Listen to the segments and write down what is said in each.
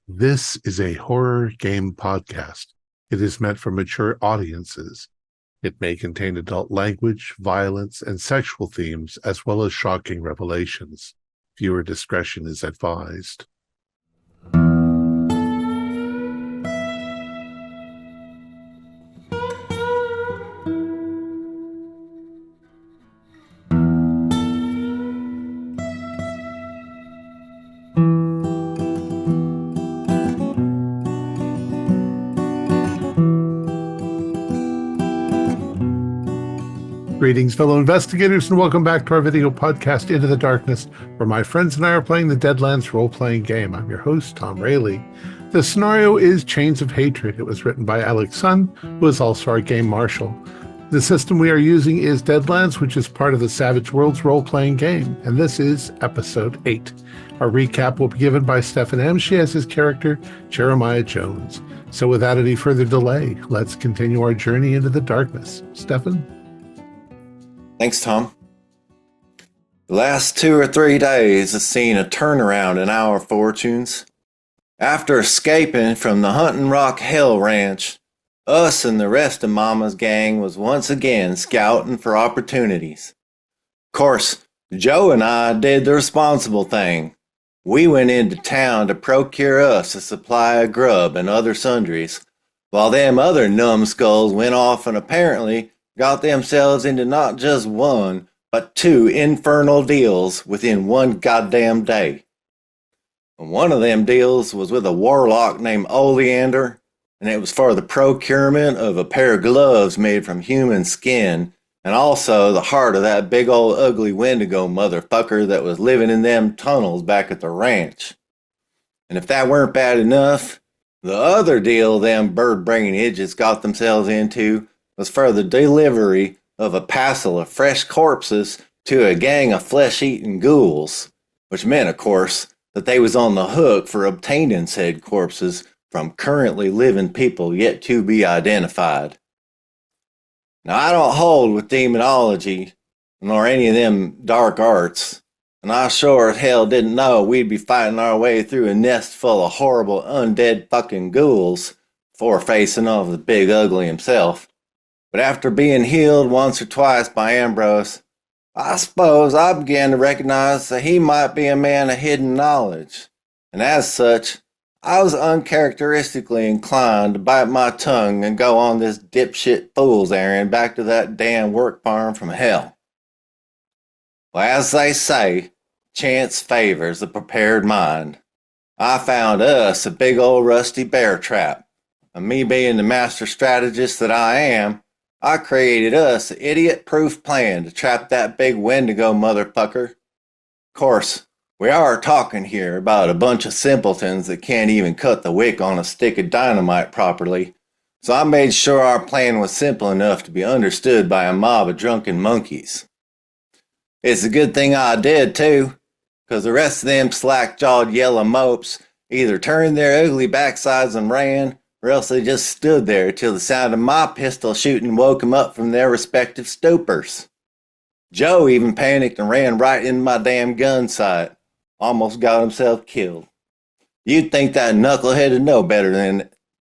This is a horror game podcast. It is meant for mature audiences. It may contain adult language, violence, and sexual themes, as well as shocking revelations. Viewer discretion is advised. Greetings, fellow investigators, and welcome back to our video podcast, Into the Darkness, where my friends and I are playing the Deadlands role-playing game. I'm your host, Thom Raley. The scenario is Chains of Hatred. It was written by Alex Sun, who is also our game marshal. The system we are using is Deadlands, which is part of the Savage Worlds role-playing game, and this is Episode 8. Our recap will be given by Stefan Amshi as his character, Jeremiah Jones. So without any further delay, let's continue our journey into the darkness. Stefan? Thanks, Tom. The last 2 or 3 days has seen a turnaround in our fortunes. After escaping from the Hunting Rock Hell Ranch, us and the rest of Mama's gang was once again scouting for opportunities. Of course, Joe and I did the responsible thing. We went into town to procure us a supply of grub and other sundries, while them other numbskulls went off and apparently got themselves into not just one, but 2 infernal deals within one goddamn day. And one of them deals was with a warlock named Oleander, and it was for the procurement of a pair of gloves made from human skin, and also the heart of that big old ugly Wendigo motherfucker that was living in them tunnels back at the ranch. And if that weren't bad enough, the other deal them bird-bringing idiots got themselves into was for the delivery of a passel of fresh corpses to a gang of flesh-eating ghouls, which meant, of course, that they was on the hook for obtaining said corpses from currently living people yet to be identified. Now, I don't hold with demonology, nor any of them dark arts, and I sure as hell didn't know we'd be fighting our way through a nest full of horrible undead fucking ghouls before facing off the big ugly himself. But after being healed once or twice by Ambrose, I suppose I began to recognize that he might be a man of hidden knowledge, and as such, I was uncharacteristically inclined to bite my tongue and go on this dipshit fool's errand back to that damn work farm from hell. Well, as they say, chance favors the prepared mind. I found us a big old rusty bear trap, and me being the master strategist that I am, I created us an idiot-proof plan to trap that big Wendigo motherfucker. Of course, we are talking here about a bunch of simpletons that can't even cut the wick on a stick of dynamite properly, so I made sure our plan was simple enough to be understood by a mob of drunken monkeys. It's a good thing I did too, because the rest of them slack-jawed yellow mopes either turned their ugly backsides and ran, or else they just stood there till the sound of my pistol shooting woke them up from their respective stupors. Joe even panicked and ran right into my damn gun sight. Almost got himself killed. You'd think that knucklehead would know better than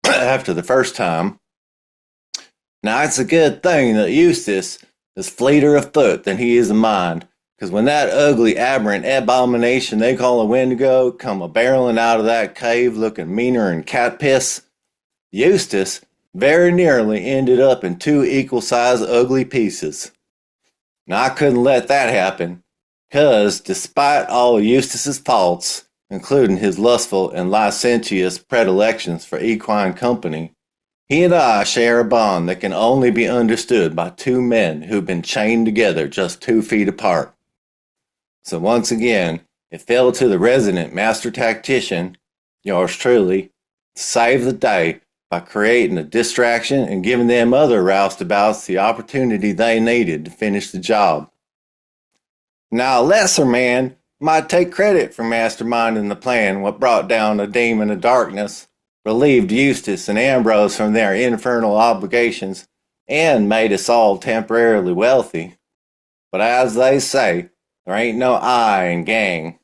after the first time. Now, it's a good thing that Eustace is fleeter of foot than he is of mind, because when that ugly aberrant abomination they call a Wendigo come a-barreling out of that cave looking meaner than cat piss, Eustace very nearly ended up in 2 equal-sized ugly pieces. Now, I couldn't let that happen, because despite all Eustace's faults, including his lustful and licentious predilections for equine company, he and I share a bond that can only be understood by 2 men who've been chained together just 2 feet apart. So once again, it fell to the resident master tactician, yours truly, to save the day by creating a distraction and giving them other roustabouts the opportunity they needed to finish the job. Now, a lesser man might take credit for masterminding the plan what brought down the demon of darkness, relieved Eustace and Ambrose from their infernal obligations, and made us all temporarily wealthy. But as they say, there ain't no I in gang.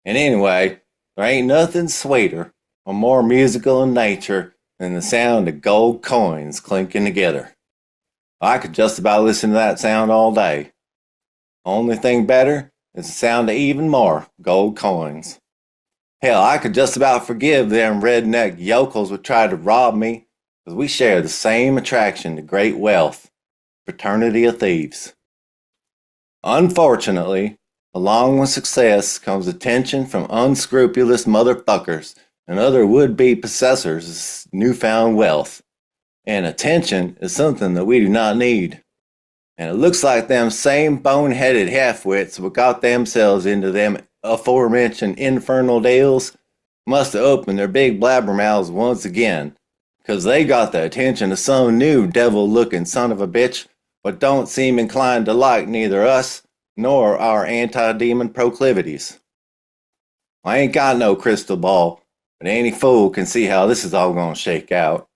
And anyway, there ain't nothing sweeter are more musical in nature than the sound of gold coins clinking together. I could just about listen to that sound all day. Only thing better is the sound of even more gold coins. Hell, I could just about forgive them redneck yokels who tried to rob me, because we share the same attraction to great wealth, fraternity of thieves. Unfortunately, along with success comes attention from unscrupulous motherfuckers and other would-be possessors of newfound wealth. And attention is something that we do not need. And it looks like them same boneheaded halfwits what got themselves into them aforementioned infernal deals must have opened their big blabbermouths once again, 'cause they got the attention of some new devil-looking son of a bitch but don't seem inclined to like neither us nor our anti-demon proclivities. I ain't got no crystal ball, but any fool can see how this is all gonna shake out.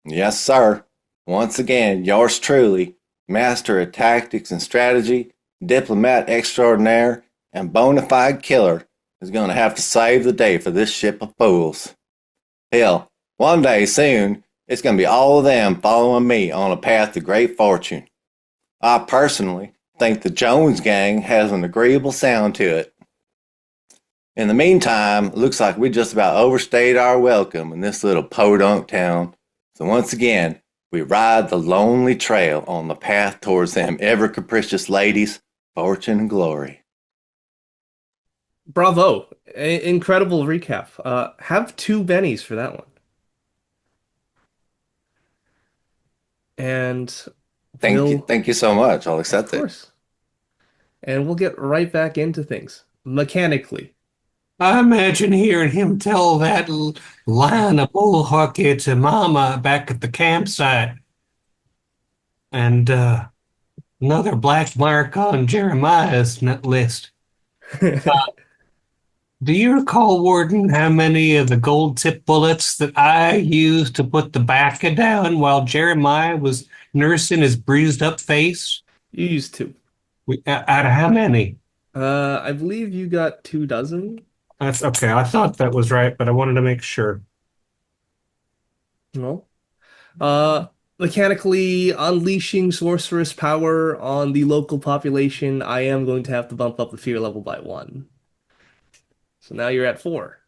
Yes, sir. Once again, yours truly, master of tactics and strategy, diplomat extraordinaire, and bona fide killer, is gonna have to save the day for this ship of fools. Hell, one day soon, it's gonna be all of them following me on a path to great fortune. I personally think the Jones gang has an agreeable sound to it. In the meantime, it looks like we just about overstayed our welcome in this little podunk town. So once again, we ride the lonely trail on the path towards them ever capricious ladies, fortune and glory. Bravo. Incredible recap. Have two bennies for that one. And we'll, Thank you so much. I'll of accept it. course. And we'll get right back into things mechanically. I imagine hearing him tell that line of bullhockey to Mama back at the campsite. And another black mark on Jeremiah's list. Do you recall, Warden, how many of the gold tip bullets that I used to put the Bacca down while Jeremiah was nursing his bruised up face? You used to. Out of how many? I believe you got 2 dozen. That's okay. I thought that was right, but I wanted to make sure. No. Mechanically unleashing sorceress power on the local population, I am going to have to bump up the fear level by 1. So now you're at 4.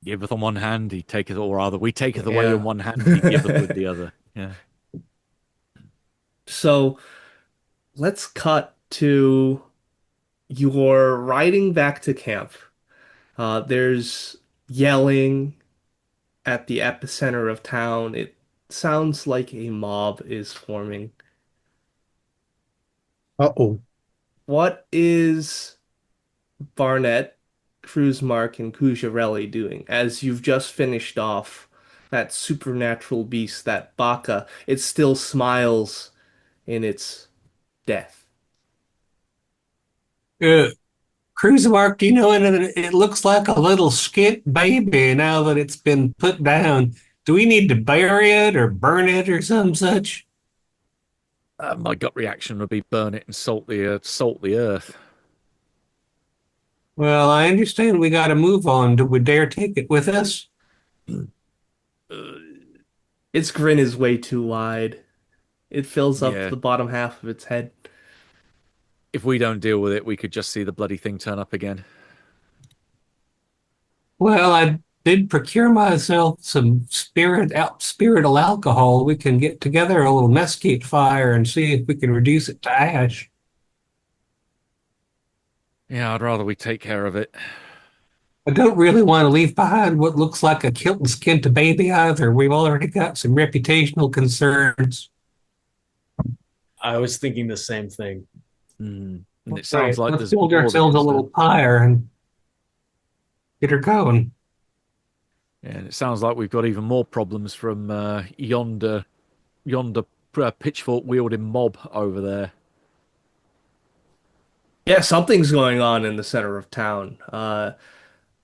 Giveth on one hand, he taketh, or rather, we taketh away Yeah. on one hand, he giveth with the other. Yeah. So let's cut to you're riding back to camp. There's yelling at the epicenter of town. It sounds like a mob is forming. Uh-oh. What is Barnett, Mark, and Raley doing as you've just finished off that supernatural beast, that Baka? It still smiles in its death. Mark, you know, and it looks like a little skint baby now that it's been put down. Do we need to bury it or burn it or some such? My gut reaction would be burn it and salt the earth. Well, I understand we got to move on. Do we dare take it with us? Its grin is way too wide. It fills up Yeah. the bottom half of its head. If we don't deal with it, we could just see the bloody thing turn up again. Well, I did procure myself some spiritual alcohol. We can get together a little mesquite fire and see if we can reduce it to ash. Yeah, I'd rather we take care of it. I don't really want to leave behind what looks like a kilt and skin to baby either. We've already got some reputational concerns. I was thinking the same thing. And it sounds Right, like let's there's build more ourselves a against little it. pyre and get her going. Yeah, and it sounds like we've got even more problems from yonder pitchfork wielding mob over there. Yeah, something's going on in the center of town.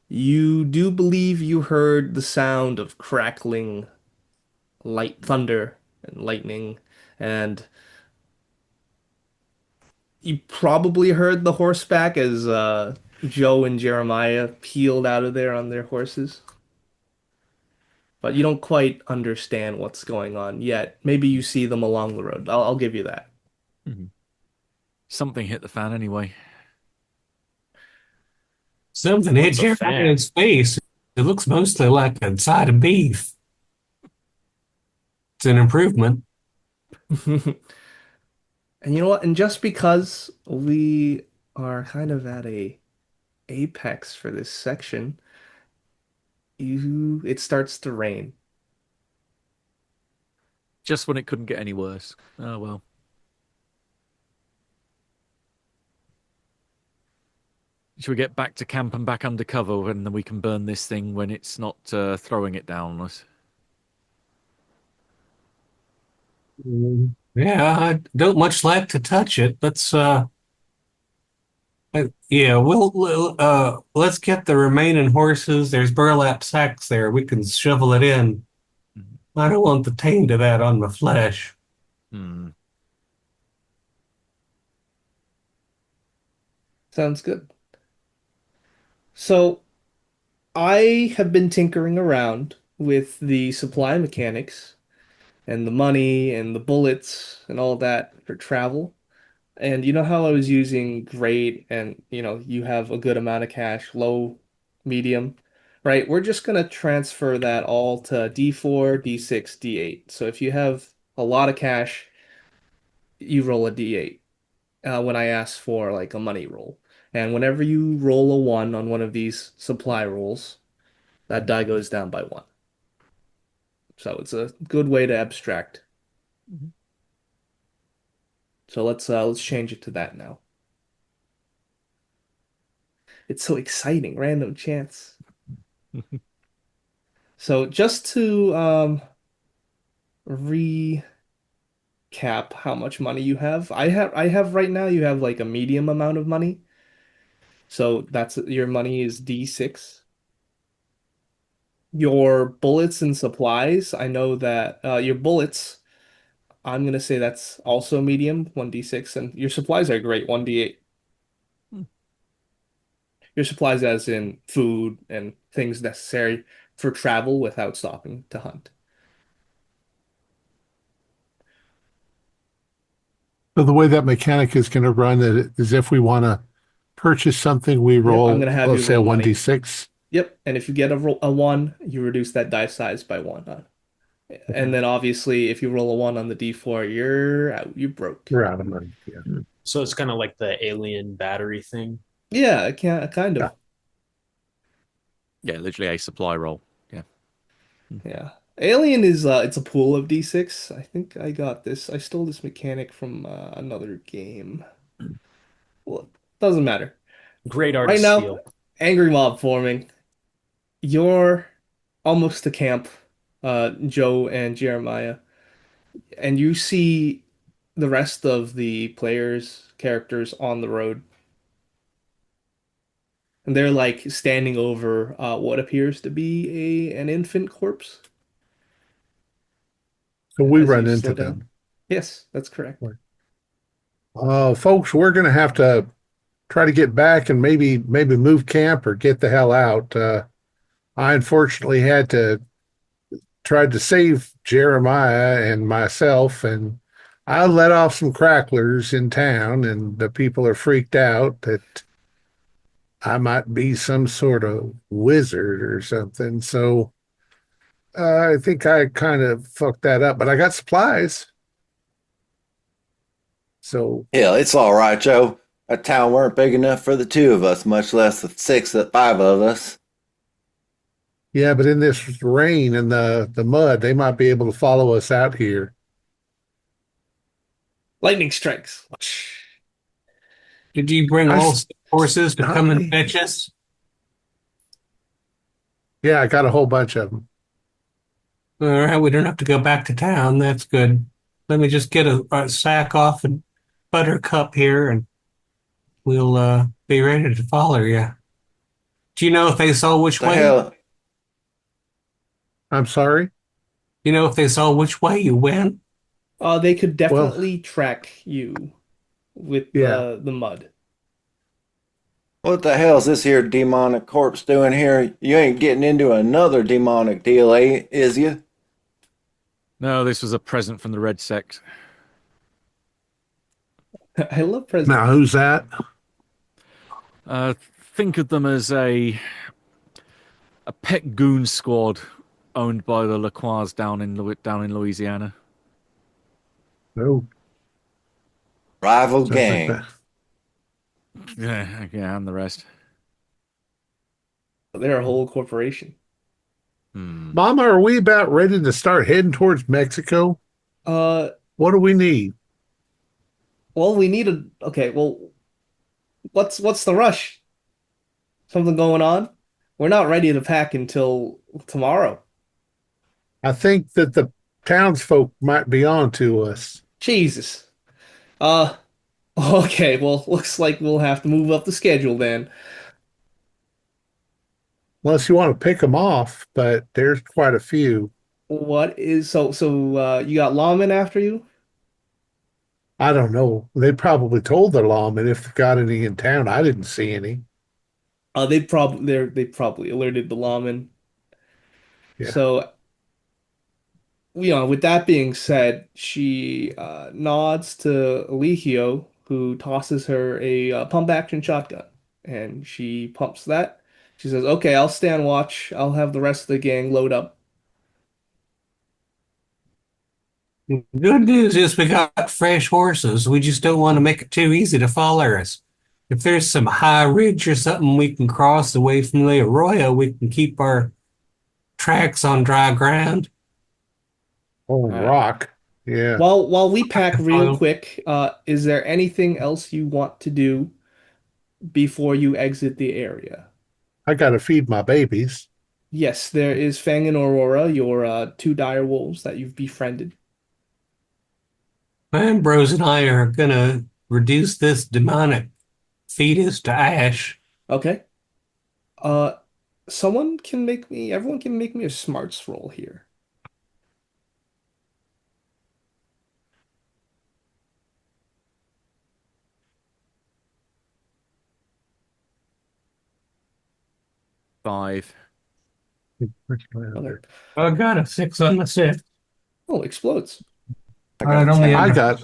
You do believe you heard the sound of crackling light thunder and lightning, and you probably heard the horseback as Joe and Jeremiah peeled out of there on their horses. But you don't quite understand what's going on yet. Maybe you see them along the road. I'll give you that. Mhm. Something hit the fan anyway. Something hit What's a fan? Jeremiah's face. It looks mostly like a side of beef. It's an improvement. And you know what? And just because we are kind of at a apex for this section, it starts to rain. Just when it couldn't get any worse. Oh well. Should we get back to camp and back under cover, and then we can burn this thing when it's not throwing it down on us? Yeah, I don't much like to touch it. Yeah, let's get the remaining horses. There's burlap sacks there. We can shovel it in. Mhm. I don't want the taint of that on my flesh. Hmm. Sounds good. So I have been tinkering around with the supply mechanics and the money and the bullets and all that for travel. And you know how I was using great and you have a good amount of cash, low, medium, right? We're just gonna transfer that all to D4, D6, D8. So if you have a lot of cash, you roll a D8 when I ask for like a money roll. And whenever you roll a one on one of these supply rolls, that die goes down by one. So it's a good way to abstract. Mhm. So let's change it to that now. It's so exciting, random chance. So just to recap how much money you have. I have right now you have like a medium amount of money. So that's your money is D6. Your bullets and supplies, I know that your bullets, I'm gonna say that's also medium, 1d6, and your supplies are great, 1d8. Hmm. Your supplies as in food and things necessary for travel without stopping to hunt. So the way that mechanic is going to run it is if we want to purchase something, we Yep, I'm gonna roll, have you let's say a roll money. 1d6. Yep, and if you get a one, you reduce that die size by one. And then obviously, if you roll a one on the D4, you're out, you broke. You're out of money. Yeah. So it's kind of like the alien battery thing. Yeah, I can't kind Yeah. of. Yeah, literally a supply roll. Yeah. Yeah. Alien is it's a pool of D6. I think I got this. I stole this mechanic from another game. Well, doesn't matter. Great Right artist now, steal. angry mob forming. You're almost to camp, Joe and Jeremiah, and you see the rest of the players' characters on the road, and they're like standing over what appears to be a an infant corpse So we as run you slow into down. them. Yes, that's correct. Folks, we're going to have to try to get back and maybe move camp or get the hell out. I unfortunately had to try to save Jeremiah and myself, and I let off some cracklers in town, and the people are freaked out that I might be some sort of wizard or something. So I think I kind of fucked that up, but I got supplies. So Hell, it's all right, Joe. That town weren't big enough for the two of us, much less the five of us. yeah, but in this rain and the mud, they might be able to follow us out here. Lightning strikes. Did you bring I all s- 6 horses to come and I- fetch us? yeah, I got a whole bunch of them. All right, we don't have to go back to town. That's good. Let me just get a sack off and Buttercup here, and we'll be ready to follow you. Do you know if they saw which The way? hell? I'm sorry. You know if they saw which way you went? They could Well, definitely track you with yeah. the mud. What the hell's this here demonic corpse doing here? You ain't getting into another demonic deal, is you? No, this was a present from the Red Sect. I love Now, presents. who's that? Think of them as a pet goon squad owned by the Lacroix down in Louisiana. Oh, Rival sounds like gang. that. Yeah, and the rest. They're a whole corporation. Hmm. Mama, are we about ready to start heading towards Mexico? Uh, What do we need? well, we need a okay, well, what's the rush? Something going on? We're not ready to pack until tomorrow. I think that the townsfolk might be on to us. Jesus. Uh, okay, well, looks like we'll have to move up the schedule then. Unless you want to pick them off, but there's quite a few. What is you got lawmen after you? I don't know. They probably told their lawmen if they've got any in town. I didn't see any. They probably alerted the lawmen. Yeah. So, with that being said, she nods to Eligio, who tosses her a pump action shotgun, and she pumps that. She says, "Okay, I'll stand watch. I'll have the rest of the gang load up." Good news is we got fresh horses. We just don't want to make it too easy to follow us. If there's some high ridge or something we can cross away from the arroyo, we can keep our tracks on dry ground. Oh, All right. rock. Yeah. While we pack real Well, quick, is there anything else you want to do before you exit the area? I got to feed my babies. Yes, there is Fang and Aurora, your two dire wolves that you've befriended. Ambrose and I are gonna reduce this demonic fetus to ash. Okay. Everyone can make me a smarts roll here. Five. Where's my Okay. other? I got a 6 on the 6. Oh, explodes. I All right, got only 10. I ever- got,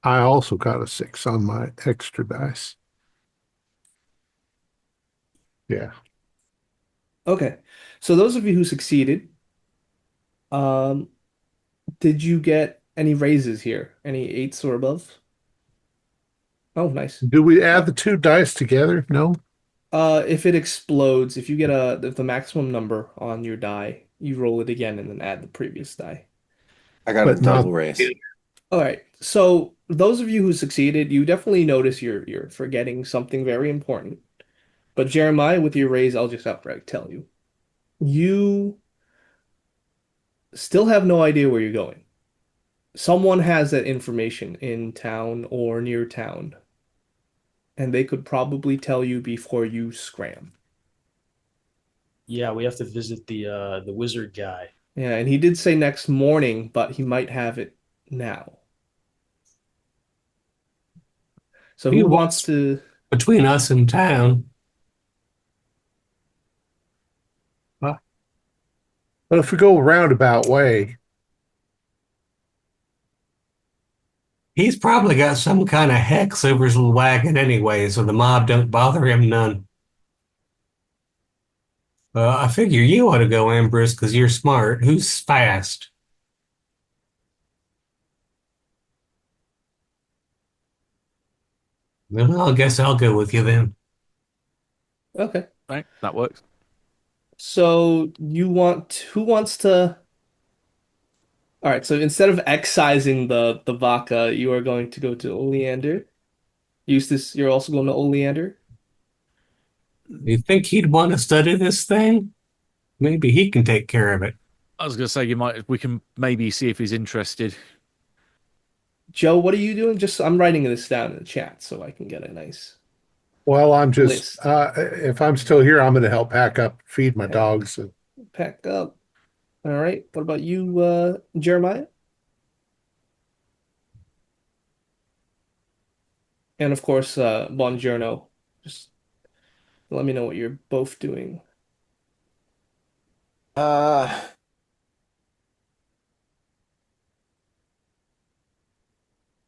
I also got a 6 on my extra dice. Yeah. Okay. So those of you who succeeded, um, did you get any raises here? Any eights or above? Oh, nice. Do we add Uh, the two dice together? No. if it explodes, if you get if the maximum number on your die, you roll it again and then add the previous die. I got a But not. double race. All right. So those of you who succeeded, you definitely notice you're forgetting something very important. But Jeremiah, with your raise, I'll just outright tell you. You still have no idea where you're going. Someone has that information in town or near town, and they could probably tell you before you scram. Yeah, we have to visit the wizard guy. Yeah, and he did say next morning, but he might have it now. So He who wants walks to? between us and town. But if we go a roundabout way, He's probably got some kind of hex over his little wagon anyway, so the mob don't bother him none. I figure you ought to go, Ambrose, because you're smart. Who's fast? Well, I guess I'll go with you then. Okay. Right, that works. So who wants to? All right. So instead of excising the Vaca, you are going to go to Oleander. Eustace, you're also going to Oleander. You think he'd want to study this thing? Maybe he can take care of it. I was gonna say we can maybe see if he's interested. Joe, what are you doing? Just I'm writing this down in the chat so I can get a nice well, I'm just, list. if I'm still here, I'm going to help pack up, feed my Yeah. dogs. And Pack up. All right. What about you, Jeremiah? And of course, Buongiorno Just let me know what you're both doing. Uh,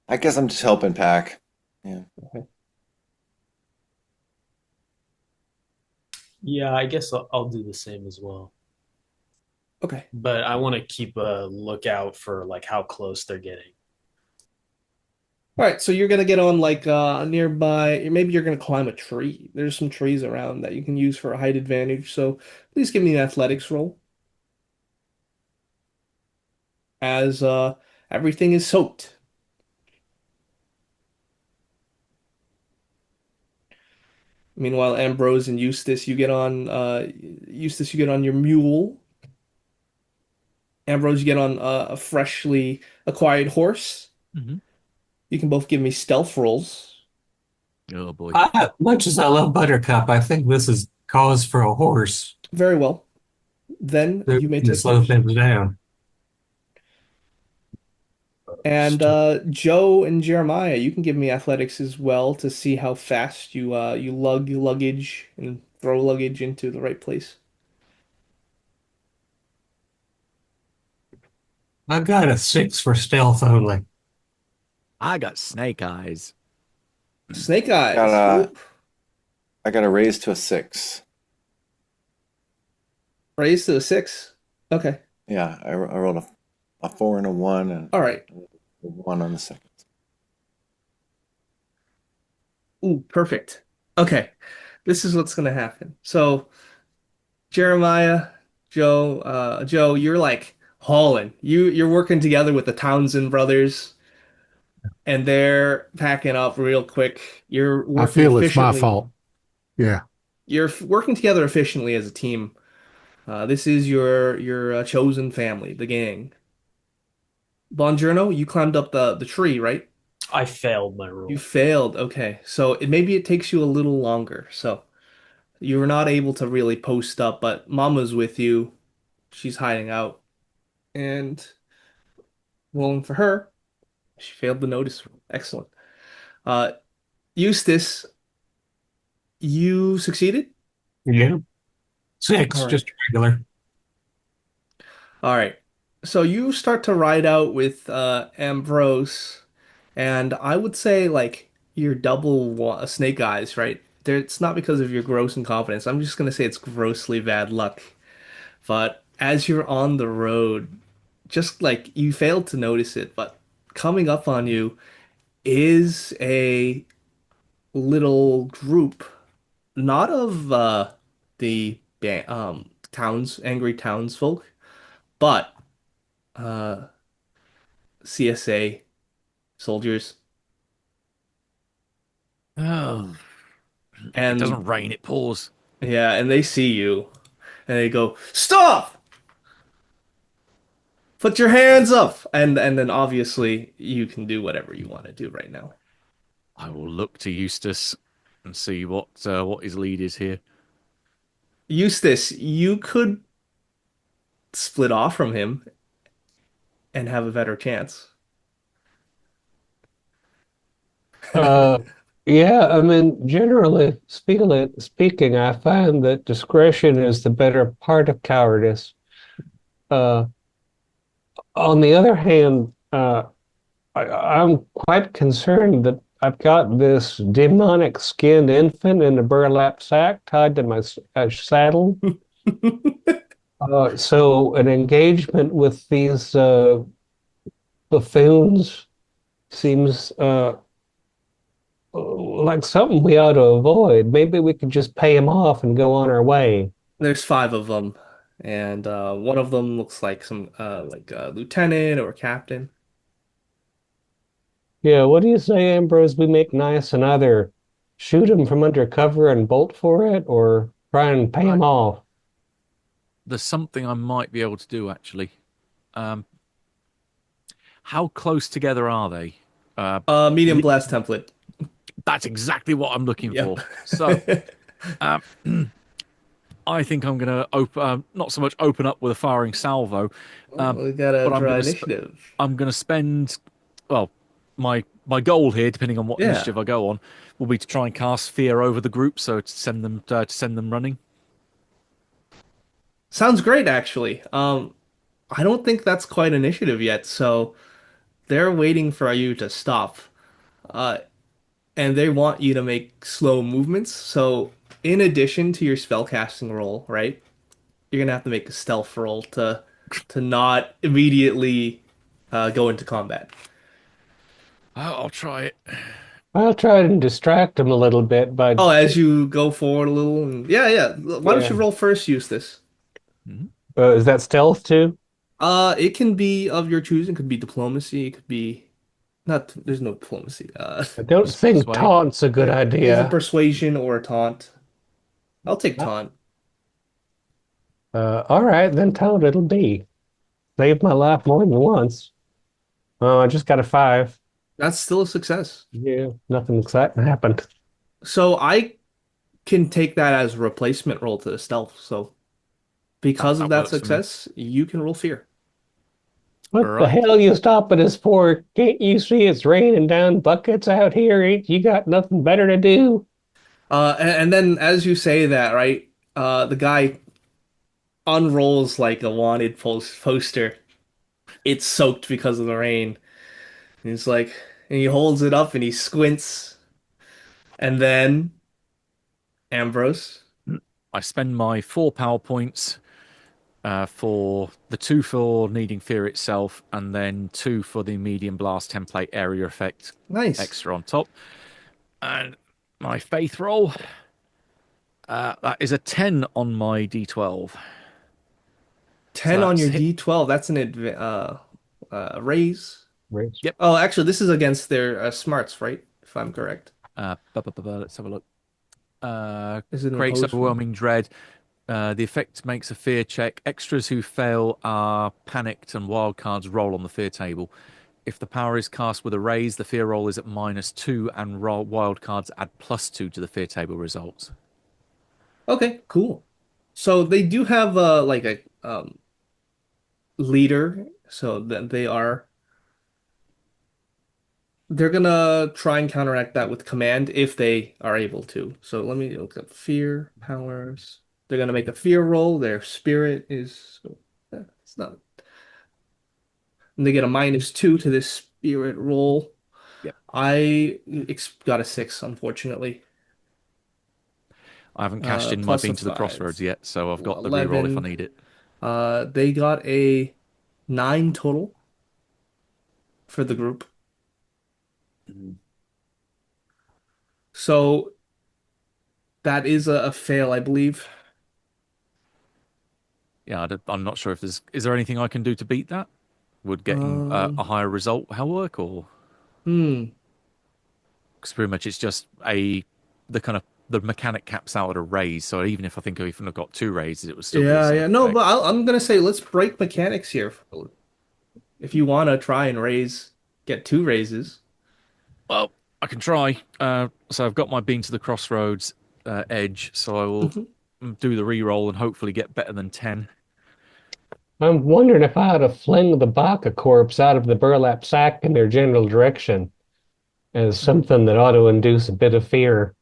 I guess I'm just helping Pack. Yeah. Yeah, I guess I'll do the same as well. Okay. But I want to keep a lookout for like how close they're getting. All right, so you're gonna get on like nearby. Maybe you're gonna climb a tree. There's some trees around that you can use for a height advantage. So please give me an athletics roll as everything is soaked. Meanwhile, Ambrose and Eustace, you get on your mule. Ambrose, you get on a freshly acquired horse. Hmm. You can both give me stealth rolls. Oh boy. Much as I love Buttercup, I think this is cause for a horse Very well. Then to you may to take slow yours. things down. And Joe and Jeremiah, you can give me athletics as well to see how fast you lug your luggage and throw luggage into the right place. I got a 6 for stealth only. I got snake eyes. Snake Got eyes. a Ooh, I got a raise to a 6. raise to a 6. Okay. Yeah, I rolled a 4 and a 1 and All right. a 1 on the second. Ooh, perfect. Okay. This is what's gonna happen. So Jeremiah, Joe, you're like hauling. You're working together with the Townsend brothers, and they're packing up real quick. You're I working feel it's my efficiently. fault. Yeah. Working together efficiently as a team. This is your chosen family, the gang. Bongiorno, you climbed up the tree, right? I failed my You roll. failed. Okay, so maybe it takes you a little longer. So you were not able to really post up, but Mama's with you. She's hiding out, and rolling for her. She failed the notice. Excellent. Uh, Eustace, you succeeded. Yeah. All 6, right. just regular. All right. So you start to ride out with Ambrose, and I would say like you're snake eyes, right? There, it's not because of your gross incompetence. I'm just gonna say it's grossly bad luck. But as you're on the road, just like you failed to notice it, but coming up on you is a little group, not of the angry townsfolk, but uh CSA soldiers. Oh, it And doesn't rain, it pours. yeah, and they see you and they go, "Stop! Put your hands up!" And then obviously you can do whatever you want to do right now. I will look to Eustace and see what his lead is here. Eustace, you could split off from him and have a better chance. Uh, yeah, I mean, generally speaking, I find that discretion is the better part of cowardice. Uh, on the other hand, I'm quite concerned that I've got this demonic skinned infant in a burlap sack tied to my saddle. So an engagement with these buffoons seems like something we ought to avoid. Maybe we could just pay him off and go on our way. There's five of them, and one of them looks like some like a lieutenant or a captain. Yeah, what do you say, Ambrose? We make nice and either shoot him from under cover and bolt for it, or try and pay I, him off. there's something I might be able to do actually. Um, how close together are they? Uh, Medium li- blast template. that's exactly what I'm looking Yep. for. So, um, I think I'm going to open, not so much open up with a firing salvo, Well, we gotta but draw initiative. I'm going to spend, well, my my goal here, depending on what Yeah. initiative I go on, will be to try and cast fear over the group, so to send them running. Sounds great, actually. I don't think that's quite initiative yet, so they're waiting for you to stop. Uh, and they want you to make slow movements. So, in addition to your spellcasting roll, right, you're gonna have to make a stealth roll to not immediately go into combat. I'll try it. I'll try and distract him a little bit by, Oh, as you go forward a little, and yeah, yeah. Why don't yeah. you roll first, Eustace? Mhm. Is that stealth too? It can be of your choosing. It could be diplomacy. It could be not. There's no diplomacy. I don't think Persuade. taunt's a good Either idea. persuasion or a taunt. I'll take taunt. All right, then taunt it'll be. Saved my life more than once. Oh, I just got a five. That's still a success. Yeah, nothing exciting happened. So I can take that as a replacement roll to the stealth. So That because of that that works for me. success, you can roll fear. What the Right. hell you stopping us for? Can't you see it's raining down buckets out here? Ain't you got nothing better to do? And then as you say that, right, the guy unrolls like a wanted poster. It's soaked because of the rain. And he's like, and he holds it up and he squints. And then Ambrose. I spend my 4 power points for the 2 for needing fear itself, and then 2 for the medium blast template area effect Nice. extra on top. And my faith roll, that is a 10 on my d12. So 10 on that's your hit. D12. That's an raise. Rich. Yep. Oh, actually, this is against their smarts, right? If I'm correct. Let's have a look. Is it an Creates opposed one? overwhelming dread. The effect makes a fear check. Extras who fail are panicked, and wildcards roll on the fear table. If the power is cast with a raise, the fear roll is at -2, and wildcards add +2 to the fear table results. Okay, cool. So they do have like a leader, so that they're gonna try and counteract that with command if they are able to. So let me look up fear powers. They're gonna make a fear roll. Their spirit is it's not. And they get a -2 to this spirit roll. Yep. Got a 6, unfortunately. I haven't cashed in my Plus a Beam to the Crossroads 5, yet, so I've got the reroll if I 11. need it. They got a 9 total for the group. So that is a fail, I believe. Yeah, I'm not sure if is there anything I can do to beat that? Would getting a Um, higher result how work, or hmm. because pretty much it's just the kind of the mechanic caps out at a raise. So even if I think I even have got 2 raises, it would still be the Yeah, same yeah. No, but effect. I'm gonna say let's break mechanics here. If you want to try and get 2 raises. Well, I can try. So I've got my Beam to the Crossroads edge, so I will Mhm. do the re-roll and hopefully get better than 10. I'm wondering if I ought to fling the Baka corpse out of the burlap sack in their general direction as something that ought to induce a bit of fear.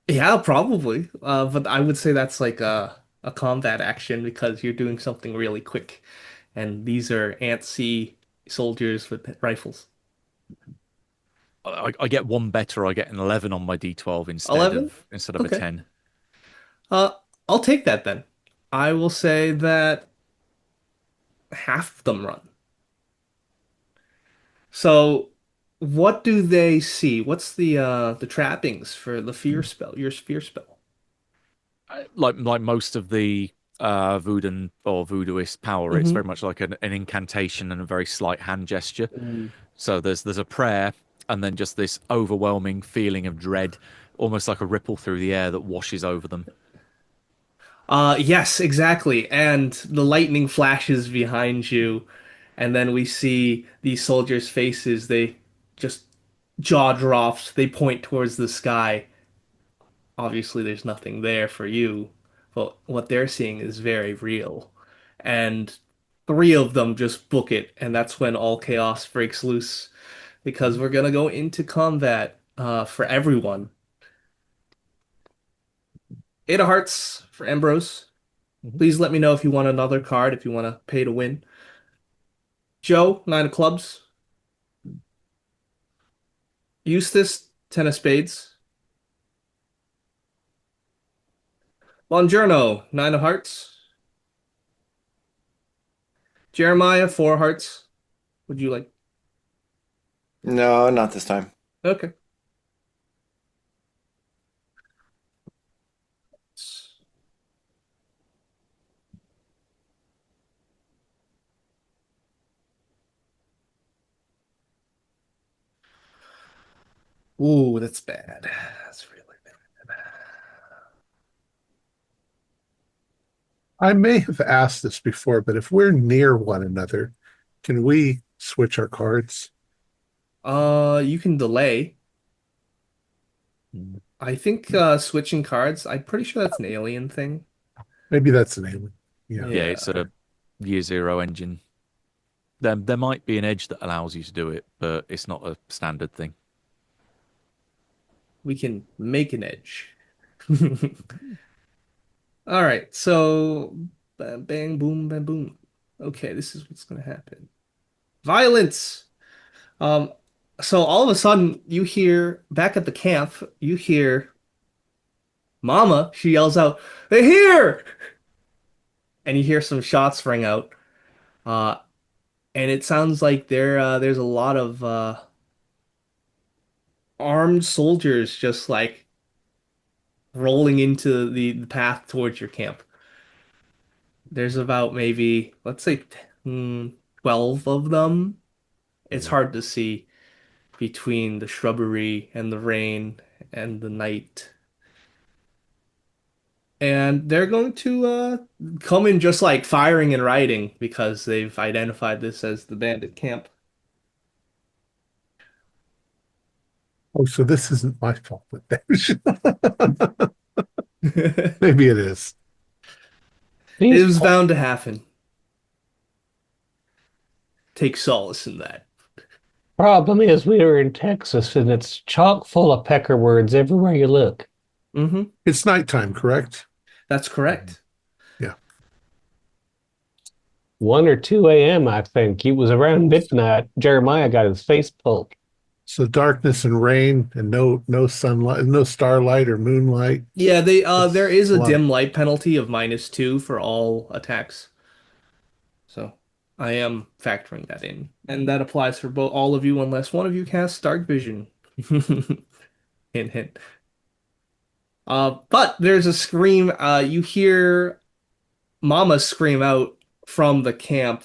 Yeah, probably. But I would say that's like a combat action because you're doing something really quick, and these are antsy soldiers with rifles. I get one better. I get an 11 on my D12 instead 11? of instead of a Okay. 10. Uh, I'll take that then. I will say that half of them run. So, what do they see? What's the trappings for the fear spell, your fear spell? Like most of the voodoo or voodooist power, it's Hmm. very much like an incantation and a very slight hand gesture. Mm. So there's a prayer and then just this overwhelming feeling of dread, almost like a ripple through the air that washes over them. Yes, exactly. And the lightning flashes behind you, and then we see these soldiers' faces. They just jaw drops. They point towards the sky. Obviously, there's nothing there for you, but what they're seeing is very real. And three of them just book it, and that's when all chaos breaks loose because we're gonna go into combat for everyone. 8 of hearts for Ambrose. Mhm. Please let me know if you want another card, if you want to pay to win. Joe, 9 of clubs. Eustace, 10 of spades. Bongiorno, 9 of hearts. Jeremiah, 4 hearts. Would you like? No, not this time. Okay. Ooh, that's bad. That's really bad. I may have asked this before, but if we're near one another, can we switch our cards? You can delay. Mm. I think switching cards, I'm pretty sure that's an alien thing. Maybe that's an alien. Yeah. Yeah, Yeah, it's a year zero engine. There might be an edge that allows you to do it, but it's not a standard thing. we can make an edge. All right, so bang, bang, boom, bang, boom. Okay, this is what's gonna happen. Violence. Um, so all of a sudden you hear back at the camp, you hear Mama. She yells out, "They're here!" And you hear some shots ring out. Uh, and it sounds like there's a lot of armed soldiers just like rolling into the path towards your camp. There's about maybe, let's say, 12 of them. It's Yeah. hard to see between the shrubbery and the rain and the night. And they're going to come in just like firing and rioting because they've identified this as the bandit camp. Oh, so this isn't my fault with that. It Maybe it is. These was bound to happen. Take solace in that. problem is we are in Texas and it's chock full of pecker words everywhere you look. It's nighttime, correct? That's correct. Yeah. 1 or 2 a.m., I think. It was around midnight. Jeremiah got his face pulled. So darkness and rain and no sunlight, no starlight or moonlight. Yeah, there It's is a a lot of, dim light penalty of -2 for all attacks. So I am factoring that in. And that applies for both all of you unless one of you casts dark vision. Hint hint. But there's a scream, you hear Mama scream out from the camp,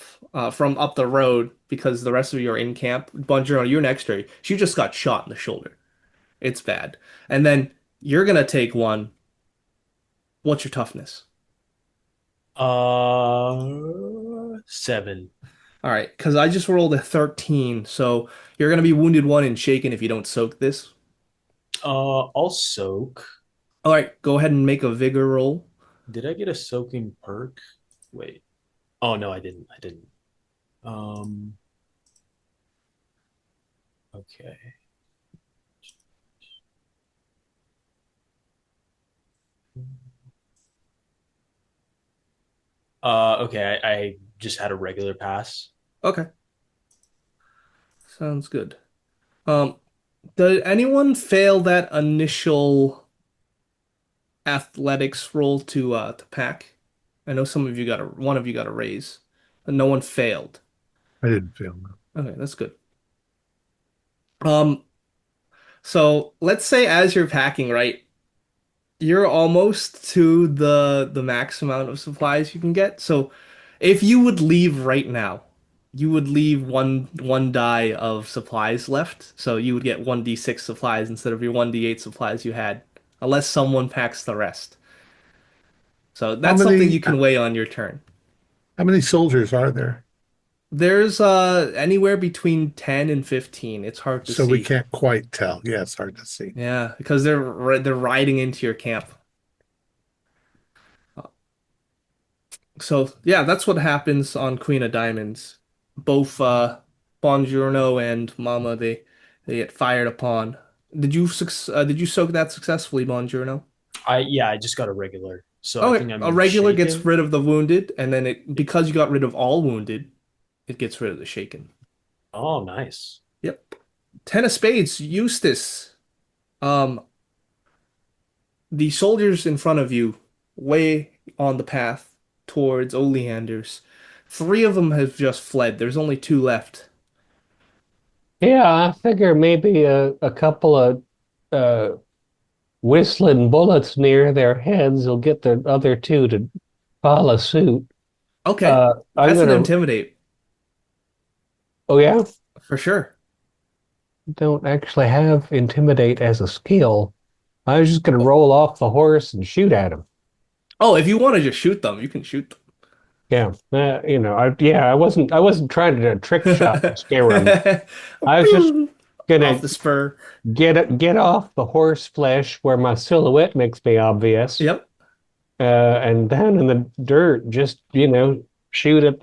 from up the road, because the rest of you are in camp. Bunjiro, you're next to her. She just got shot in the shoulder. It's bad. And then you're gonna take one. What's your toughness? 7. All right, because I just rolled a 13, so you're gonna be wounded one and shaken if you don't soak this. I'll soak. All right, go ahead and make a vigor roll. Did I get a soaking perk? Wait. Oh no, I didn't. I didn't. Um, okay. Okay, I just had a regular pass. Okay, sounds good. Um, did anyone fail that initial athletics roll to pack? I know some of you got one of you got a raise, but no one failed. I didn't feel no. Okay, that's good. Um, so let's say as you're packing, right, you're almost to the max amount of supplies you can get. So if you would leave right now, you would leave one die of supplies left. So you would get 1d6 supplies instead of your 1d8 supplies you had, unless someone packs the rest. So How that's something many you can weigh on your turn. how many soldiers are there? There's anywhere between 10 and 15. It's hard to So we see. can't quite tell. Yeah, it's hard to see. Yeah, because they're riding into your camp. So yeah, that's what happens on Queen of Diamonds. Both Bongiorno and Mama they get fired upon. Did you soak that successfully, Bongiorno? I just got a regular, so I Oh, think a I'm regular gets shaken. rid of the wounded, and then it because you got rid of all wounded, it gets rid of the shaken. Oh, nice. Yep. Ten of Spades, Eustace. Um, the soldiers in front of you, way on the path towards Oleander's. Three of them have just fled. There's only two left. Yeah, I figure maybe a couple of uh, whistling bullets near their heads will get the other two to follow suit. Okay, I'm that's an gonna. intimidate Oh yeah, for sure. don't actually have intimidate as a skill. I was just gonna roll off the horse and shoot at him. Oh, if you want to just shoot them, you can shoot Yeah, I wasn't trying to do a trick shot to them. scare him. I was just Off gonna the spur. get off the horse flesh where my silhouette makes me obvious, Yep, and then in the dirt, just shoot at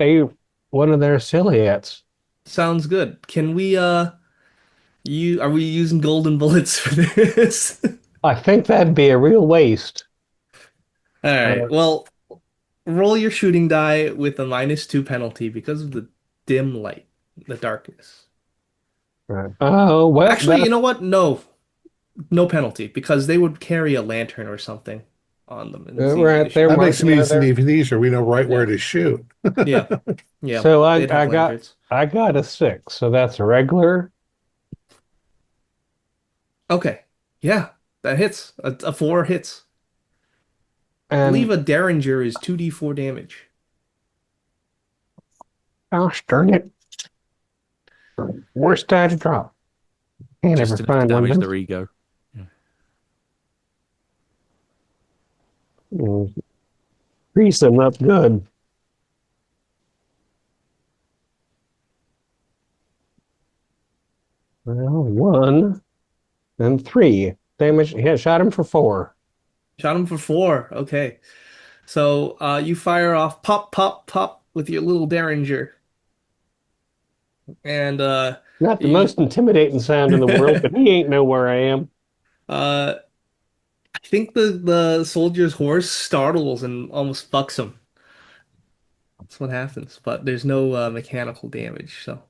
one of their silhouettes. sounds good. Can we you are we using golden bullets for this? I think that'd be a real waste. All right. Uh, Well, roll your shooting die with a -2 penalty because of the dim light, the darkness. right. Oh well, Actually, you know what? No, no penalty because they would carry a lantern or something on them, and it's easy to right there, shoot. That Mark. makes Yeah, it there. even easier. We know right where Yeah, to shoot. yeah, yeah. So They'd have lanterns. I got a 6, so that's a regular. Okay, yeah, that hits. A four hits. I believe And a Derringer is 2d4 damage. gosh darn it, worst die to drop. Can't ever Just enough to find one of damage them. their ego. Yeah. Mm, grease them up good. Well, 1 and 3 damage. Yeah, shot him for 4. Shot him for four. Okay, so you fire off pop, pop, pop with your little Derringer, and Not the you most intimidating sound in the world, but he ain't know where I am. uh I think the soldier's horse startles and almost fucks him. That's what happens, but there's no mechanical damage. So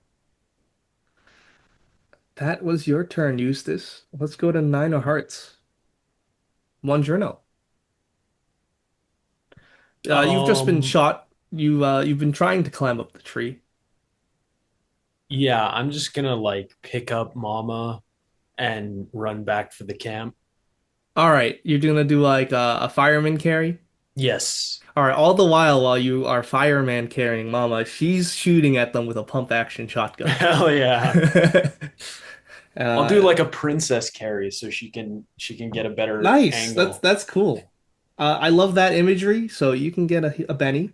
that was your turn, Eustace. Let's go to Nine of Hearts. Buongiorno. You've just been Um, shot. You've been trying to climb up the tree. yeah, I'm just gonna like pick up Mama and run back for the camp. All right, you're gonna do like a fireman carry. Yes. All right, all the while you are fireman carrying Mama, she's shooting at them with a pump action shotgun. Hell yeah. I'll do Uh, like a princess carry so she can get a better nice. angle. That's cool. I love that imagery. So you can get a Benny.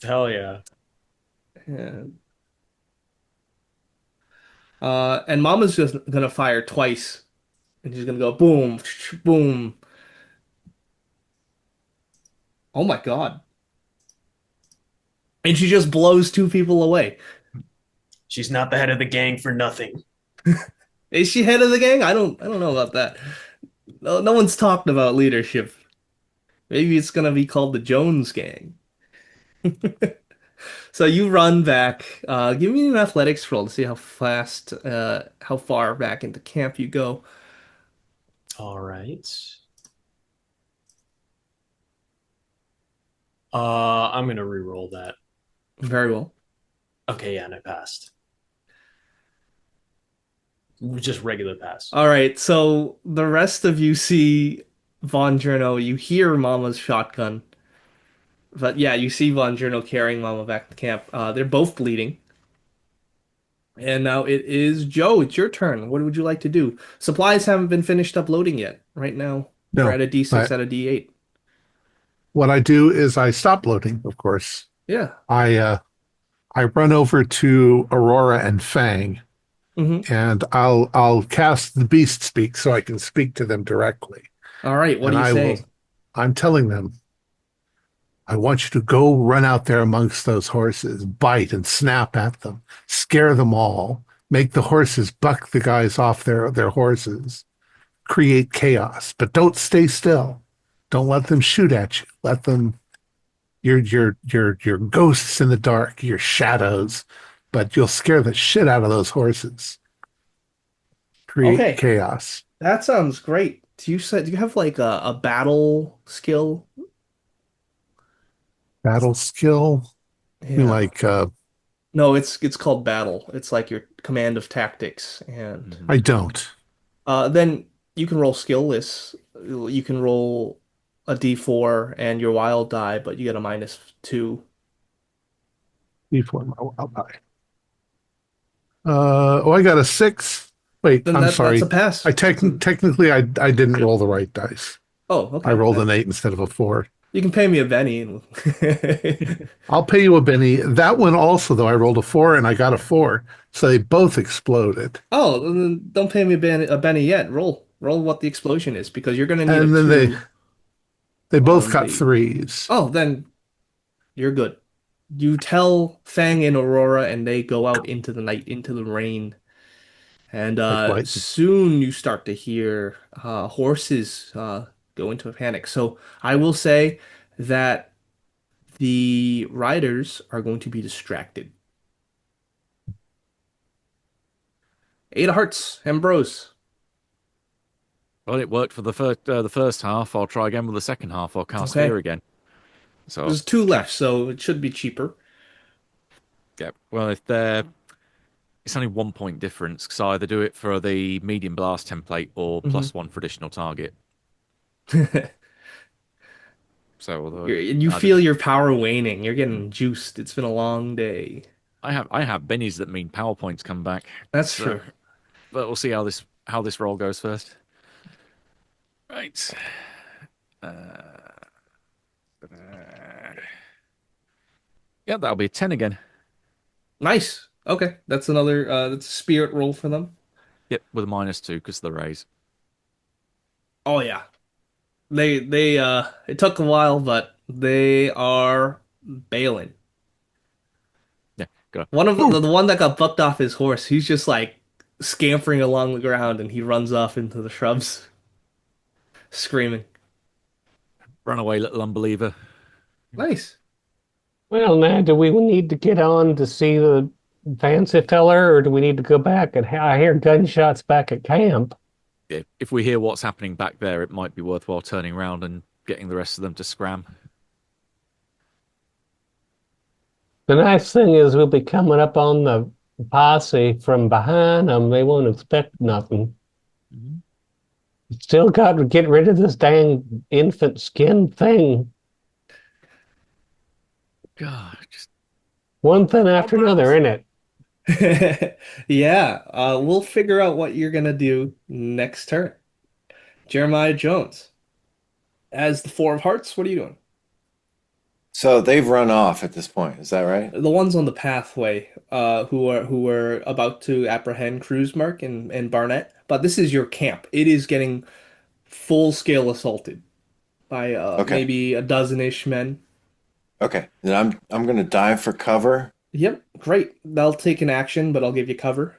Hell yeah. And, and Mama's just gonna fire twice, and she's gonna go boom, boom. Oh my God! And she just blows two people away. She's not the head of the gang for nothing. Is she head of the gang? I don't know about that. No one's talked about leadership. Maybe it's gonna be called the Jones Gang. So you run back. Give me an athletics roll to see how fast, how far back into camp you go. All right. I'm gonna re-roll that. Very well. Okay, yeah, and I passed. Just regular pass. All right. So the rest of you see Von Journo. You hear Mama's shotgun. But yeah, you see Von Journo carrying Mama back to camp. They're both bleeding. And now it is Joe. It's your turn. What would you like to do? Supplies haven't been finished uploading yet. Right now, we're No, at a D6 I, out of D8. what I do is I stop loading, of course. Yeah. I run over to Aurora and Fang, Hmm. and I'll cast the Beast Speak so I can speak to them directly. All right. What And do you I will say? I'm telling them, I want you to go run out there amongst those horses, bite and snap at them, scare them all, make the horses buck the guys off their horses, create chaos, but don't stay still. Don't let them shoot at you. Let them you're ghosts in the dark, you're shadows, but you'll scare the shit out of those horses. Create Okay, chaos. that sounds great. Do you have like a battle skill? Battle skill. I mean, Yeah. like No, it's called battle. It's like your command of tactics, and Mhm. I don't. then you can roll skill lists. You can roll a D4 and your wild die, but you get a -2. Before I'll buy. Oh, I got a 6. Wait, Then I'm that's a sorry. pass. Technically I didn't roll the right dice. Oh, I okay. rolled an 8 instead of a 4. You can pay me a penny. I'll pay you a Benny. That one also, though, I rolled a 4 and I got a 4. So they both exploded. Oh, then don't pay me a penny yet. Roll what the explosion is because you're gonna need a And then they 2 they both on got the. 3s. Oh, then you're good. You tell Fang and Aurora, and they go out into the night, into the rain. And Like lightning. soon you start to hear horses go into a panic. So I will say that the riders are going to be distracted. 8 of hearts, Ambrose. Well, it worked for the first half. I'll try again with the second half. I'll cast Okay. fear again. So There's 2 left, so it should be cheaper. yeah. Well, if they're it's only 1 point difference because I either do it for the medium blast template or Hmm +1 for additional target. So although You I did, feel your power waning. You're getting juiced. It's been a long day. I have bennies that mean power points come back. That's So, true. but we'll see how this roll goes first. Right. Yeah, that'll be a 10 again. Nice. Okay, that's a spirit roll for them. Yep, with a -2 because of the raise. Oh yeah. They it took a while, but they are bailing. Yeah, go. One of the one that got bucked off his horse, he's just like scampering along the ground and he runs off into the shrubs, screaming. Run away, little unbeliever. Nice. Well, now, do we need to get on to see the fancy feller, or do we need to go back? And I hear gunshots back at camp. Yeah, if we hear what's happening back there, it might be worthwhile turning around and getting the rest of them to scram. The nice thing is we'll be coming up on the posse from behind them. They won't expect nothing. Mhm. Still got to get rid of this dang infant skin thing. God, just One thing after another, isn't it? Yeah, we'll figure out what you're gonna do next turn. Jeremiah Jones. As the 4 of hearts, what are you doing? So they've run off at this point. Is that right? The ones on the pathway, who are about to apprehend Cruisemark and Barnett, but this is your camp. It is getting full scale assaulted by Okay. maybe a dozen-ish men. Okay. Then I'm gonna dive for cover. Yep, great. They'll take an action, but I'll give you cover.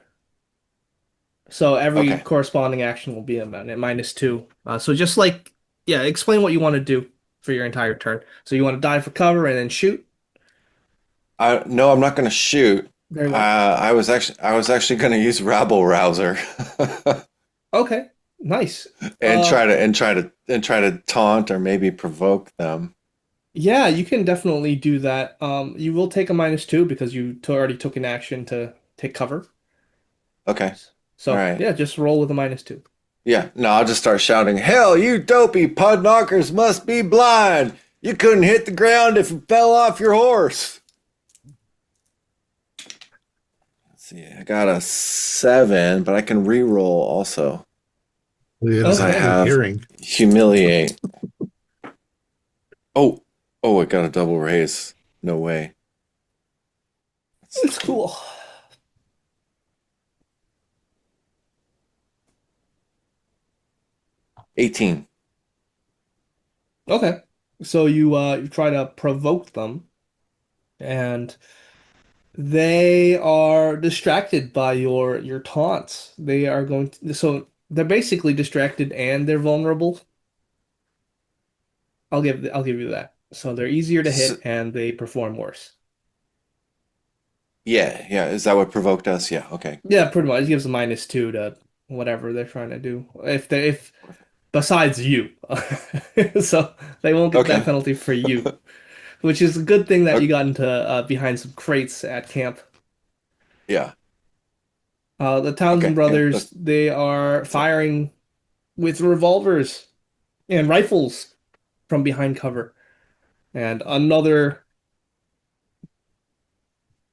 So every Okay. corresponding action will be a -2. So just like, yeah, explain what you want to do for your entire turn. So you want to dive for cover and then shoot? I no, I'm not gonna shoot. Very well. I was actually gonna use rabble rouser Okay, nice. and Uh, try to taunt or maybe provoke them. yeah, you can definitely do that. You will take a -2 because you already took an action to take cover. Okay. All So right. yeah, just roll with a -2. Yeah. No, I'll just start shouting, "Hell, you dopey pud knockers must be blind. You couldn't hit the ground if it fell off your horse." Let's see. I got a 7, but I can re-roll also. It is Okay. hearing. Humiliate. Oh, I got a double raise. No way. It's cool. 18. Okay. So you try to provoke them, and they are distracted by your taunts. They are going to, so they're basically distracted and they're vulnerable. I'll give you that. So they're easier to So, hit and they perform worse. yeah, yeah. Is that what provoked us? Yeah. Okay. Yeah, pretty much. It gives a -2 to whatever they're trying to do. If besides you. So they won't get that Okay. penalty for you, which is a good thing that you Okay. got into behind some crates at camp. Yeah. The Townsend Okay. Yeah. brothers, they are That's it. firing with revolvers and rifles from behind cover. And another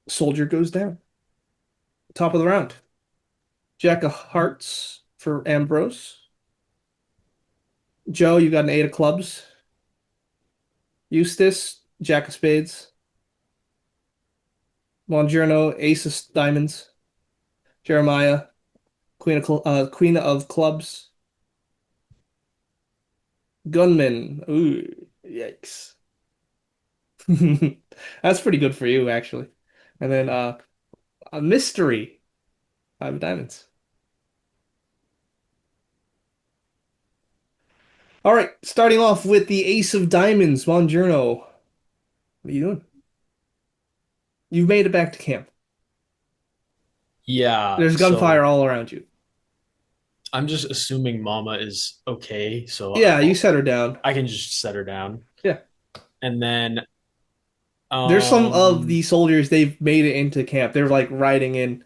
soldier goes down. Top of the round. Jack of Hearts for Ambrose. Joe, you got an 8 of clubs. Eustace, Jack of Spades. Longerno, Ace of Diamonds. Jeremiah, Queen of Clubs. Gunman, ooh, yikes. That's pretty good for you, actually. And then a mystery, 5 of diamonds. All right, starting off with the Ace of Diamonds, Buongiorno. What are you doing? You've made it back to camp. Yeah, There's gunfire so all around you. I'm just assuming Mama is okay, Yeah, you set her down. I can just set her down. Yeah. And then There's some of um the soldiers, they've made it into camp. They're like riding in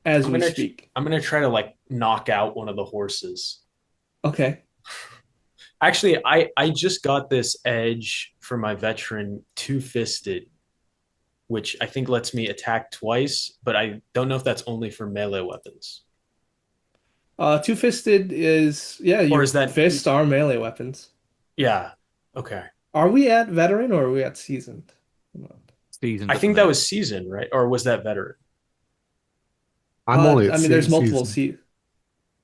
as I'm we gonna speak. I'm gonna try to like knock out one of the horses. Okay. Actually, I just got this edge for my veteran two-fisted, which I think lets me attack twice, but I don't know if that's only for melee weapons. Two-fisted is, yeah, Or your is that fists are melee weapons. yeah, okay. Are we at veteran or are we at seasoned? Seasoned I at the think that minute. was season, right? Or was that veteran? I'm only I at mean, there's multiple season. se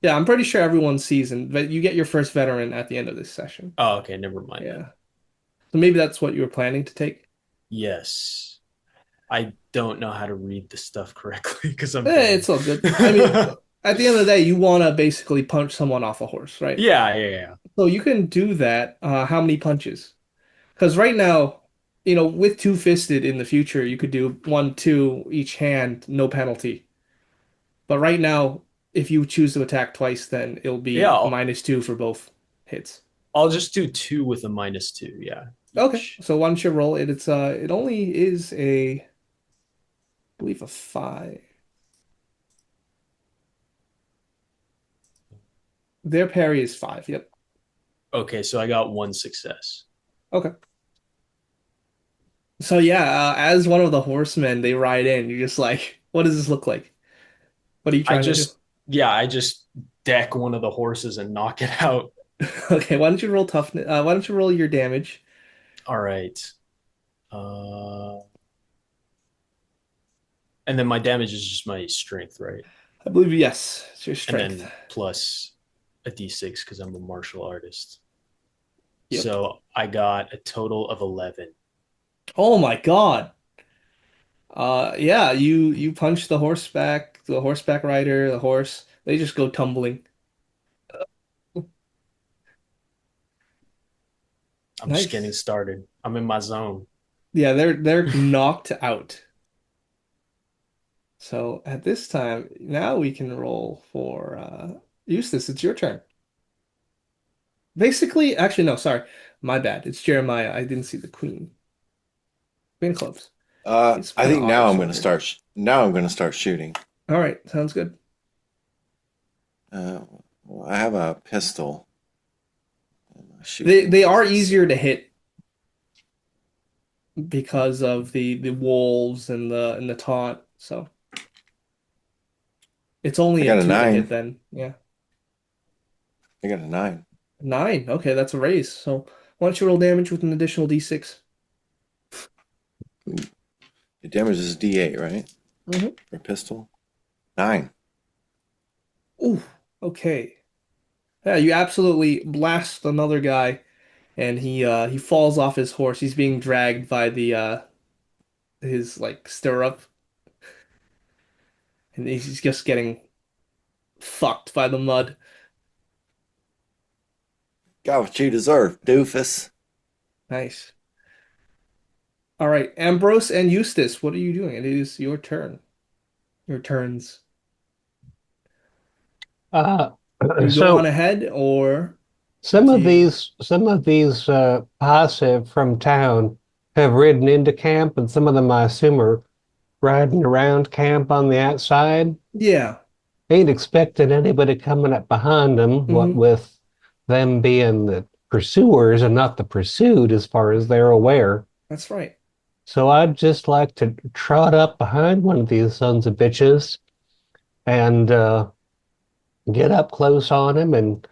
Yeah, I'm pretty sure everyone's seasoned, but you get your first veteran at the end of this session. Oh, okay, never mind then. Yeah. So maybe that's what you were planning to take. Yes. I don't know how to read the stuff correctly because I'm bad. It's all good. I mean, at the end of the day, you want to basically punch someone off a horse, right? Yeah, yeah, yeah. So you can do that. How many punches? Because right now, with two-fisted in the future, you could do 1, 2 each hand, no penalty. But right now, if you choose to attack twice, then it'll Yeah, be a -2 for both hits. I'll just do two with a -2. Yeah, Okay, each. so why don't you roll it? It only is I believe a 5. Their parry is 5. Yep. Okay, so I got one success. Okay. So yeah, as one of the horsemen, they ride in. You're just like, what does this look like? What are you I trying to do? just, yeah, I just deck one of the horses and knock it out. Okay, why don't you roll toughness? Why don't you roll your damage? All right. Uh, and then my damage is just my strength, right? I believe yes, it's your And strength. then plus a d6 because I'm a martial artist. Yep. So I got a total of 11. Oh my God. Yeah, you punch the horseback rider, the horse. They just go tumbling. I'm just getting Nice. started. I'm in my zone. Yeah, they're knocked out. So at this time, now we can roll for Eustace. It's your turn. Basically, actually, no, sorry. My bad. It's Jeremiah. I didn't see the queen. Queen of clubs. He's I kind of think off now his I'm going to shoulder. start. Now I'm going to start shooting. All right, sounds good. Uh, well, I have a pistol. They Shooting. are easier to hit because of the wolves and the taunt. So it's I only a got a 2 to hit 9. then. Yeah. I got a 9. 9. Okay, that's a raise. So why don't you roll damage with an additional D6? The damage is D8, right? Mm-hmm. For a pistol. 9. Ooh, okay. Yeah, you absolutely blast another guy, and he falls off his horse. He's being dragged by the his like stirrup, and he's just getting fucked by the mud. Got what you deserve, doofus. Nice. All right, Ambrose and Eustace, what are you doing? It is your turn. Your turns. Uh, You go on so ahead, or some do of you? these posse from town have ridden into camp, and some of them I assume are riding around camp on the outside. Yeah. Ain't expecting anybody coming up behind them, what Hmm. with them being the pursuers and not the pursued, as far as they're aware. That's right. So I'd just like to trot up behind one of these sons of bitches and get up close on him and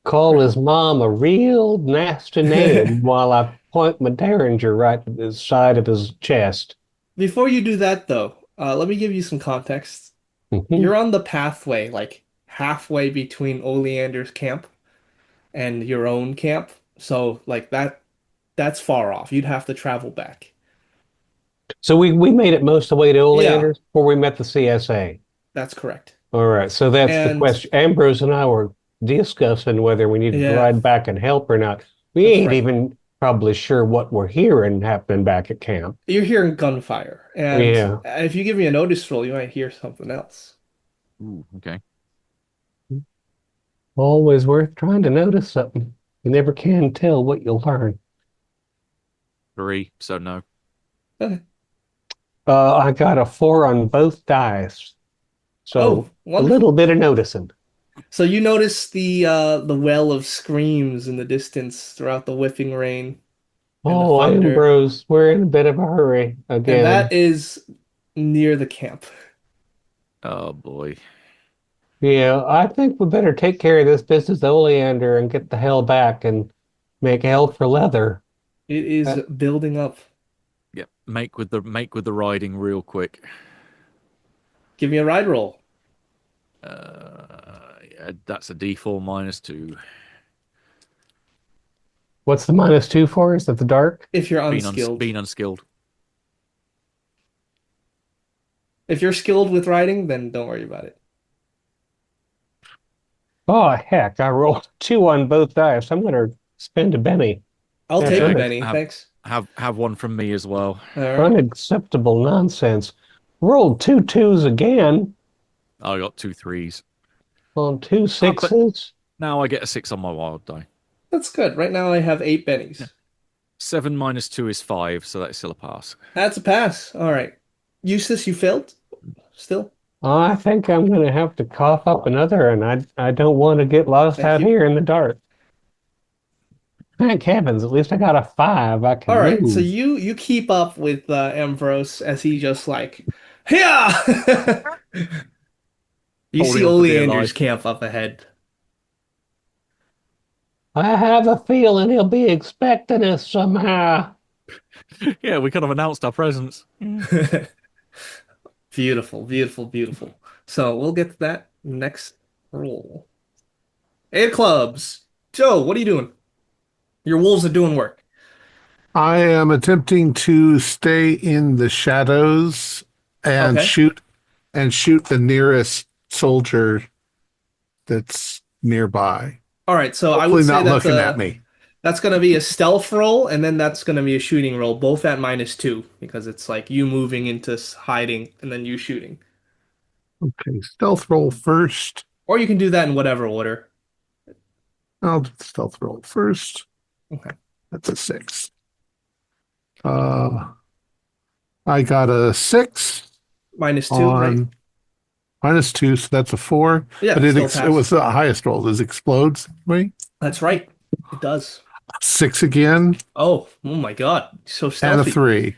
All call right. his mom a real nasty name while I point my derringer right to the side of his chest. Before you do that, though, let me give you some context. Mhm. You're on the pathway, like halfway between Oleander's camp and your own camp. So, like that's far off. You'd have to travel back. So we made it most of the way to Yeah, Oleander's before we met the CSA. that's correct. All right, so that's the And question. Ambrose and I were discussing whether we needed to yeah, ride back and help or not. We that's ain't right. even probably sure what we're hearing happening back at camp. You're hearing gunfire, and Yeah, if you give me a notice roll, you might hear something else. Ooh, okay. always worth trying to notice something. You never can tell what you'll learn. 3, so no. Okay. I got a 4 on both dice, Oh, so a little wonderful. bit of noticing. So you notice the well of screams in the distance throughout the whipping rain and the Oh, thunder, Ambrose, we're in a bit of a hurry and that again. is near the camp. Oh boy. Yeah, I think we better take care of this business, Oleander, and get the hell back and make hell for leather. It is Uh, building up. Yep. Make with the riding real quick. Give me a ride roll Yeah, that's a D4 -2. what's the -2 for? Is that the dark? if you're Being uns unskilled. being unskilled. If you're skilled with riding, then don't worry about it. Oh, heck, I rolled 2 on both dice. I'm gonna spend a penny. I'll That's take a Yeah, Benny, have thanks. have one from me as well. All right. unacceptable nonsense. Rolled 2 2s again I got 2 3s. on two But sixes. now I get a 6 on my wild die. That's good. Right now I have eight Yeah. Bennies. 7 -2 is 5, so that's still a pass. That's a pass. All right. Eustace, you failed? Still? I think I'm gonna have to cough up another, and I don't want to get lost Thank out you. here in the dark. Thank heavens, at least I got a 5. I All can right. So move. you keep up with Ambrose as he just like, yeah. You see Holding on for dear Oleander's life. camp up ahead. I have a feeling he'll be expecting us somehow. Yeah, we kind of announced our presence. Beautiful, beautiful, beautiful. So we'll get to that next roll. Eight clubs. Joe, what are you doing? Your wolves are doing work. I am attempting to stay in the shadows and Okay. shoot the nearest soldier that's nearby. All right. So I would Hopefully say not looking at me. that's gonna be a stealth roll, and then that's gonna be a shooting roll, both at -2, because it's like you moving into hiding and then you shooting. Okay, stealth roll first. Or you can do that in whatever order. I'll do the stealth roll first. Okay. That's a 6. Uh, I got a 6 -2, right? on -2, so that's a 4. Yeah, But still it pass. was the highest roll. It explodes me. That's right. It does. 6 again Oh my God. So and a stealthy. 3.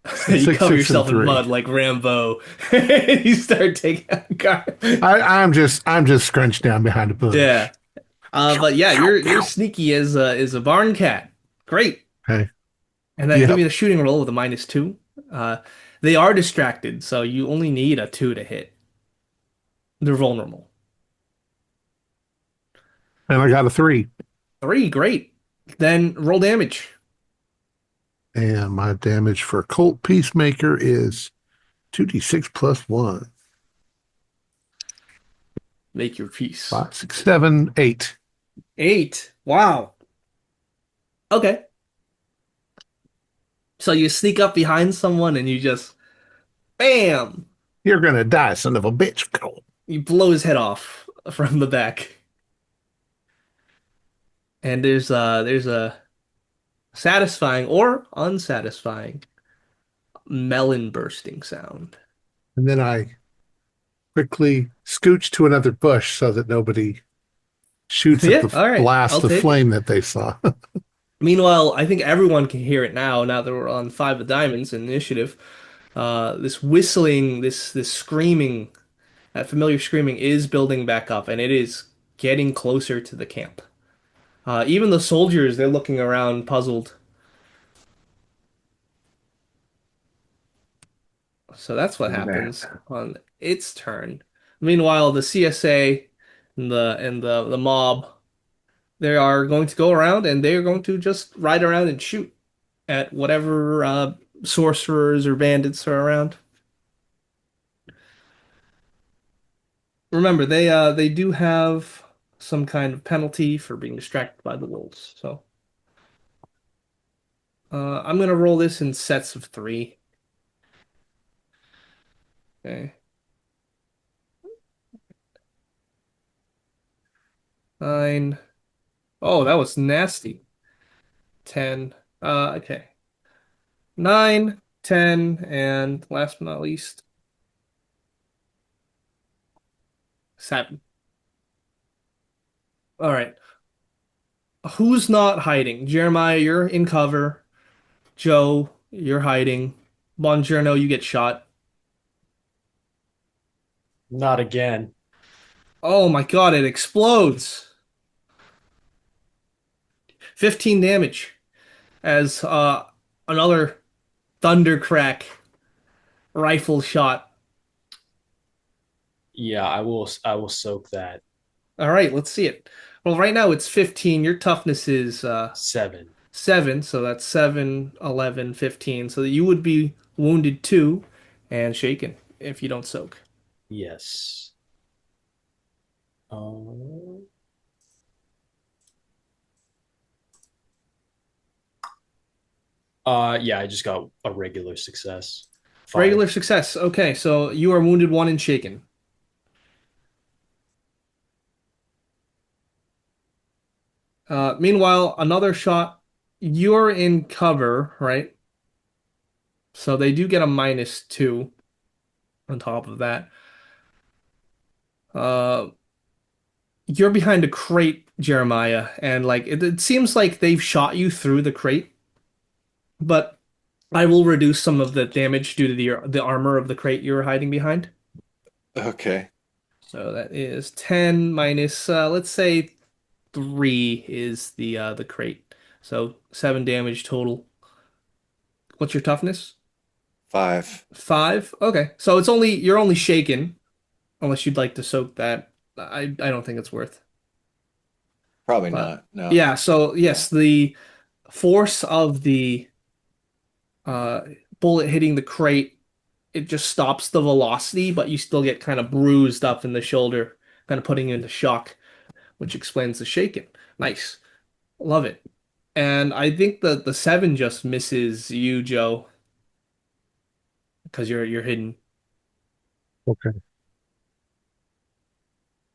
So You 6, cover 6, and yourself in 3. mud like Rambo. You start taking out guard. I'm just scrunched down behind a bush. Yeah. But yeah, you're sneaky as a barn cat. Great. Okay. And then give Yep. me the shooting roll with a -2. Uh, they are distracted, so you only need a 2 to hit. They're vulnerable. And I got a 3. 3, great. Then roll damage. And my damage for Colt Peacemaker is 2d6 plus 1. Make your peace. 5, 6, 7, 8. 8. Wow. Okay. So you sneak up behind someone and you just bam! You're going to die, son of a bitch. You blow his head off from the back. And there's a satisfying or unsatisfying melon bursting sound. And then I quickly scooch to another bush so that nobody shoots at Yeah, the all right. blast I'll of take it. flame that they saw. Meanwhile, I think everyone can hear it now that we're on five of diamonds initiative. This whistling, this screaming, that familiar screaming is building back up, and it is getting closer to the camp. Even the soldiers, they're looking around puzzled. So that's what Man. happens on its turn. Meanwhile, the CSA and the mob, they are going to go around and they are going to just ride around and shoot at whatever sorcerers or bandits are around. Remember, they do have some kind of penalty for being distracted by the wolves. So I'm gonna roll this in sets of three. Okay. 9. Oh, that was nasty. 10. Okay. 9, 10, and last but not least, 7. All right. Who's not hiding? Jeremiah, you're in cover. Joe, you're hiding. Bongiorno, you get shot. Not again. Oh my God, it explodes. 15 damage as another thundercrack rifle shot. Yeah, I will soak that. All right, let's see it. Well, right now it's 15. Your toughness is 7. 7, so that's 7, 11, 15. So that you would be wounded 2 and shaken if you don't soak. Yes. Um, yeah, I just got a regular success. 5. Regular success. Okay, so you are wounded 1 and shaken. Meanwhile, another shot. You're in cover, right? So they do get a -2 on top of that. Uh, you're behind a crate, Jeremiah, and like it seems like they've shot you through the crate, but I will reduce some of the damage due to the armor of the crate you're hiding behind. Okay. So that is 10 minus, let's say 3 is the crate. So 7 damage total. What's your toughness? 5. 5. Okay, so it's only you're only shaken, unless you'd like to soak that. I don't think it's worth. Probably But not. No. yeah, so Yeah. yes, the force of the uh, bullet hitting the crate, it just stops the velocity, but you still get kind of bruised up in the shoulder, kind of putting you into shock, which explains the shaking. Nice. Love it. And I think the 7 just misses you, Joe, because you're hidden. Okay.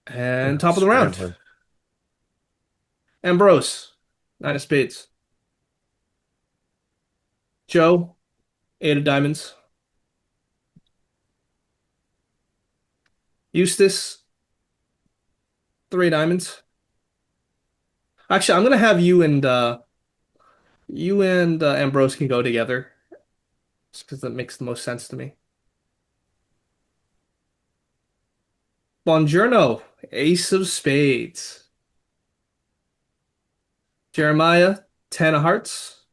And top of the round. Scrambling. Ambrose, 9 of spades. Joe, 8 of diamonds. Eustace, 3 diamonds. Actually, I'm gonna have you and Ambrose can go together, just because that makes the most sense to me. Buongiorno, ace of spades. Jeremiah, 10 of hearts.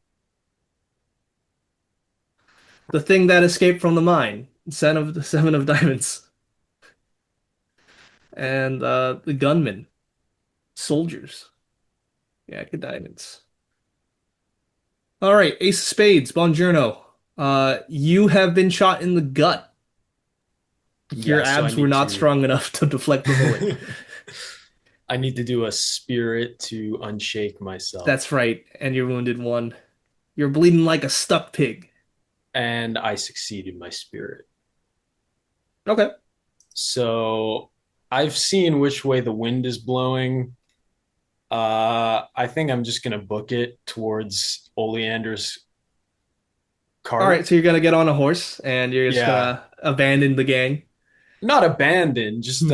The thing that escaped from the mine, seven of diamonds. And the gunman, soldiers. Yeah, good diamonds. All right, Ace of Spades, Buongiorno. You have been shot in the gut. Your Yeah, so I abs were need not to strong enough to deflect the bullet. I need to do a spirit to unshake myself. That's right, and you're wounded one. You're bleeding like a stuck pig. And I succeeded my spirit. Okay. So I've seen which way the wind is blowing. I think I'm just gonna book it towards Oleander's All right, cart. so you're gonna get on a horse and you're just Yeah, gonna abandon the gang. not abandoned, just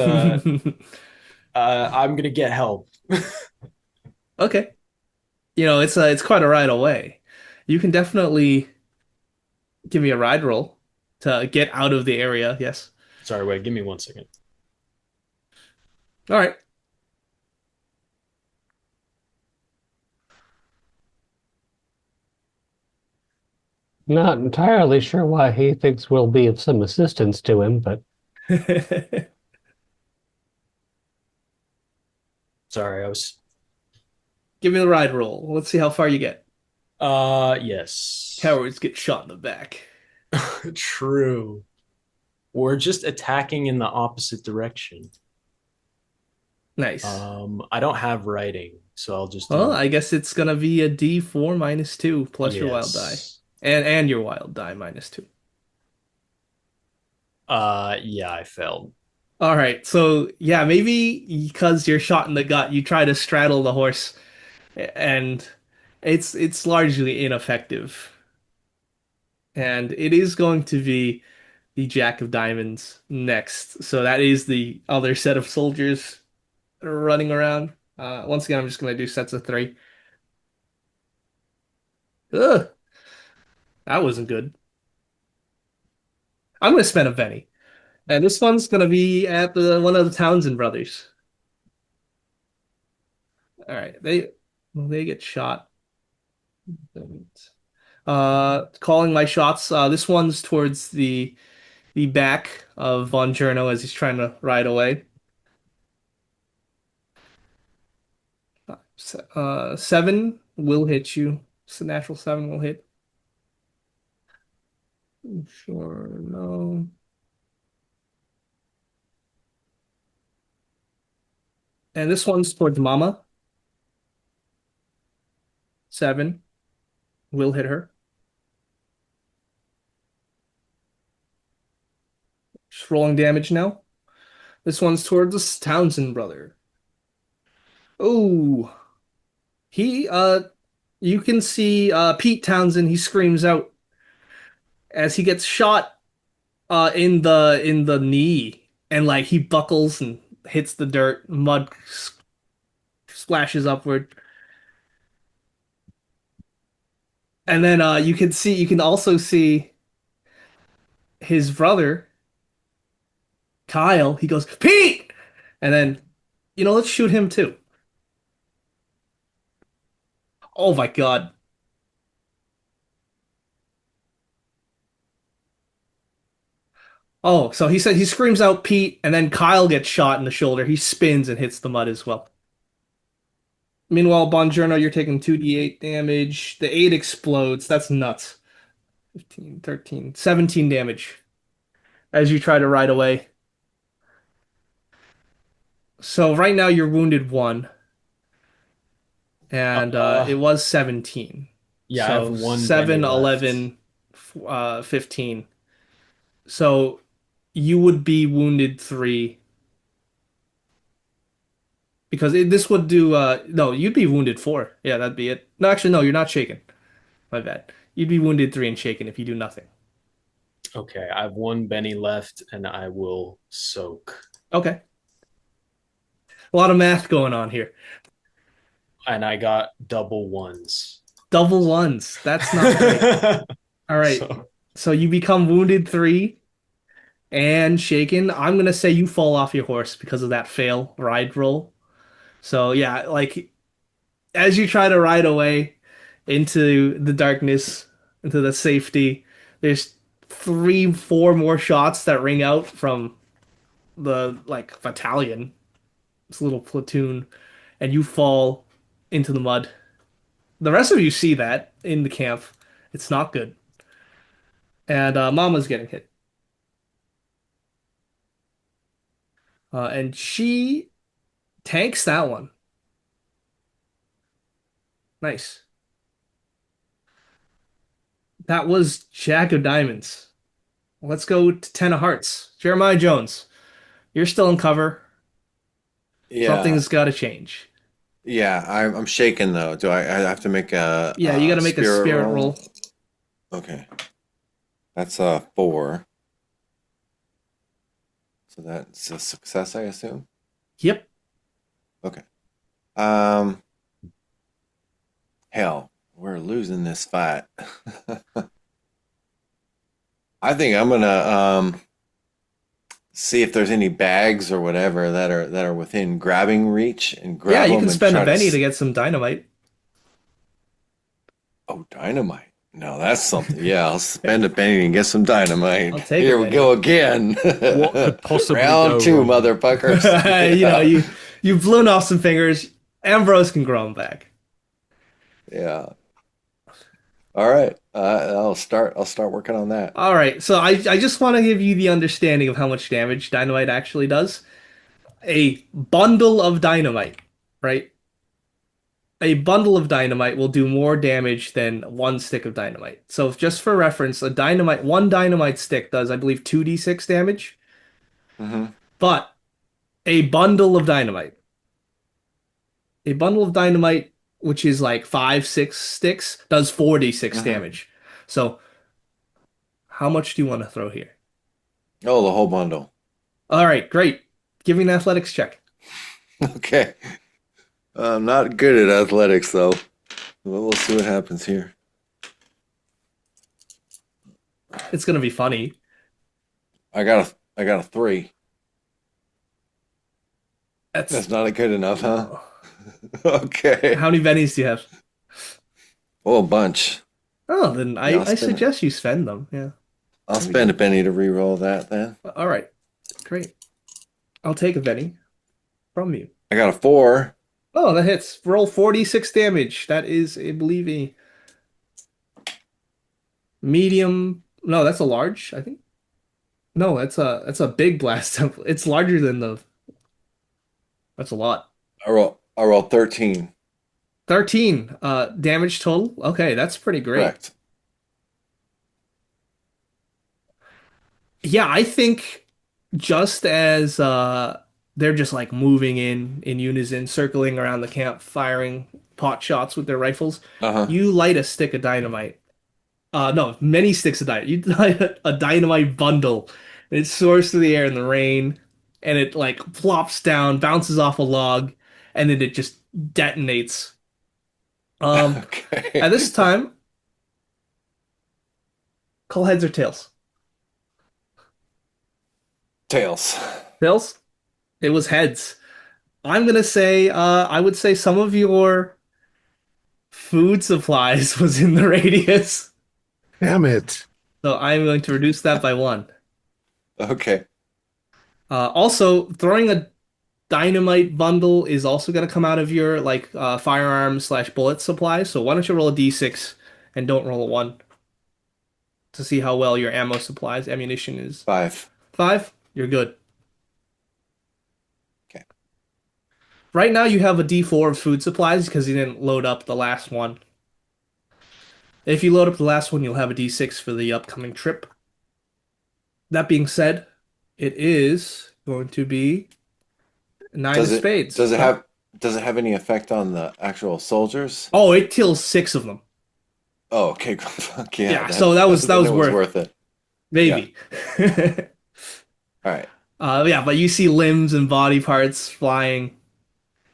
I'm gonna get help. Okay. It's quite a ride away. You can definitely give me a ride roll to get out of the area. Yes. Sorry, wait, give me 1 second. All right. Not entirely sure why he thinks we'll be of some assistance to him, but Sorry, I was Give me the ride roll. Let's see how far you get. yes. Cowards get shot in the back. True. We're just attacking in the opposite direction. Nice. I don't have writing, so I'll just Well, do I guess it's gonna be a D4 minus 2 plus your wild die. yes. And your wild die minus 2. Yeah, I failed. All right. So, yeah, maybe because you're shot in the gut, you try to straddle the horse and it's largely ineffective. And it is going to be the Jack of Diamonds next. So that is the other set of soldiers running around. Once again, I'm just going to do sets of three. Ugh, that wasn't good. I'm going to spend a penny. And this one's going to be at one of the Townsend brothers. All right. They get shot. Calling my shots. This one's towards the back of Von Cherno as he's trying to ride away. 7 will hit you. So natural 7 will hit. Sure, no. And this one's towards Mama. 7 will hit her. Just rolling damage now. This one's towards the Townsend brother. Oh, he you can see Pete Townsend, he screams out as he gets shot in the knee and like he buckles and hits the dirt, mud splashes upward. And then you can also see his brother, Kyle, he goes, "Pete!" And then, let's shoot him too. Oh my God. Oh, so he said he screams out Pete, and then Kyle gets shot in the shoulder. He spins and hits the mud as well. Meanwhile, Bongiorno, you're taking 2d8 damage. The 8 explodes. That's nuts. 15, 13, 17 damage as you try to ride away. So right now you're wounded 1, and it Uh, was 17. yeah, I have So one Benny 7, left. 11, 15. So you would be wounded 3 because this would do no, you'd be wounded 4. Yeah, that'd be it. No, actually no, you're not shaken. My bad. You'd be wounded 3 and shaken if you do nothing. Okay, I have one Benny left, and I will soak. Okay. A lot of math going on here. And I got double ones. Double ones. That's not great. All right. So So you become wounded 3 and shaken. I'm gonna say you fall off your horse because of that fail ride roll. So yeah, like as you try to ride away into the darkness, into the safety, there's 3, 4 more shots that ring out from the like battalion, this little platoon, and you fall into the mud. The rest of you see that in the camp. It's not good. And Mama's getting hit. And she tanks that one. Nice. That was Jack of Diamonds. Let's go to Ten of Hearts. Jeremiah Jones, you're still in cover. Yeah, Something's got to change. yeah. I'm shaking though. Do I have to make Yeah, you got to a make a spirit spirit roll? roll. Okay, that's a 4. So that's a success, I assume. Yep. Okay. Um, hell, we're losing this fight. I think I'm gonna see if there's any bags or whatever that are within grabbing reach and Yeah, grab you them can and spend a try to. penny to get some dynamite. Oh, dynamite. No, that's something. Yeah, I'll spend a penny and get some dynamite. I'll take a Here we penny. go again. What could possibly Round go 2, wrong? motherfuckers. You know, Yeah, you've blown off some fingers. Ambrose can grow them back. yeah. All right. I'll start working on that. All right, so I just want to give you the understanding of how much damage dynamite actually does. A bundle of dynamite, right? A bundle of dynamite will do more damage than one stick of dynamite. So just for reference, one dynamite stick does, I believe, 2d6 damage, Hmm. but a bundle of dynamite, a bundle of dynamite, which is like 5, 6 sticks, does 4d6 Hmm. damage. So how much do you want to throw here? Oh, the whole bundle. All right, great. Give me an athletics check. Okay. I'm not good at athletics though. Well, we'll see what happens here. It's gonna be funny. I got a 3. That's That's not good enough, huh? Okay. how many bennies do you have? Oh, a bunch. Oh, then Yeah, I'll I spend it. suggest you spend them. Yeah, I'll that'd be spend a good. penny to re-roll that then. All right, great. I'll take a penny from you. I got a 4. Oh, that hits. Roll 46 damage. That is, I believe, a medium. No, that's a large, I think. No, that's a big blast. It's larger than the. That's a lot. I roll 13. 13 damage total. Okay, that's pretty great. Correct. Yeah, I think just as they're just like moving in unison, circling around the camp, firing pot shots with their rifles, Uh-huh. you light a stick of dynamite. No, many sticks of dynamite. You light a dynamite bundle, and it soars through the air in the rain, and it like plops down, bounces off a log, and then it just detonates. Okay. At this time, call heads or tails. Tails. Tails? It was heads. I'm gonna say, I would say some of your food supplies was in the radius, Damn it. so I'm going to reduce that by one. Okay. Also, throwing a dynamite bundle is also going to come out of your like firearms slash bullet supply. So why don't you roll a d6 and don't roll a one to see how well your ammo supplies, ammunition is. 5. 5, you're good. Okay. Right now you have a d4 of food supplies because you didn't load up the last one. If you load up the last one, you'll have a d6 for the upcoming trip. That being said, it is going to be nine of Does it spades. does it have does it have any effect on the actual soldiers? Oh, it kills 6 of them. Oh, okay. Fuck yeah. Yeah, so that was Then it was worth worth it. Yeah. maybe. All right. Yeah, but you see limbs and body parts flying.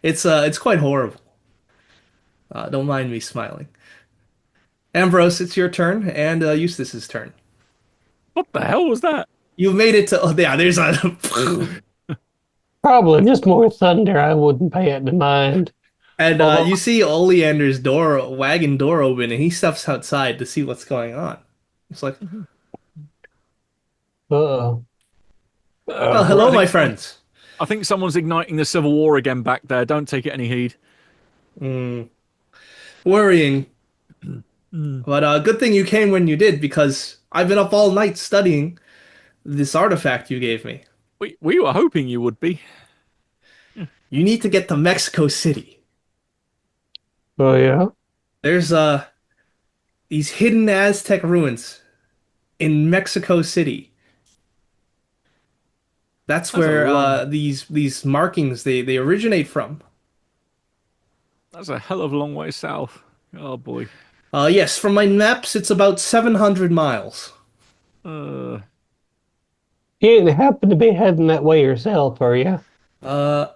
It's quite horrible. Don't mind me smiling. Ambrose, it's your turn, and Eustace's turn. What the hell was that? You've made it to. Oh, yeah, there's a. Probably just more thunder. I wouldn't pay it in mind. And Although, you see Oleander's wagon door open, and he steps outside to see what's going on. It's like, uh, well, I hello, my think friends. I think someone's igniting the Civil War again back there. Don't take it any heed. Mm. worrying. Mm. But good thing you came when you did, because I've been up all night studying this artifact you gave me. We were hoping you would be. You need to get to Mexico City. Oh yeah. There's these hidden Aztec ruins in Mexico City. That's That's a where long. these markings they originate from. That's a hell of a long way south. Oh boy. Yes, from my maps, it's about 700 miles. Uh, You ain't happen to be heading that way yourself, are you? Uh,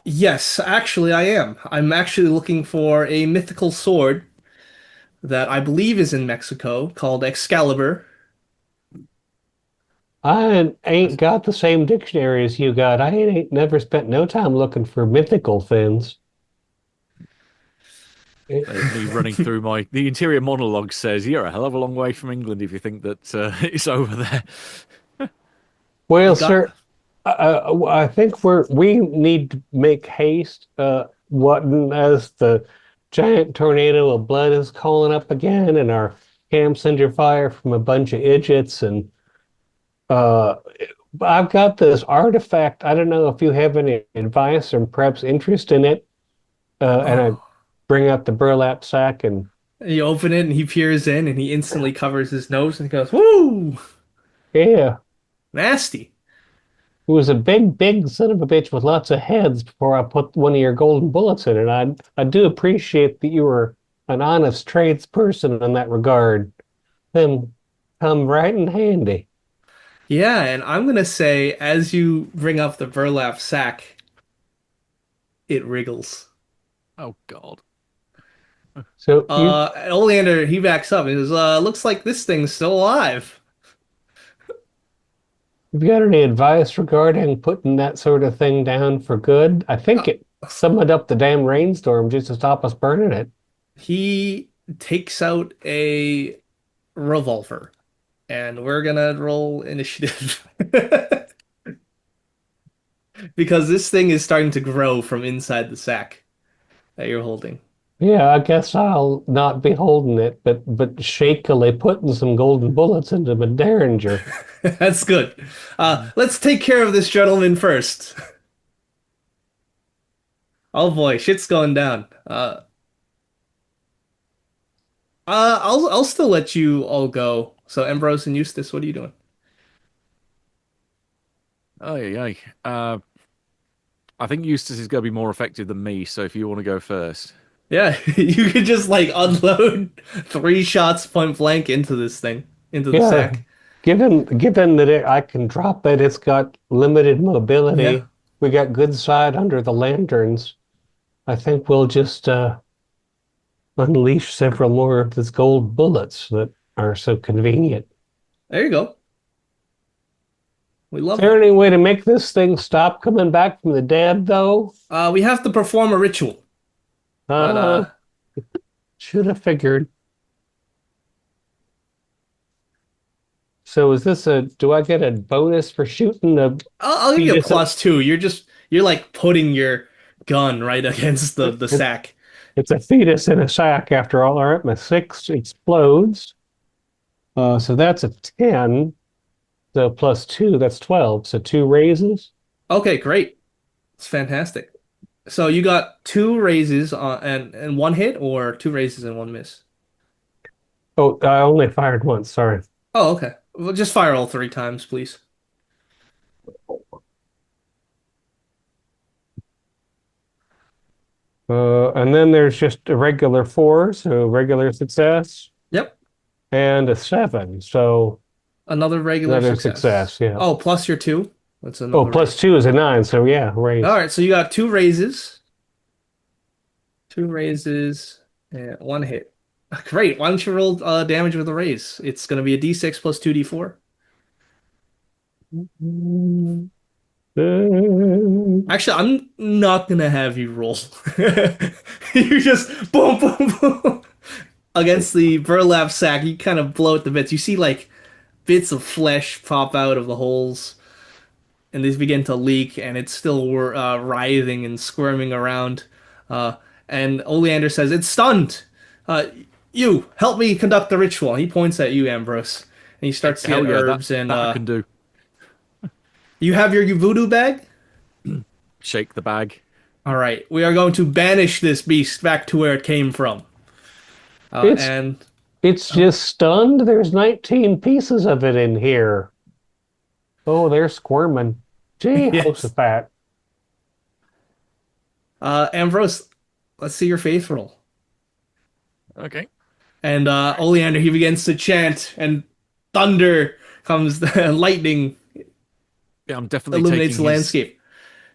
yes, actually, I am. I'm actually looking for a mythical sword that I believe is in Mexico called Excalibur. I ain't got the same dictionary as you got. I ain't never spent no time looking for mythical things. there's me running through the interior monologue says you're a hell of a long way from England if you think that it's over there. Well, You got sir, I think we need to make haste. What as the giant tornado of blood is calling up again, and our camp's under fire from a bunch of idiots, and uh, I've got this artifact. I don't know if you have any advice or perhaps interest in it. And I oh. bring out the burlap sack and You open it and he peers in and he instantly covers his nose and he goes, "Woo! yeah, Nasty." it was a big, big son of a bitch with lots of heads before I put one of your golden bullets in it. I do appreciate that you were an honest tradesperson in that regard. Them come right in handy. Yeah, and I'm gonna say as you bring up the burlap sack, it wriggles. Oh God. So And Oleander, he backs up and goes, looks like this thing's still alive. you've got any advice regarding putting that sort of thing down for good? I think Uh, it summoned up the damn rainstorm just to stop us burning it. he takes out a revolver, and we're gonna roll initiative. Because this thing is starting to grow from inside the sack that you're holding. Yeah, I guess I'll not be holding it, but shakily putting some golden bullets into my derringer. That's good. Mm. Let's take care of this gentleman first. Oh boy, shit's going down. I'll still let you all go. So Ambrose and Eustace, what are you doing? Oh yeah. I think Eustace is going to be more effective than me. So if you want to go first. Yeah, you could just like unload 3 shots point blank into this thing, into the Yeah, sack. given that I can drop it, it's got limited Yeah. mobility. We got good side under the lanterns. I think we'll just unleash several more of these gold bullets that are so convenient. There you go. We Is love there that. any way to make this thing stop coming back from the dead, though? We have to perform a ritual, but Uh, should have figured. So is this do I get a bonus for shooting the I'll give you a fetus? +2. You're like putting your gun right against the It, sack. it's a fetus in a sack after all. All right, my 6 explodes. So that's a 10. So plus 2, that's 12. So 2 raises. Okay, great. It's fantastic. So you got 2 raises and 1 hit, or 2 raises and 1 miss? Oh, I only fired once, sorry. Oh, okay. Well, just fire all 3 times, please. And then there's just a regular 4, so regular success, Yep. and a 7. So Another regular another success. success, yeah. Oh, plus your 2. That's Oh, another plus raise. 2 is a 9, so yeah, raise. All right, so you got 2 raises, 2 raises, and 1 hit. Great. Why don't you roll damage with a raise? It's going to be a d6 plus 2d4. Actually, I'm not going to have you roll. You just boom, boom, boom against the burlap sack. You kind of blow it to bits. You see like bits of flesh pop out of the holes, and these begin to leak, and it's still writhing and squirming around. Uh, and Oleander says, "It's stunned. Uh, you help me conduct the ritual. He points at you, Ambrose, and he starts to get Hell yeah, that herbs and that I can do. you have your voodoo bag. Shake the bag. All right, we are going to banish this beast back to where it came from. It's And it's oh, just stunned. There's 19 pieces of it in here. Oh, they're squirming. Gee, yes, Jehoshaphat. Ambrose, let's see your faith roll. Okay. And Oleander, he begins to chant, and thunder comes, lightning Yeah, I'm definitely illuminates taking the his. landscape.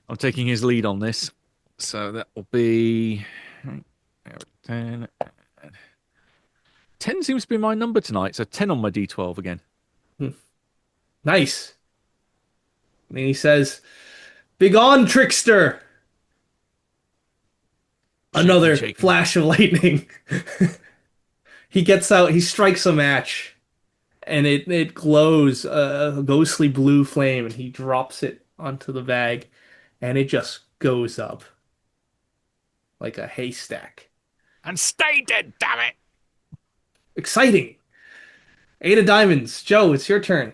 I'm taking his lead on this. So that will be 10. 10 seems to be my number tonight. So 10 on my D12 again. Hmm, nice. And he says, "Begone, trickster!" Shaky, Another shaky. flash of lightning. He gets out, he strikes a match, and it glows a ghostly blue flame, and he drops it onto the bag, and it just goes up like a haystack. And stay dead, damn it! Exciting! Eight of diamonds. Joe, it's your turn.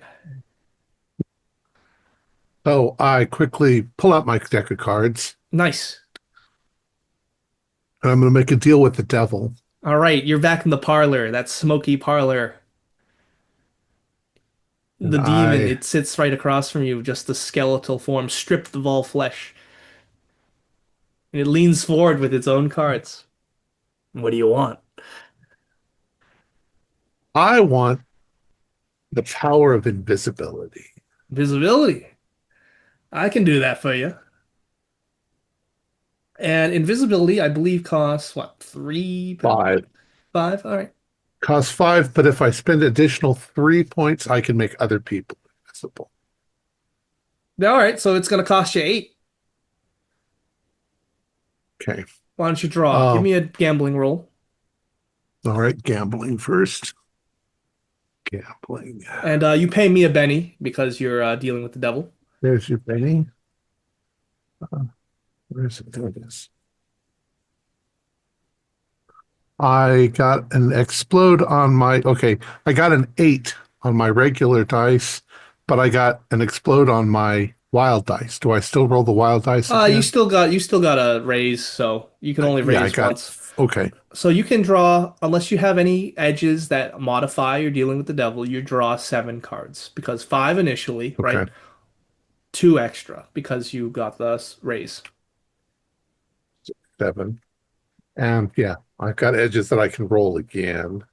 So I quickly pull out my deck of cards, Nice. and I'm going to make a deal with the devil. All right, you're back in the parlor, that smoky parlor. And The demon, it sits right across from you, just the skeletal form, stripped of all flesh. And it leans forward with its own cards. What do you want? I want the power of invisibility. Visibility. I can do that for you. And invisibility, I believe, costs what? 3 power? 5. 5? All right. Costs 5, but if I spend additional 3 points, I can make other people invisible. All right, so it's going to cost you 8. Okay. Why don't you draw? Give me a gambling roll. All right. Gambling first. Gambling. And you pay me a Benny because you're dealing with the devil. There's your penny. Where is it? There it is. I got an explode on my, okay, I got an 8 on my regular dice, but I got an explode on my wild dice. Do I still roll the wild dice You again? still got a raise, so you can only Yeah, I raise got once. it. Okay. So you can draw, unless you have any edges that modify you're dealing with the devil, you draw 7 cards because 5 initially, Okay. right? 2 extra because you got the raise. 7. And yeah, I've got edges that I can roll again.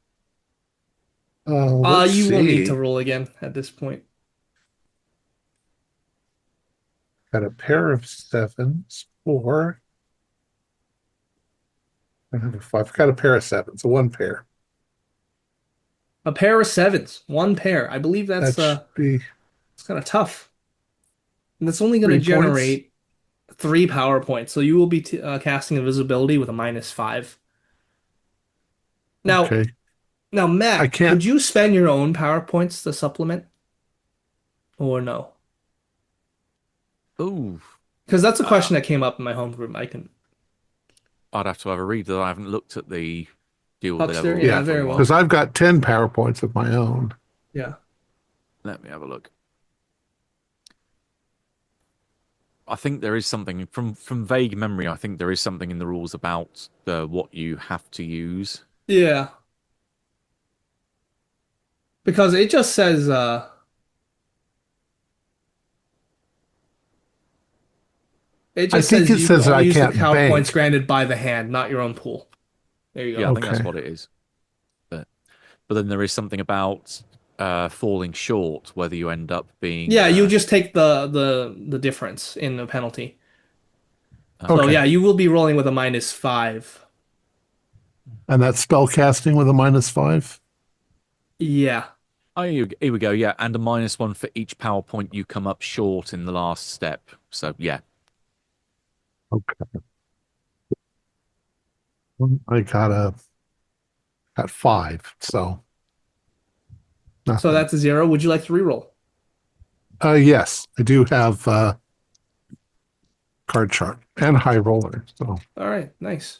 Let's You won't need see. to roll again at this point. Got a pair of 7s, 4. I have a 5. Got a pair of 7s, so 1 pair. A pair of 7s, 1 pair. I believe That that's should be it's kind of tough. And that's only going to 3 points. generate 3 power points. So you will be casting invisibility with a -5. Now, Okay. now, I Matt, can't. could you spend your own power points to supplement or no? Ooh. Because that's a Uh, question that came up in my home group. I can I'd have to have a read though. I haven't looked at the deal with the Huckster, devil yeah, for very a well. while. Because I've got 10 power points of my own. Yeah. Let me have a look. I think there is something from vague memory. I think there is something in the rules about what you have to use. Yeah. Because it just says I think it you says that I use the can't power points bank. granted by the hand, not your own pool. There you Yeah, I go. think that's Okay. what it is. But then there is something about falling short, whether you end up being. Yeah, you just take the difference in the penalty. So Okay. yeah, you will be rolling with a -5. And that's spell casting with a -5. Yeah. Oh, here we go. Yeah, and a -1 for each power point you come up short in the last step. So yeah, Okay. I got 5, so So nothing. that's a 0. Would you like to reroll? Yes, I do have card shark and high roller. So All right, nice.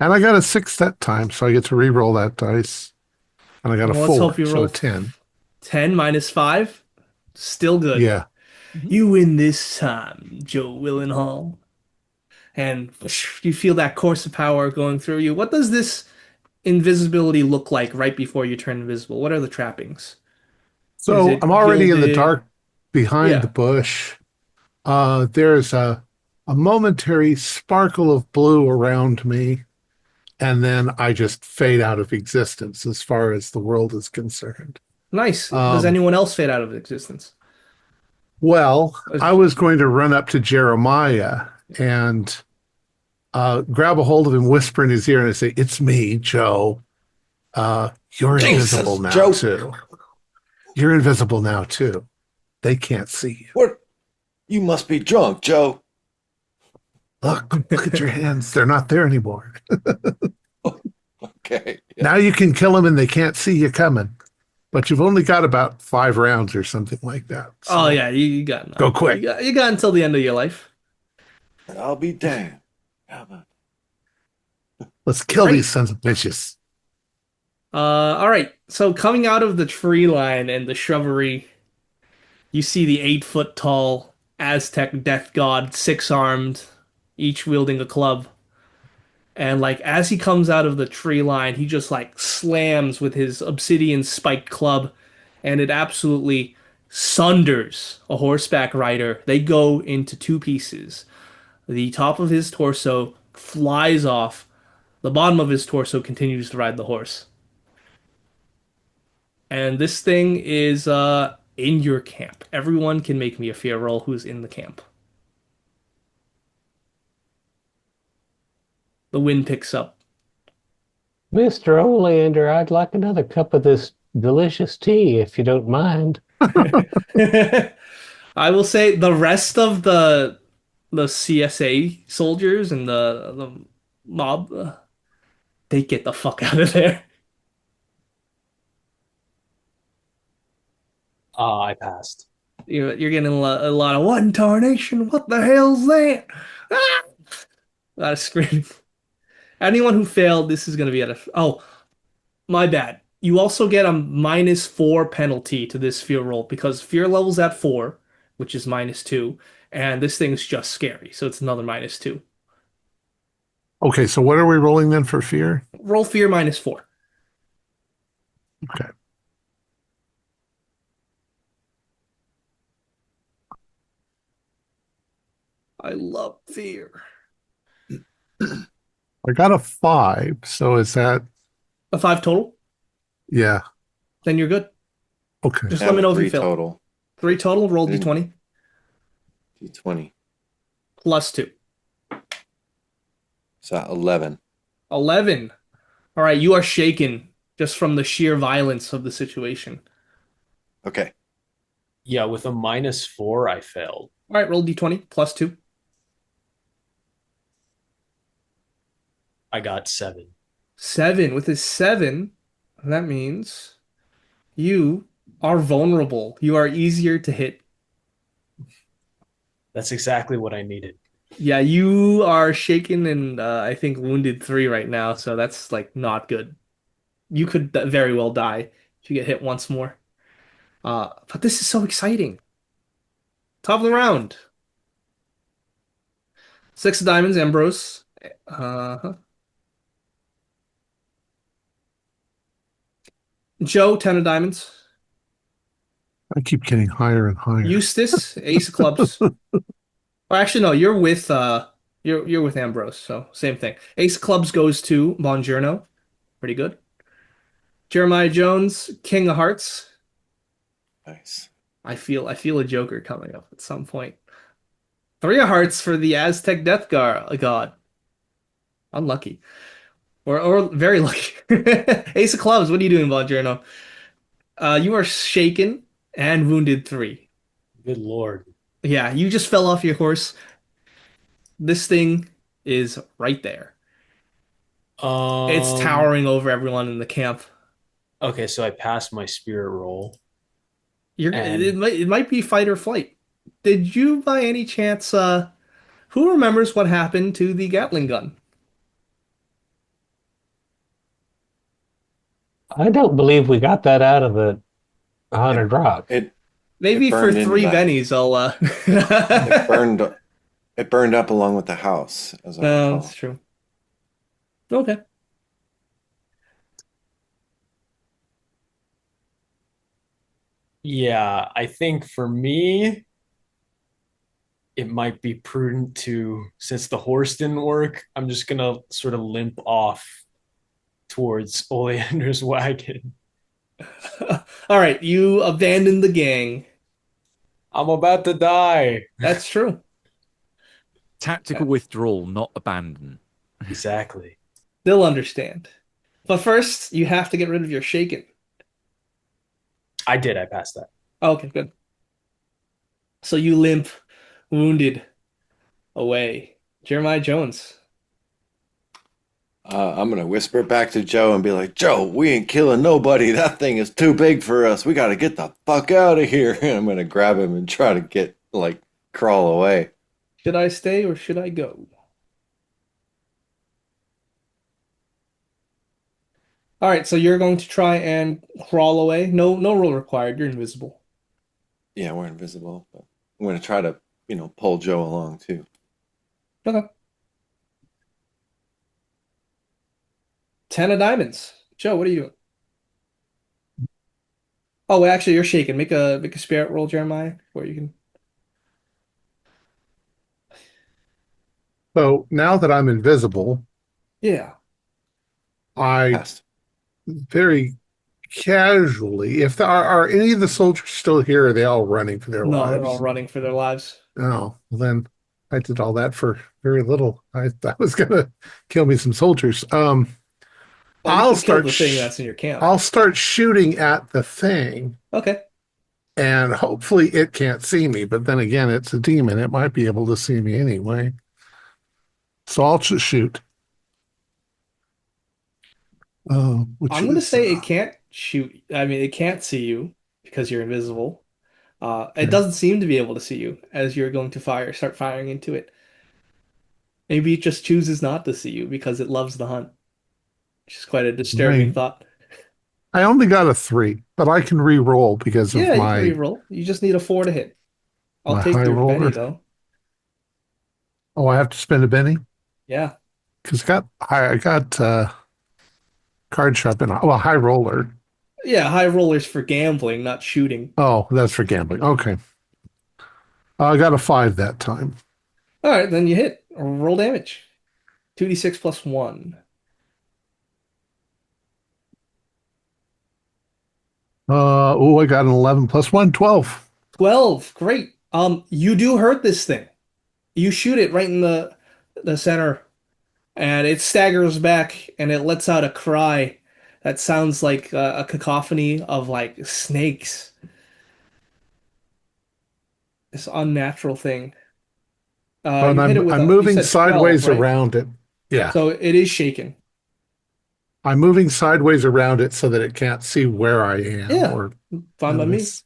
And I got a 6 that time, so I get to re-roll that dice. And I got a Well, let's hope 4, you so roll a 10. 10 minus 5. Still good. Yeah. Mhm. You win this time, Joe Willenhall. And you feel that course of power going through you. What does this invisibility look like right before you turn invisible? What are the trappings? Is So it I'm already in the gilded? dark behind the Yeah. bush. There's a momentary sparkle of blue around me, and then I just fade out of existence as far as the world is concerned. Nice. Does Um, anyone else fade out of existence? well, I Is- was going to run up to Jeremiah and grab a hold of him, whisper in his ear, and I say, "It's me, Joe. You're invisible Jesus, now Joe. too. You're invisible now too. They can't see you. What? You must be drunk, Joe. Look at your hands. They're not there anymore. Okay. Yeah. Now you can kill them and they can't see you coming. But you've only got about 5 rounds or something like that. Oh So yeah, you got enough. go quick. You got until the end of your life. I'll be damned. How about Let's kill Great. these sons of bitches. All right. So coming out of the tree line and the shrubbery, you see the 8 foot tall Aztec death god, 6 armed, each wielding a club. And like as he comes out of the tree line, he just like slams with his obsidian spiked club, and it absolutely sunders a horseback rider. They go into 2 pieces. The top of his torso flies off. The bottom of his torso continues to ride the horse. And this thing is in your camp. Everyone can make me a fear roll who's in the camp. The wind picks up. Mr. Oleander, I'd like another cup of this delicious tea, if you don't mind. I will say the rest of the CSA soldiers and the mob, they get the fuck out of there. I passed. You're getting a lot of what in tarnation? What the hell's that? Ah! A lot of screaming. Anyone who failed, this is going to be at a. Oh, my bad. You also get a -4 penalty to this fear roll because fear level's at 4, which is -2, and this thing's just scary, so it's another -2. Okay, so what are we rolling then for fear? Roll fear -4. Okay. I love fear. I got a 5, so is that, A 5 total? yeah, Then you're good. okay. Just I let have me a know if 3 you fail. total. 3 total, roll I didn't- d20 D20. +2. So 11. 11. All right, you are shaken just from the sheer violence of the situation. Okay. Yeah, with a -4, I failed. All right, roll d20 +2. I got 7. 7. With a 7, that means you are vulnerable. You are easier to hit. That's exactly what I needed. Yeah, you are shaken and I think wounded 3 right now, so that's like not good. You could very well die if you get hit once more. But this is so exciting. Top of the round. 6 of diamonds, Ambrose. Joe, 10 of diamonds. I keep getting higher and higher. Eustace, ace of clubs. Or actually, no, you're with Ambrose, so same thing. Ace of clubs goes to Bongiorno. Pretty good. Jeremiah Jones, king of hearts. Nice. I feel a Joker coming up at some point. 3 of hearts for the Aztec God. Unlucky. Or very lucky. Ace of clubs, what are you doing, Bongiorno? You are shaken and wounded 3. Good Lord. Yeah, you just fell off your horse. This thing is right there. It's towering over everyone in the camp. Okay, so I passed my spirit roll. It And might be fight or flight. Did you by any chance who remembers what happened to the Gatling gun? I don't believe we got that out of the It haunted rock. it it Maybe for burned into three the bennies, I'll it burned it burned up along with the house, as I No, that's recall. true. Okay. Yeah, I think for me, it might be prudent to, since the horse didn't work, I'm just gonna sort of limp off towards Oleander's wagon. All right, you abandoned the gang. I'm about to die. That's true. Tactical withdrawal, not abandon. Exactly. They'll understand. But first, you have to get rid of your shaken. I did. I passed that. Okay, good. So you limp, wounded, away. Jeremiah Jones. I'm gonna whisper back to Joe and be like, Joe, we ain't killing nobody. That thing is too big for us. We gotta get the fuck out of here. And I'm gonna grab him and try to get crawl away. Should I stay or should I go? All right, so you're going to try and crawl away. No roll required. You're invisible. Yeah, we're invisible, but I'm gonna try to, pull Joe along too. Okay. 10 of diamonds. Joe, what are you doing? Oh, wait, actually, you're shaking. Make a spirit roll, Jeremiah, where you can. So now that I'm invisible, Yeah. I Passed. very casually, if there are any of the soldiers still here, are they all running for their No, they're all lives? running for their lives. Oh, well then I did all that for very little. I that was gonna kill me some soldiers. Well, you I'll can kill start the thing sh that's in your camp. I'll start shooting at the thing, Okay. and hopefully it can't see me. But then again, it's a demon; it might be able to see me anyway. So I'll just shoot. Which I'm gonna is say it can't shoot. I mean, it can't see you because you're invisible. It okay. doesn't seem to be able to see you as you're going to start firing into it. Maybe it just chooses not to see you because it loves the hunt, which is quite a disturbing I thought. I only got a 3, but I can re-roll because of Yeah, you can my re-roll. You just need a 4 to hit. I'll my take high your Benny roller. though. Oh, I have to spend a penny Yeah. because I got card sharp and well, high roller. Yeah, high rollers for gambling, not shooting. Oh, that's for gambling. Okay. I got a 5 that time. All right, then you hit. Roll damage. 2d6 plus 1. I got an 11 plus 1, 12. 12. Great. You do hurt this thing. You shoot it right in the center, and it staggers back and it lets out a cry that sounds like a cacophony of like snakes. This unnatural thing. Oh, and You hit it with I'm you moving said 12, sideways right? around it. Yeah. So it is shaken. I'm moving sideways around it so that it can't see where I am Yeah, or fine by me. this.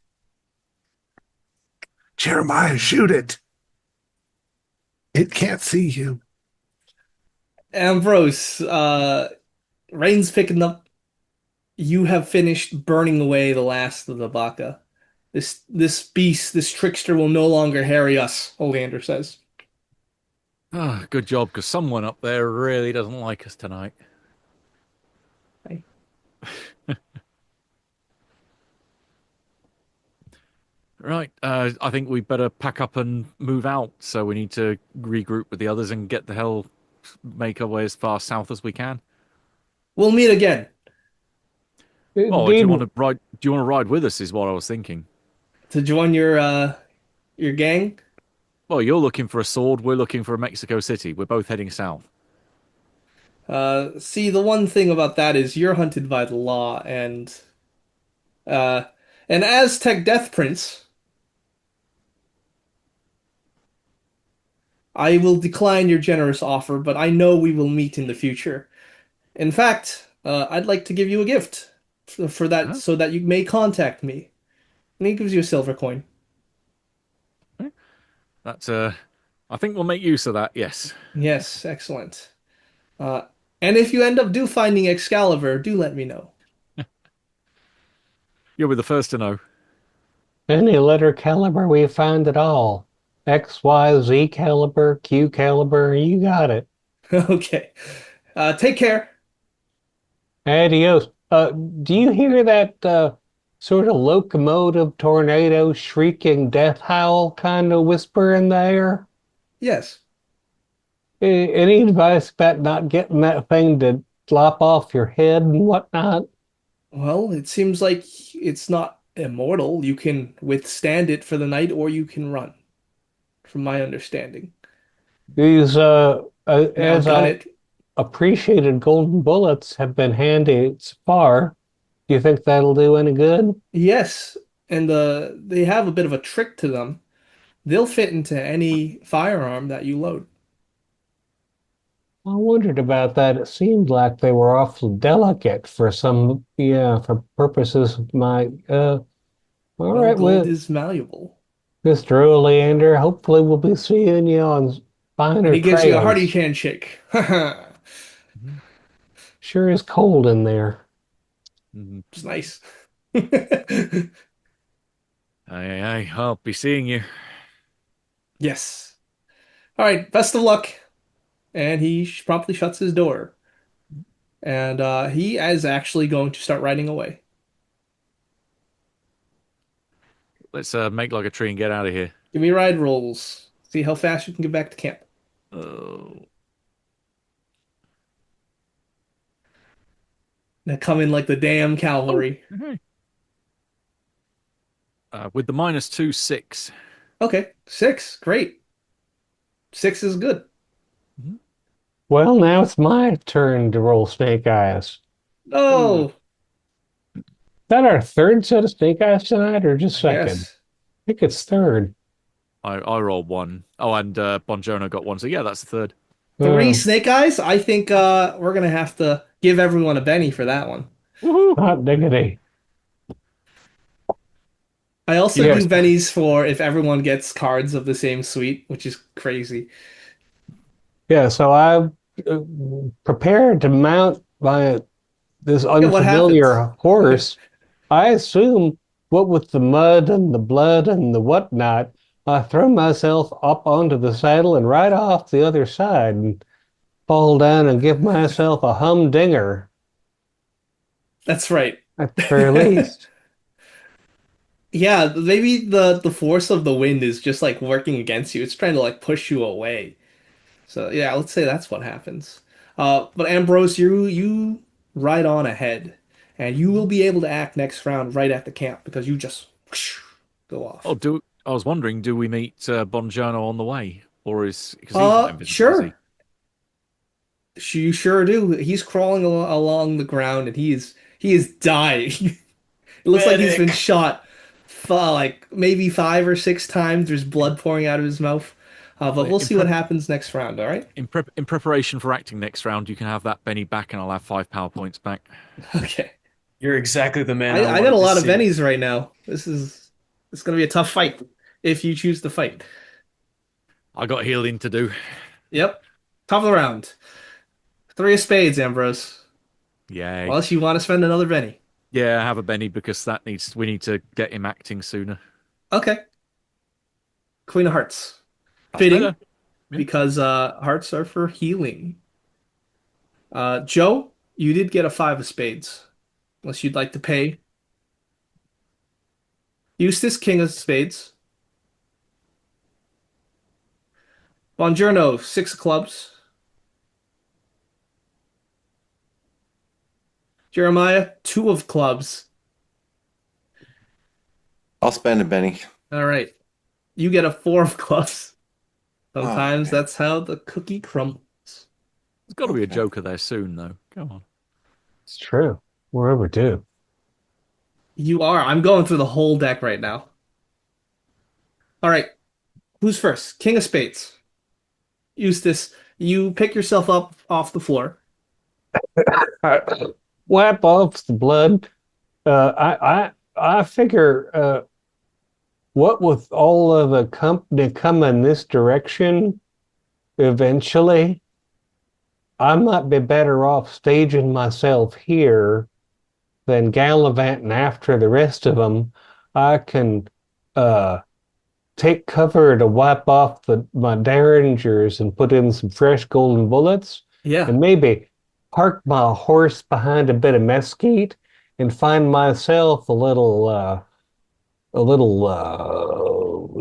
Jeremiah, shoot it. It can't see you. Ambrose, rain's picking up. You have finished burning away the last of the baka. This beast, this trickster will no longer harry us, Oleander says. Ah, good job, because someone up there really doesn't like us tonight. Hey. Right, I think we better pack up and move out. So we need to regroup with the others and get the hell, make our way as far south as we can. We'll meet again Oh, do you want Did to ride? Do you want to ride with us? Is what I was thinking. to join your gang. Well, you're looking for a sword. We're looking for a Mexico City. We're both heading south. See, the one thing about that is you're hunted by the law, and uh, an Aztec Death Prince. I will decline your generous offer, but I know we will meet in the future. In fact, I'd like to give you a gift for that, Huh? so that you may contact me. And he gives you a silver coin. That's I think we'll make use of that. Yes. Yes, excellent. Uh, and if you end up finding Excalibur, do let me know. You'll be the first to know. Any letter caliber we find at all. X, Y, Z caliber, Q caliber, you got it. Okay. Take care. Adios. Do you hear that sort of locomotive tornado shrieking death howl kind of whisper in the air? Yes. Any advice about not getting that thing to flop off your head and whatnot? Well, it seems like it's not immortal. You can withstand it for the night or you can run, from my understanding. These, And as outgun I've it. appreciated, golden bullets have been handy so far. Do you think that'll do any good? Yes. And they have a bit of a trick to them. They'll fit into any firearm that you load. I wondered about that. It seemed like they were awfully delicate for some, yeah, for purposes of my, all Well, right, gold well, is malleable. Mr. Oleander, hopefully we'll be seeing you on And finer he gives you a hearty trails. handshake. Mhm. Sure is cold in there. Mhm. It's nice. Aye, aye, I'll be seeing you. Yes. All right, best of luck. And he promptly shuts his door. And he is actually going to start riding away. Let's make like a tree and get out of here. Give me ride rolls. See how fast you can get back to camp. Oh. Now come in like the damn Oh, cavalry. okay. With the -2, 6. Okay, 6. Great. 6 is good. Mhm. Well, now it's my turn to roll snake eyes. Ooh. Oh, Is that our third set of snake eyes tonight or just I second? guess. I think it's third. I rolled 1. Oh, and Bonjono got 1. So yeah, that's the third. 3 Uh, snake eyes? I think we're gonna have to give everyone a Benny for that one. Woohoo! hot diggity. I also Yes. do Bennies for if everyone gets cards of the same suite, which is crazy. Yeah, so I uh, prepared to mount this Yeah, what happens? unfamiliar horse. I assume what with the mud and the blood and the whatnot, I throw myself up onto the saddle and ride off the other side and fall down and give myself a humdinger That's right. at the very least. Yeah, maybe the force of the wind is just like working against you. It's trying to like push you away. So yeah, let's say that's what happens. But Ambrose, you ride on ahead, and you will be able to act next round right at the camp because you just whoosh, go Oh, off. I was wondering, do we meet Bongiorno on the way, or is because he's not invisible, is he? Sure. You sure do. He's crawling along the ground, and he is dying. It looks like he's been Medic. shot like maybe 5 or 6 times. There's blood pouring out of his mouth. But Well, we'll see what happens next round, all right? in preparation for acting next round, you can have that Benny back, and I'll have 5 power points back. Okay. You're exactly the man I I got a wanted to lot of see. bennies right now. It's gonna be a tough fight if you choose to fight. I got healing to do. Yep. Top of the round. 3 of spades, Ambrose. Yay! Unless you want to spend another Benny. Yeah, have a Benny because we need to get him acting sooner. Okay. Queen of Hearts. That's Fitting better. Yeah. because hearts are for healing. Joe, you did get a 5 of spades. Unless you'd like to pay. Eustace, King of Spades. Bongiorno, 6 of clubs. Jeremiah, 2 of clubs. I'll spend a Benny. All right. You get a 4 of clubs. Oh, Sometimes man. that's how the cookie crumbles. There's got to be a Okay. Joker there soon, though. Come on. It's true. We're overdue. You are. I'm going through the whole deck right now. All right. Who's first? King of Spades. Eustace, you pick yourself up off the floor. I wipe off the blood. I figure what with all of the company coming this direction, eventually, I might be better off staging myself here then gallivanting after the rest of them, I can uh, take cover to wipe off my derringers and put in some fresh golden bullets, Yeah, and maybe park my horse behind a bit of mesquite and find myself a little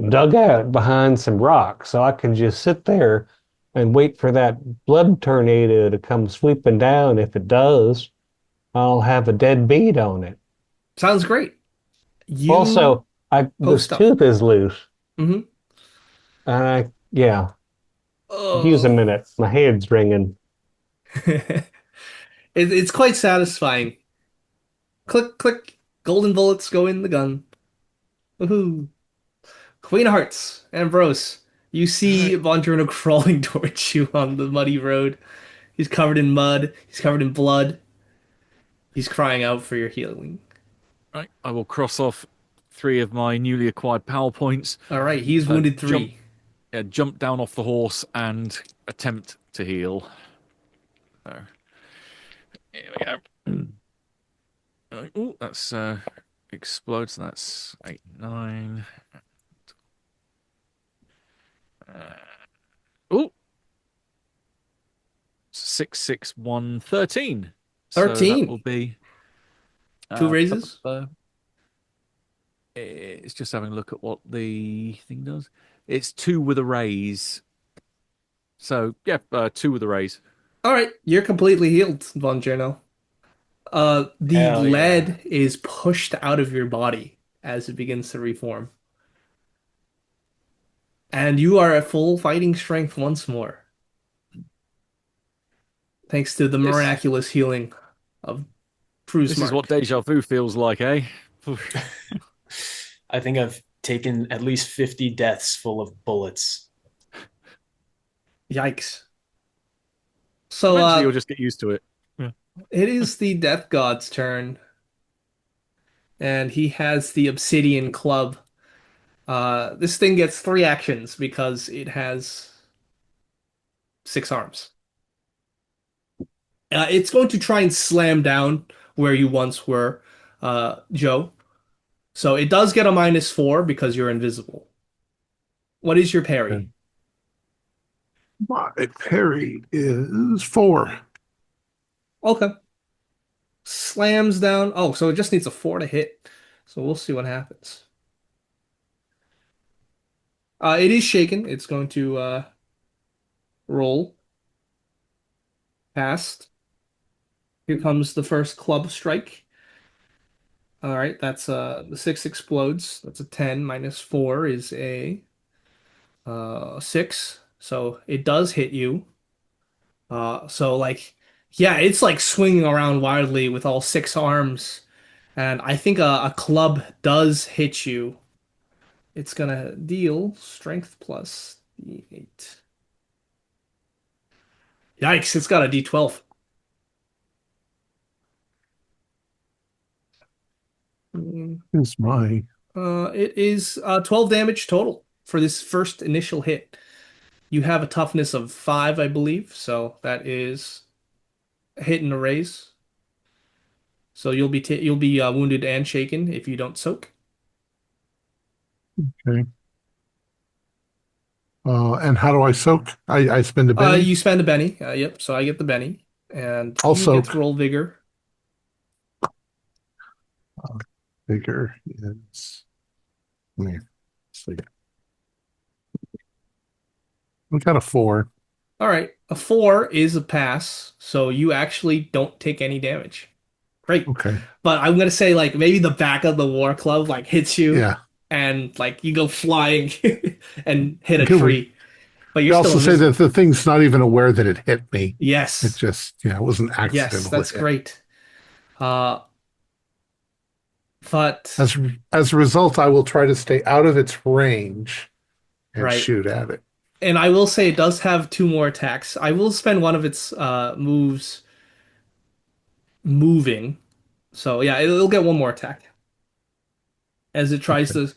dugout behind some rocks so I can just sit there and wait for that blood tornado to come sweeping down. If it does, I'll have a dead beat on it. sounds great. You Also, I this stuff. tooth is loose, Mm-hmm. and yeah, use a Oh. minute. My head's ringing. It's quite satisfying. Click, click. Golden bullets go in the gun. Woohoo. Queen of Hearts, Ambrose. You All see right. Bongiorno crawling towards you on the muddy road. He's covered in mud. He's covered in blood. He's crying out for your healing. Right. I will cross off 3 of my newly acquired power points. All right, he's wounded Jump, 3. jump down off the horse and attempt to heal. So, here we go. Oh, that's explodes. That's 8, 9. Oh, 6, 6, 1, 13. So that 13. will be 2 uh, raises. it's just having a look at what the thing does. It's 2 with a raise. So yeah, 2 with a raise. All right, you're completely healed, Bongiorno. The Hell yeah. lead is pushed out of your body as it begins to reform. And you are at full fighting strength once more, thanks to the This miraculous healing of this is what Prusmark. deja vu feels like, eh? I think I've taken at least 50 deaths full of bullets. Yikes. So Eventually, you'll just get used to it. Yeah. it is the Death God's turn, and he has the Obsidian Club. This thing gets 3 actions because it has 6 arms. It's going to try and slam down where you once were, Joe. So it does get a -4 because you're invisible. What is your Okay. parry? My parry is 4. Okay. Slams down. Oh, so it just needs a 4 to hit. So we'll see what happens. It is shaken. It's going to roll past. Here comes the first club strike. All right, that's the 6 explodes. That's a 10 -4 is a 6. So it does hit you. So like yeah, it's like swinging around wildly with all 6 arms. And I think a club does hit you. It's gonna deal strength plus D8. Yikes, it's got a D12. Is my It is 12 damage total for this first initial hit. You have a toughness of 5, I believe, so that is a hit and a raise. So you'll be wounded and shaken if you don't soak. okay. And how do I soak? I spend a penny. You spend a Benny. Yep, so I get the Benny. And I'll you get soak. to roll vigor. Figure is. Let me see. We got a 4. All right, a 4 is a pass, so you actually don't take any damage. Great. Okay. But I'm gonna say like maybe the back of the war club like hits you Yeah. and like you go flying and hit a Can tree. But we you're also still say that invisible. the thing's not even aware that it hit me. It Yes. just, it was an Yes, accidental that's hit. great. Uh but As as a result, I will try to stay out of its range and right. shoot at it. And I will say it does have 2 more attacks. I will spend one of its moves moving. So yeah, it'll get one more attack as it tries Okay. to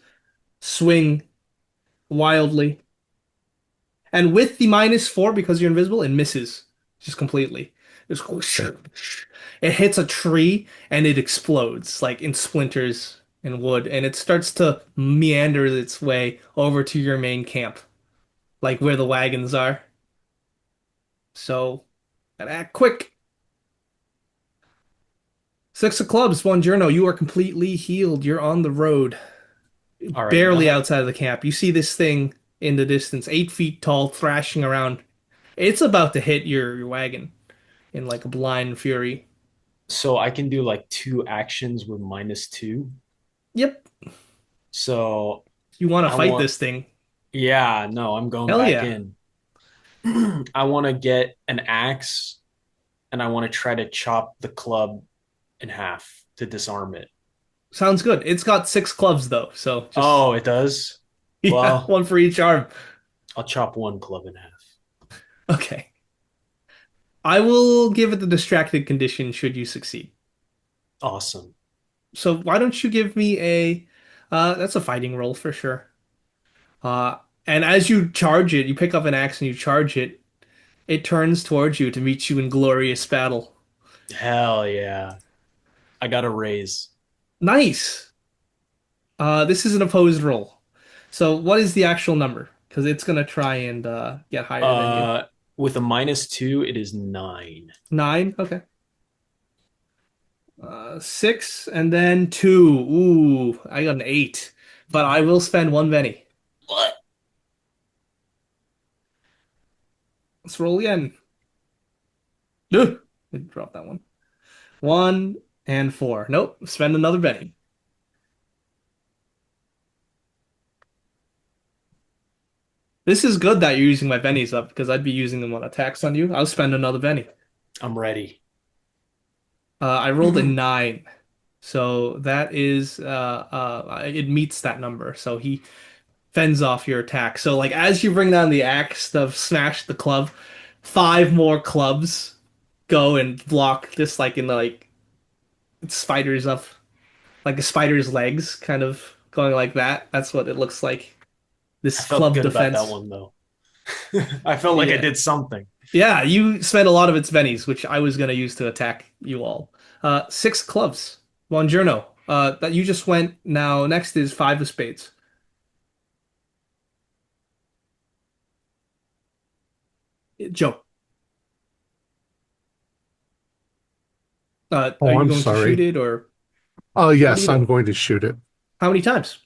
swing wildly. And with the -4 because you're invisible, it misses just completely. Just whoosh, Okay. whoosh. It hits a tree and it explodes like in splinters and wood, and it starts to meander its way over to your main camp, like where the wagons are. So, gotta act quick. Six of clubs, one journal. You are completely healed. You're on the road, All right, barely now outside of the camp. You see this thing in the distance, 8 feet tall, thrashing around. It's about to hit your wagon in like a blind fury. so I can do like 2 actions with -2. Yep. So You want to I fight want, this thing. yeah, no, I'm going Hell back yeah. in. I want to get an axe and I want to try to chop the club in half to disarm it. Sounds good. It's got 6 clubs though, so just Oh, it does? yeah, Well, one for each arm. I'll chop one club in half. Okay. I will give it the distracted condition should you succeed. Awesome. So why don't you give me a that's a fighting roll for sure. Uh and as you charge it, you pick up an axe and you charge it, it turns towards you to meet you in glorious battle. Hell yeah. I got a raise. Nice. This is an opposed roll. So what is the actual number? Because it's gonna try and get higher than you. Uh, with a -2, it is 9. 9. Okay. 6 and then 2. Ooh, I got an 8. But I will spend 1 penny. What? Let's roll again. Ugh, didn't drop that one. 1 and 4. Nope, spend another penny. This is good that you're using my pennies up because I'd be using them on attacks on you. I'll spend another penny. I'm ready. I rolled a 9. So that is it meets that number. So he fends off your attack. So like as you bring down the axe to smash the club, 5 more clubs go and block this like in the like spiders up like a spider's legs kind of going like that. That's what it looks like. I This felt club good about that defense. one though. I felt like I Yeah. did something. Yeah, you spent a lot of its bennies, which I was gonna use to attack you all. 6 clubs. Buongiorno. That you just went. Now next is 5 of spades. Joe. Are Oh, you I'm going to shoot sorry. it or Oh, what are you yes, I'm doing? going to shoot it. How many times?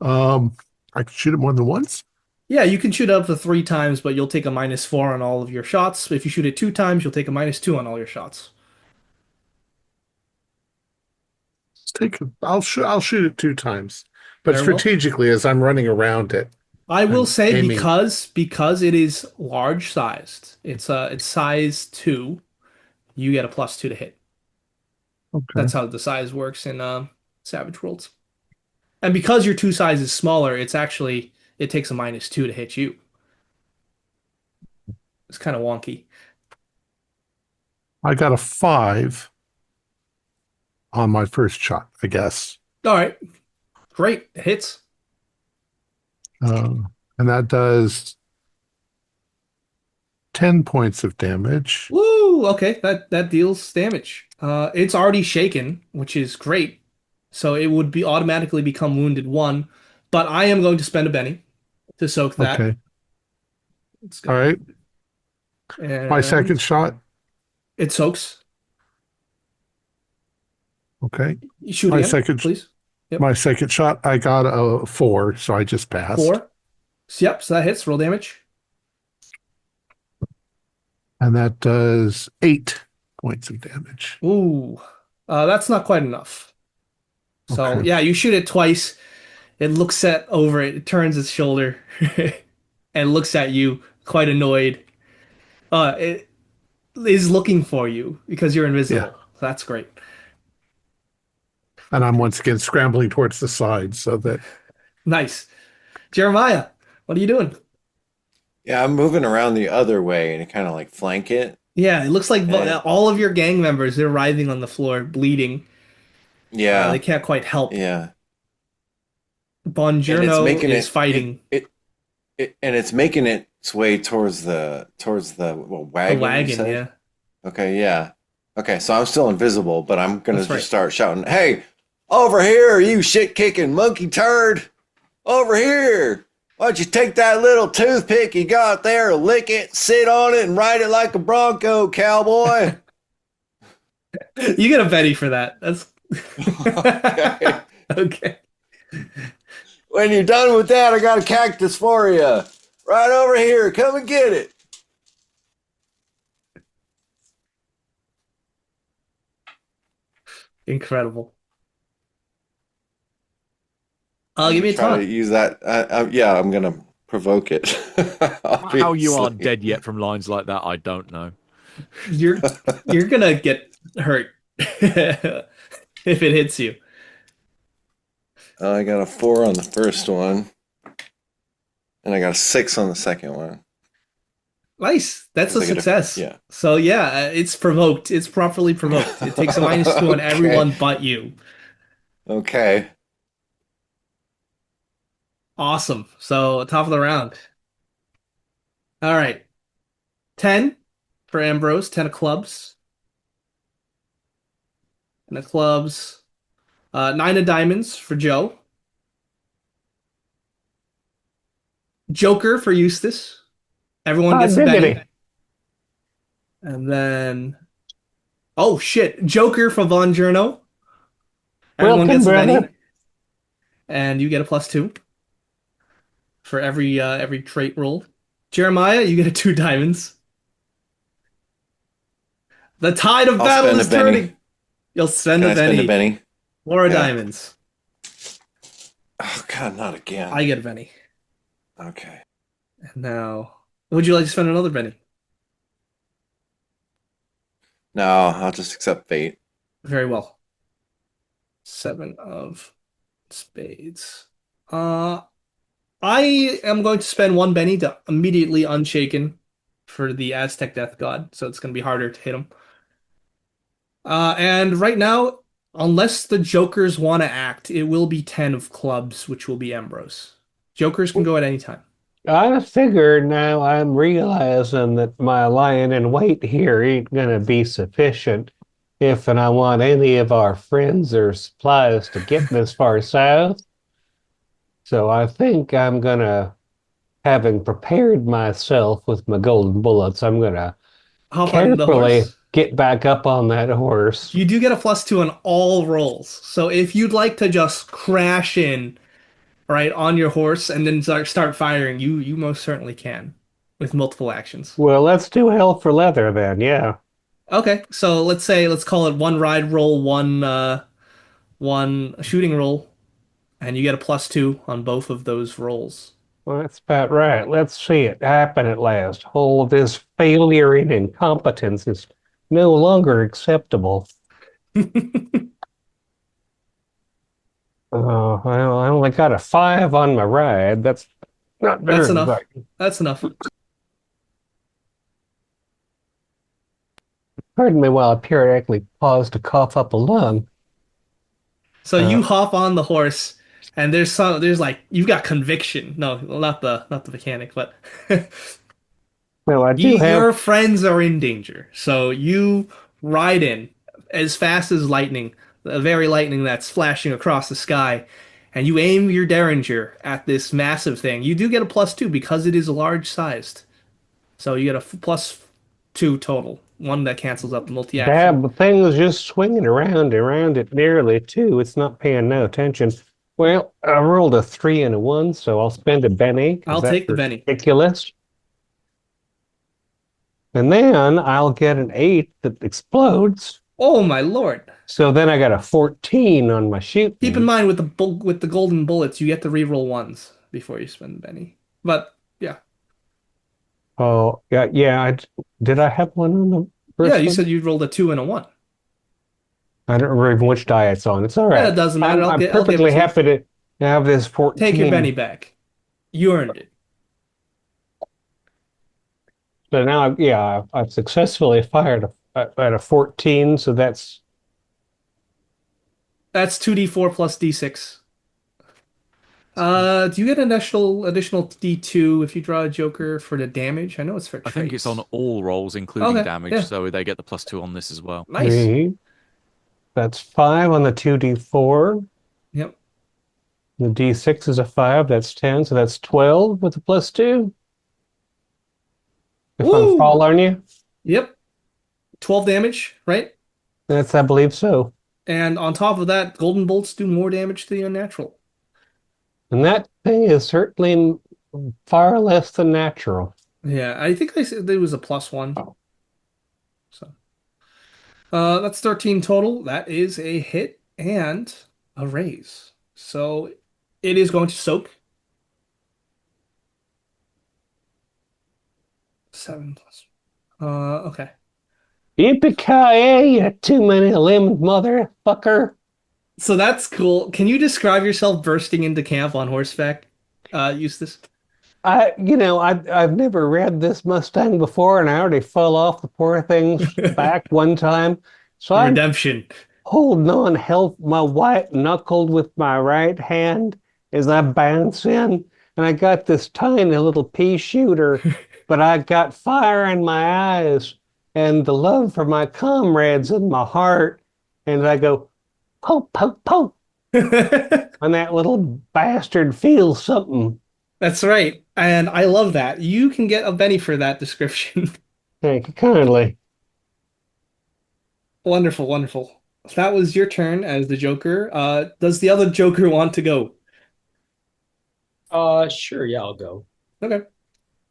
Um, I can shoot it more than once. Yeah, you can shoot up to 3 times, but you'll take a -4 on all of your shots. If you shoot it 2 times, you'll take a -2 on all your shots. I'll shoot it 2 times, but Very well. strategically as I'm running around it, I will I'm say aiming. because it is large sized. It's size 2. You get a +2 to hit. Okay. That's how the size works in Savage Worlds. And because your 2 size is smaller, it takes a -2 to hit you. It's kind of wonky. I got a 5 on my first shot, I guess. All right, great hits. Uh, and that does 10 points of damage. Woo! Okay, that deals damage. It's already shaken, which is great. So it would be automatically become wounded 1, but I am going to spend a penny to soak that. Okay. Let's All go. right. My second And shot. it soaks. Okay. You shoot My again, second please. Yep. my second shot, I got a 4, so I just passed. 4. Yep, so that hits. Roll damage. And that does 8 points of damage. Ooh, that's not quite enough. So Okay. yeah, you shoot it twice. It looks at over it, it turns its shoulder and looks at you, quite annoyed. It is looking for you because you're Yeah. invisible. That's great. And I'm once again scrambling towards the side so that Nice. Jeremiah, what are you doing? Yeah, I'm moving around the other way and kind of like flank it. Yeah, it looks like And all of your gang members, they're writhing on the floor, bleeding. They yeah, can't quite help. yeah. And it's Bongiorno making is fighting and it's making its way towards the well, the wagon, you wagon, said? yeah. Okay, yeah. Okay, so I'm still invisible, but I'm gonna That's just right. start shouting, "Hey, over here, you shit-kicking monkey turd! Over here! Why don't you take that little toothpick you got there, lick it, sit on it, and ride it like a bronco, cowboy?" You get a Betty for that. That's Okay. okay. When you're done with that, I got a cactus for you. Right over here. Come and get it. Incredible. I'm Give gonna me a try to taunt. use that. Yeah, I'm gonna provoke it. How you aren't Obviously. dead yet from lines like that, I don't know. You're you're gonna get hurt if it hits you. I got a 4 on the first one, and I got a 6 on the second one. Nice. That's a 'Cause I get success. yeah. So yeah, it's provoked. It's properly provoked. It takes a -2 on Okay. everyone but you. Okay. Awesome. So top of the round. All right. 10 for Ambrose, 10 of clubs. And the clubs. 9 of diamonds for Joe. Joker for Eustace. Everyone Hot gets a diggity. Benny. And then, oh shit, Joker for Von Journo. Everyone Welcome, gets a Benny, brother. and you get a +2 for every trait roll. Jeremiah, you get a 2 diamonds. The tide of I'll battle spend a is Benny. turning. You'll spend Can a I spend a Benny. Benny? 4 Yeah. diamonds. Oh God, not again. I get a Benny. Okay. And now, would you like to spend another Benny? No, I'll just accept fate. Very well. 7 of spades. Uh, I am going to spend 1 Benny to immediately unshaken for the Aztec Death God, so it's going to be harder to hit him. And right now, unless the Jokers want to act, it will be 10 of clubs, which will be Ambrose. Jokers can go at any time. I figured now I'm realizing that my lying in wait here ain't gonna be sufficient if and I want any of our friends or supplies to get this far south. So I think I'm gonna, having prepared myself with my golden bullets, I'm gonna Hop on the carefully horse. get back up on that horse. You do get a +2 on all rolls. So if you'd like to just crash in, right, on your horse and then start firing, you most certainly can with multiple actions. Well, let's do hell for leather then, yeah. Okay, so let's call it 1 ride roll, one shooting roll, and you get a +2 on both of those rolls. Well, that's about right. Let's see it happen at last. All this failure and incompetence is no longer acceptable. Well, I only got a 5 on my ride. That's not That's very enough. good. That's enough. Pardon me while I periodically pause to cough up a lung. So Uh, you hop on the horse, and there's like you've got conviction. No, not the mechanic, but well, I do have. your friends are in danger. So you ride in as fast as lightning, the very lightning that's flashing across the sky, and you aim your derringer at this massive thing. You do get a +2 because it is large sized. So you get a +2 total. One that cancels out the multi-action. Dab, the thing was just swinging around it nearly too. It's not paying no attention. Well, I rolled a 3 and a 1, so I'll spend a Benny because I'll that's take the Benny. ridiculous. And then I'll get an 8 that explodes. Oh my lord. So then I got a 14 on my Keep in shooting. mind with the golden bullets, you get to reroll ones before you spend the Benny. But yeah. Oh, yeah. Did I have one on the Yeah, first you one? said you rolled a 2 and a 1. I don't remember even which die it's on. It's all Yeah, right. it doesn't matter. I'm I'll give it perfectly to you. happy to have this Take your 14. Benny back. You earned it. So now, yeah, I've successfully fired at a 14. So That's 2d4 plus d6. Do you get an additional D2 if you draw a Joker for the damage? I know it's for I think it's on traits. all rolls, including Okay, damage, yeah, so they get the +2 on this as well. nice. Three. That's 5 on the 2d4. Yep. The d6 is a 5. That's 10. So that's 12 with the +2. If I'm Woo! following you, Yep. 12 damage, right? that's, I believe so. And on top of that, golden bolts do more damage to the unnatural. And that thing is certainly far less than natural. Yeah, I think they said there was a +1. Oh. So, that's 13 total. That is a hit and a raise. So it is going to soak. 7 plus. Okay. Yippee-ki-yay, you too many limbed motherfucker. So that's cool. Can you describe yourself bursting into camp on horseback, Eustace? I've never read this Mustang before, and I already fell off the poor thing's back one time. So I'm Redemption. holding on, held my white knuckled with my right hand as I bounce in, and I got this tiny little pea shooter, but I got fire in my eyes and the love for my comrades in my heart, and I go poke, poke, poke, and that little bastard feels something. That's right. And I love that. You can get a Benny for that description. Thank you kindly. Wonderful, wonderful. That was your turn as the Joker. Does the other Joker want to go? Sure, yeah, I'll go. Okay.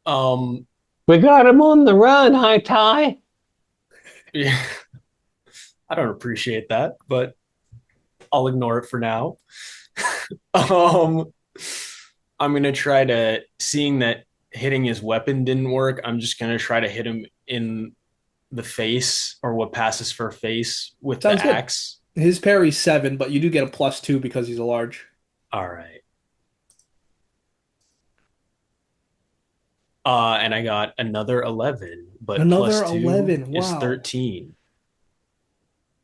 Um, We got him on the run, High Tie. yeah, I don't appreciate that, but I'll ignore it for now. Um, I'm gonna try to, seeing that hitting his weapon didn't work, I'm just gonna try to hit him in the face or what passes for a face with Sounds the good. axe. His parry's 7, but you do get a +2 because he's a large. All right. And I got another 11, but Another plus 2 11. is Wow. 13.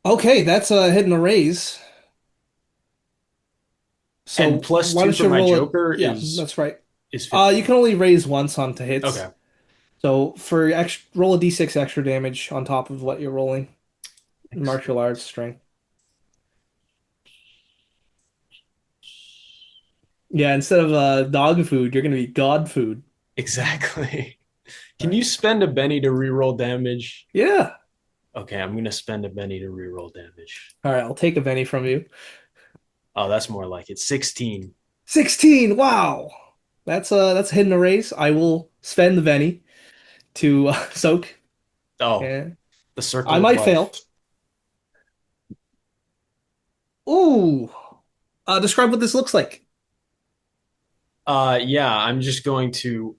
Okay, that's a hit and a raise. So And plus why 2 don't for you my roll it? Joker Yeah, that's right. is You 15. can only raise once onto hits. Okay. So for roll a d6 extra damage on top of what you're rolling. Martial arts strength. Yeah, instead of dog food, you're gonna be god food. Exactly. Can you spend a Benny to reroll damage? Yeah. Okay, I'm gonna spend a Benny to reroll damage. All right, I'll take a penny from you. Oh, that's more like it. 16. 16. Wow. That's a hidden erase. I will spend the penny to soak. Oh, Yeah. the circle I of might life. fail. Ooh. Describe what this looks like. Yeah, I'm just going to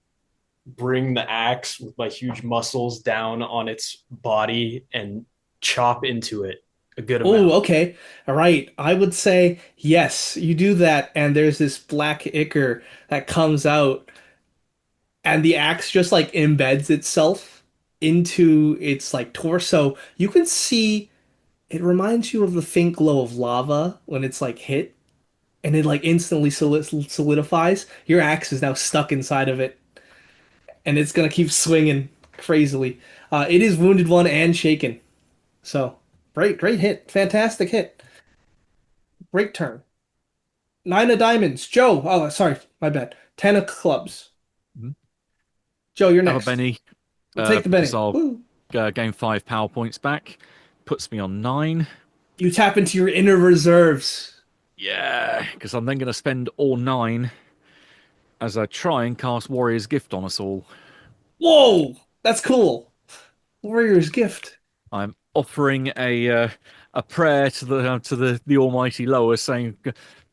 bring the axe with my huge muscles down on its body and chop into it a good Oh, amount. okay. All right. I would say yes, you do that, and there's this black ichor that comes out, and the axe just like embeds itself into its like torso. You can see it reminds you of the faint glow of lava when it's like hit, and it like instantly solidifies. Your axe is now stuck inside of it, and it's gonna keep swinging crazily. It is wounded one and shaken. So great hit, fantastic hit, great turn. 9 of diamonds, Joe. Oh, sorry, my bad. 10 of clubs, Mhm. Joe. You're Have a next. Benny, We'll take the because Benny. I'll Woo. gain 5 power points back. Puts me on 9. You tap into your inner reserves. Yeah, because I'm then going to spend all 9 as I try and cast Warrior's Gift on us all. Whoa, that's cool. Warrior's gift. I'm offering a prayer to the Almighty Lower, saying,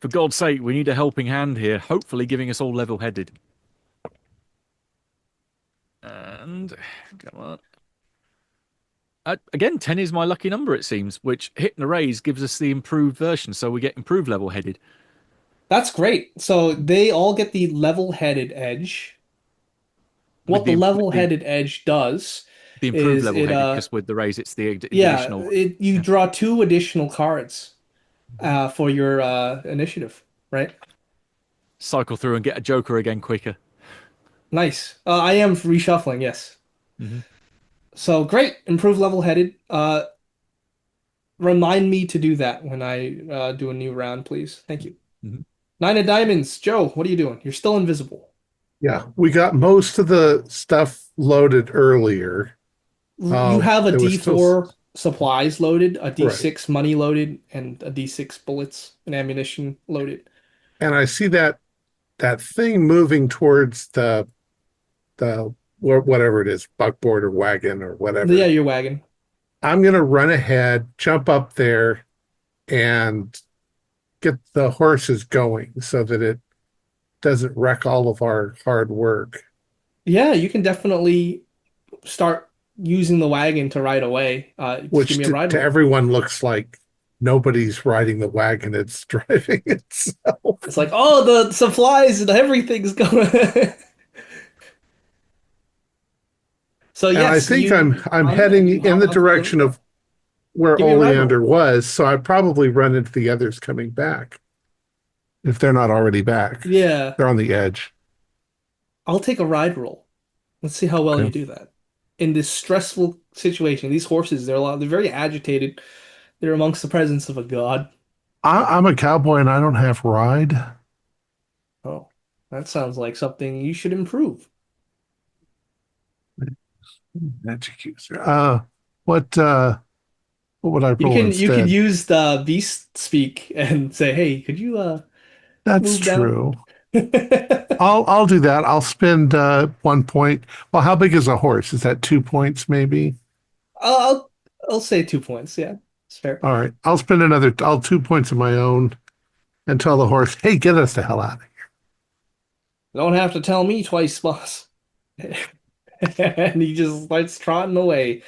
"For God's sake, we need a helping hand here." Hopefully, giving us all level-headed. And come on. Again, 10 is my lucky number, it seems, which hit and raise gives us the improved version, so we get improved level-headed. That's great. So they all get the level-headed edge. With What the with level-headed edge does the improved is it level-headed, because with the raise, it's the yeah, additional. you Yeah. draw 2 additional cards for your initiative, right? cycle through and get a Joker again quicker. Nice. I am reshuffling, yes. Hmm. So great, improve level-headed. Remind me to do that when I do a new round, please. Thank you. Hmm. Nine of diamonds. Joe, what are you doing? You're still invisible. Yeah, we got most of the stuff loaded earlier. You have a There was still D4 supplies loaded, a right, D6 money loaded, and a D6 bullets and ammunition loaded. and I see that thing moving towards the whatever it is, buckboard or wagon or Yeah, whatever. your wagon. I'm gonna run ahead, jump up there, and get the horses going so that it doesn't wreck all of our hard work. Yeah, you can definitely start using the wagon to ride away. Just give Which me a ride to roll. everyone looks like nobody's riding the wagon, it's driving itself. It's like, oh, the supplies and everything's going. So And I yes, think you I'm run and you heading in hop the up the direction hill. of where Give me a ride Oleander roll. was, so I probably run into the others coming back if they're not already back. Yeah, They're on the edge. I'll take a ride roll. Let's see how well you Okay. do that. In this stressful situation, these horses, they're very agitated. They're amongst the presence of a god. I'm a cowboy and I don't have ride. Oh, that sounds like something you should improve. Magic user. What would I You roll can instead? use the beast speak and say, "Hey, could you That's move down?" true. I'll I'll do that. I'll spend 1 point. Well, how big is a horse? Is that 2 points maybe? I'll I'll say 2 points. Yeah, it's fair. All right. I'll 2 points of my own and tell the horse, hey, get us the hell out of Don't have to tell me twice, boss. And he just starts trotting away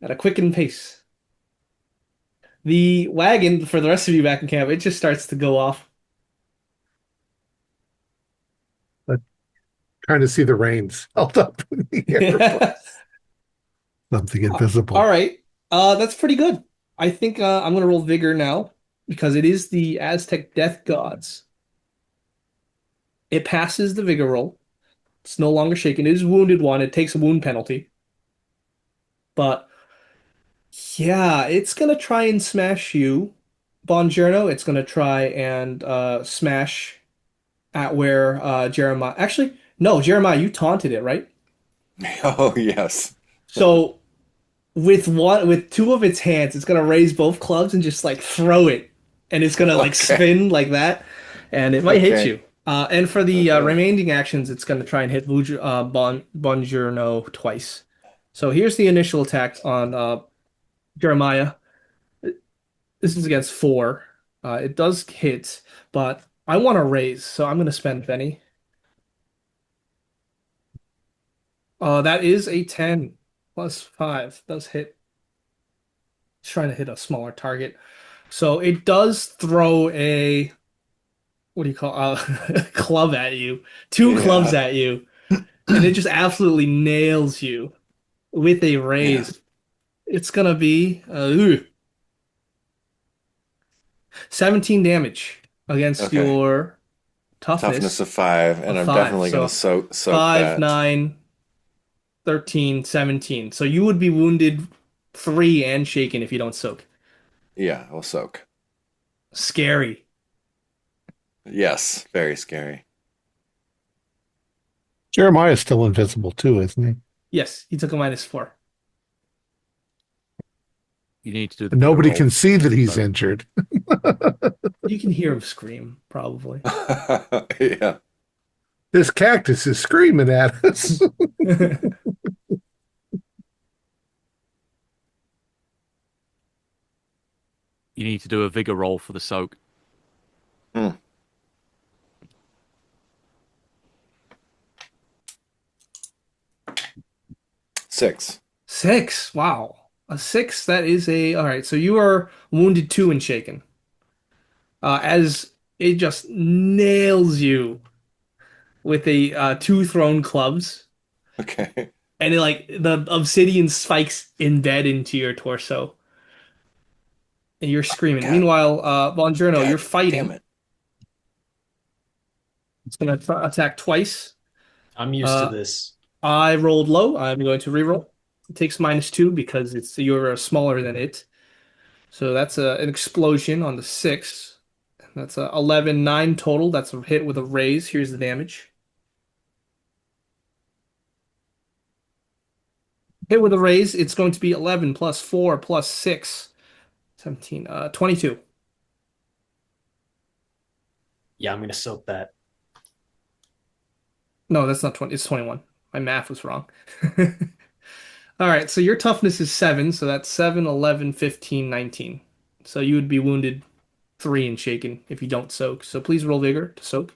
at a quickened pace. The wagon for the rest of you back in camp, it just starts to go off. here. Trying to see the reins held up in the air by Yeah. something All invisible. right. That's pretty good. I think I'm gonna roll vigor now because it is the Aztec death gods. It passes the vigor roll. It's no longer shaken. It is wounded one. It takes a wound penalty. But yeah, it's gonna try and smash you, Bongiorno. It's gonna try and smash at where Jeremiah. Actually, no, Jeremiah, you taunted it, right? Oh, yes. So with two of its hands, it's gonna raise both clubs and just like throw it, and it's gonna like Okay. spin like that, and it might hit Okay. you. And for the Okay. remaining actions, it's gonna try and hit Bongiorno twice. So here's the initial attack on Jeremiah. This is against four. It does hit, but I want to raise, so I'm gonna spend Benny. That is a 10 plus 5. Does hit. It's trying to hit a smaller target. So it does throw a what do you call club at you, two clubs Yeah. at you, and it just absolutely nails you with a Yeah. raise. It's gonna be 17 damage against Okay. your Toughness toughness of 5, and of I'm 5. definitely gonna So soak 5, that. 9, 13, 17. So you would be wounded 3 and shaken if you don't soak. Yeah, I'll soak. Scary. Yes, very scary. Jeremiah's still invisible too, isn't he? Yes, he took a -4. You need to do the And bigger nobody roll. can see that he's So, injured. You can hear him scream, probably. Yeah. This cactus is screaming at us. you need to do a vigor roll for the soak. Hmm. 6. 6. Wow. A 6, that is a. All right, so you are wounded 2 and shaken. As it just nails you with a two thrown clubs, Okay. and it, like the obsidian spikes embed into your torso, and you're screaming. God, Meanwhile, Bongiorno, you're God damn fighting. it. It's going to attack twice. I'm used to Uh, this. I rolled low. I'm going to reroll. It takes -2 because you're smaller than it. So that's an explosion on the 6. That's a 11, 9 total. That's a hit with a raise. Here's the damage. Hit with a raise, it's going to be 11 plus 4 plus 6, 17, 22. Yeah, I'm gonna soak that. No, that's not 20. It's 21. My math was wrong. All right, so your toughness is 7, so that's 7, 11, 15, 19. So you would be wounded 3 and shaken if you don't soak. So please roll vigor to soak.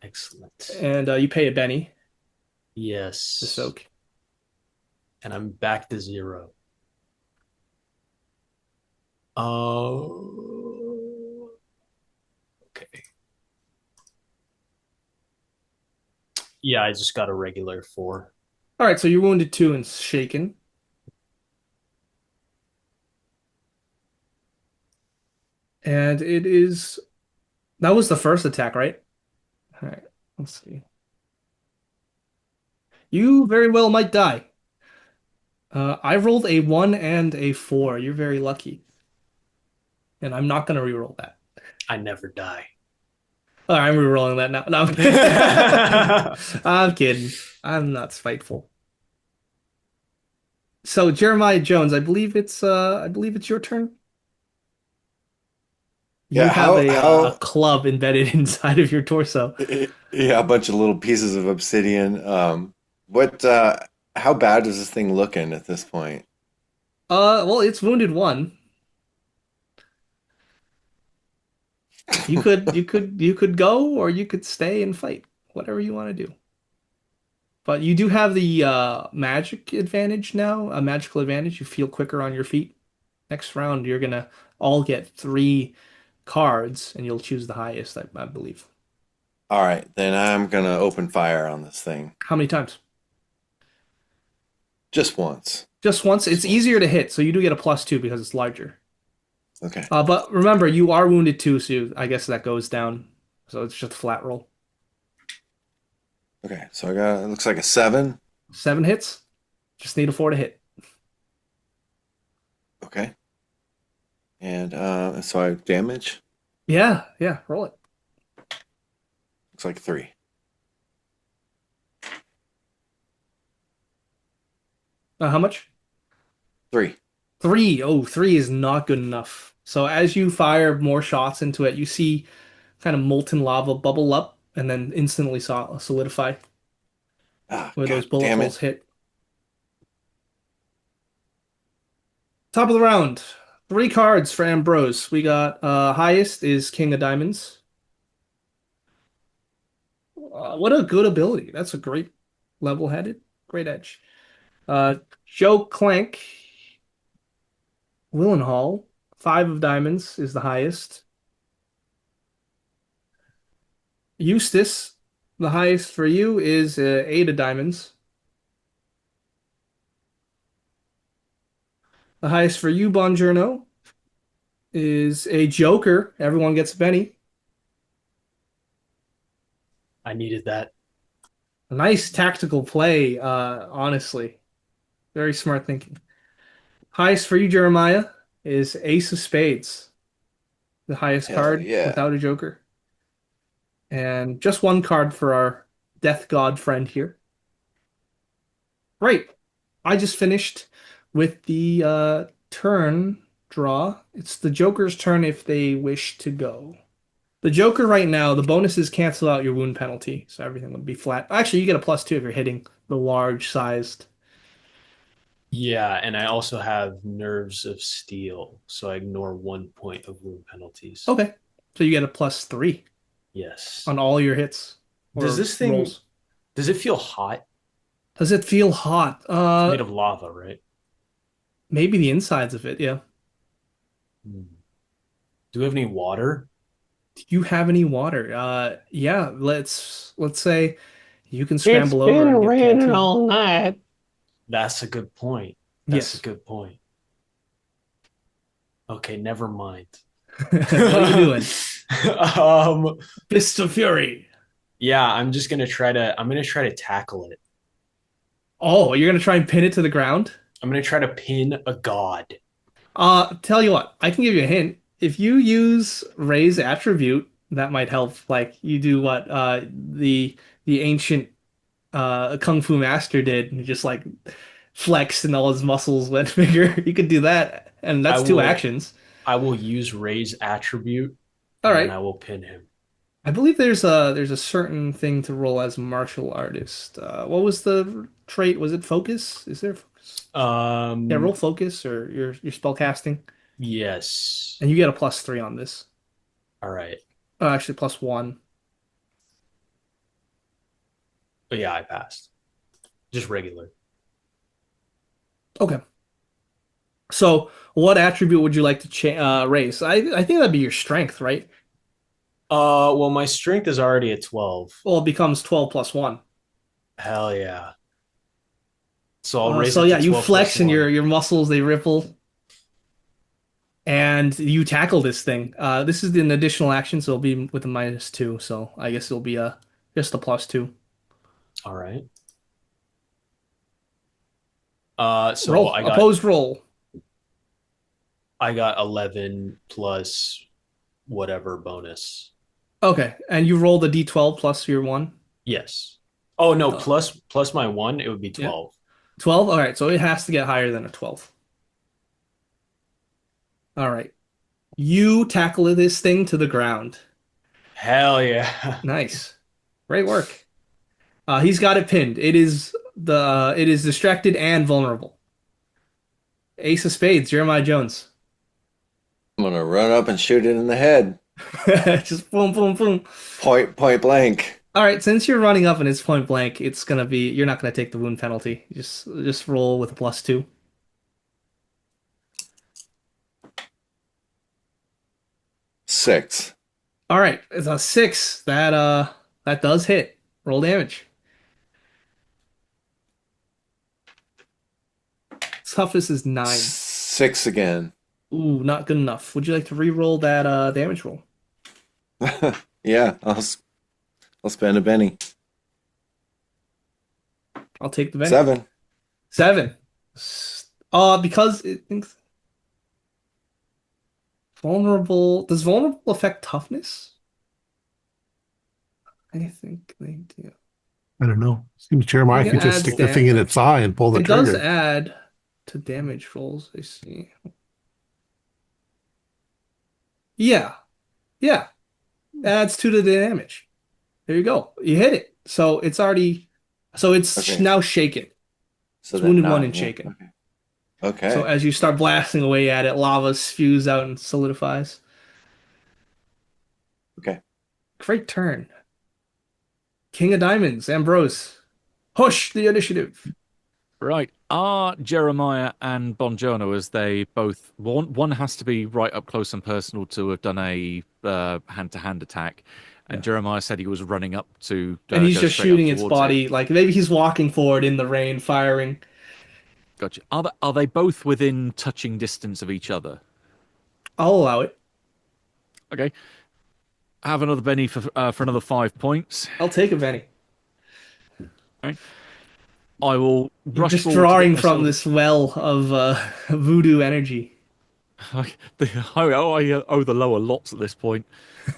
Excellent. And you pay a Benny to Yes. soak. And I'm back to 0. Oh. Okay. Yeah, I just got a regular 4. All right, so you're wounded 2 and shaken. And that was the first attack, right? All right, let's see. You very well might die. I rolled a 1 and a 4. You're very lucky. And I'm not going to reroll that. I never die. All right, I'm rerolling that now. No, I'm kidding. I'm kidding. I'm not spiteful. So Jeremiah Jones, I believe it's your turn. You Yeah, have a how club embedded inside of your torso. yeah, a bunch of little pieces of obsidian. What how bad is this thing looking at this point? Well, it's wounded 1. You could go or you could stay and fight, whatever you want to do. But you do have the magic advantage now, a magical advantage. You feel quicker on your feet. Next round, you're gonna all get 3 cards, and you'll choose the highest, I believe. All right, then I'm gonna open fire on this thing How many times? just once. Just once. Just It's once. easier to hit, so you do get a +2 because it's larger. Okay. But remember, you are wounded too, so I guess that goes down. So it's just a flat roll. Okay. So I got it looks like a 7. 7 hits. Just need a 4 to hit. Okay. And so I have damage. Yeah, yeah. Roll it. Looks like 3. How much? 3. 3. Oh, 3 is not good enough. So as you fire more shots into it, you see kind of molten lava bubble up and then instantly solidify Ah, where those god bullet damn holes it. hit. Top of the round. 3 cards for Ambrose. We got highest is King of Diamonds. What a good ability. That's a great level-headed, great edge. Joe Clank, Willenhall, 5 of diamonds is the highest. Eustace, the highest for you is 8 of diamonds. The highest for you, Bongiorno, is a Joker. Everyone gets a Benny. I needed that. A nice tactical play, honestly. Very smart thinking. Highest for you, Jeremiah, is Ace of Spades, the highest Hell card yeah. without a Joker. And just 1 card for our Death God friend here. Great. I just finished with the turn draw. It's the Joker's turn if they wish to go. The Joker right now, the bonuses cancel out your wound penalty, so everything would be flat. Actually, you get a +2 if you're hitting the large-sized. Yeah, and I also have nerves of steel, so I ignore 1 point of wound penalties. Okay, so you get a +3 Yes. on all your hits or Does this thing rolls. does it feel hot? Does it feel hot? It's made of lava, right? Maybe the insides of it, yeah. Do we have any water? Do you have any water? Yeah, let's say you can It's scramble over been and get raining canteen. all night. That's a good point. That's a Yes. good point. Okay, never mind. What are you doing? Um, Fists of Fury. Yeah, I'm gonna try to tackle it. Oh, you're gonna try and pin it to the ground? I'm gonna try to pin a god. Tell you what, I can give you a hint. If you use Ray's attribute, that might help. Like you do what the ancient kung fu master did, and just like flexed and all his muscles went bigger. You could do that, and I that's two will actions. I will use Ray's attribute All and then right. I will pin him. I believe there's a certain thing to roll as martial artist. What was the trait? Was it focus? Is there focus? Yeah, roll Um, focus or your spell casting, yes. and you get a +3 on this. All right. Oh, actually, +1. But yeah, I passed. Just regular. Okay. So, what attribute would you like to raise? I think that'd be your strength, right? Well, my strength is already at 12. Well, it becomes 12 +1. Hell yeah. So I'll raise So it yeah, to you 12 plus flex and 1. your muscles they ripple, and you tackle this thing. This is an additional action, so it'll be with a -2. So I guess it'll be a just a +2. All right. So Roll opposed roll. I got 11 plus whatever bonus. Okay, and you roll the d12 plus your one. Yes. Oh no, Uh, plus my 1, it would be yeah, 12. 12. All right, so it has to get higher than a 12. All right, you tackle this thing to the ground. Hell yeah. Nice, great work. He's got it pinned. It is distracted and vulnerable. Ace of Spades, Jeremiah Jones. I'm gonna run up and shoot it in the head. Just boom, boom, boom. Point blank. All right, since you're running up and it's point blank, it's gonna be you're not gonna take the wound penalty. Just roll with a +2. 6. All right, it's a 6. That does hit. Roll damage. Toughness is 9. 6 again. Ooh, not good enough. Would you like to re-roll that damage roll? Yeah, I'll spend a penny. I'll take the penny. 7. 7. Because it thinks vulnerable. Does vulnerable affect toughness? I think they do. I don't know. Seems I Jeremiah think could it just adds stick the thing in its eye and pull the It does trigger. add to damage rolls, I see. Yeah. Yeah. Adds 2 to the damage. There you go. You hit it. So it's Okay. now shaken. So It's then wounded 1 9. and Yeah. shaken. Okay. So as you start blasting away at it, lava spews out and solidifies. Okay. Great turn. King of Diamonds, Ambrose. Push the initiative. Right. Are Jeremiah and Bongiorno, as they both one has to be right up close and personal to have done a hand-to-hand attack, and Yeah. Jeremiah said he was running up to And he's go just straight up shooting its towards it. body. Like maybe he's walking forward in the rain, firing. Gotcha. Are they both within touching distance of each other? I'll allow it. Okay. Have another Benny for another 5 points. I'll take a penny. Okay. I will You're rush just forward to drawing get from myself. this well of voodoo energy. I owe the lower lots at this point.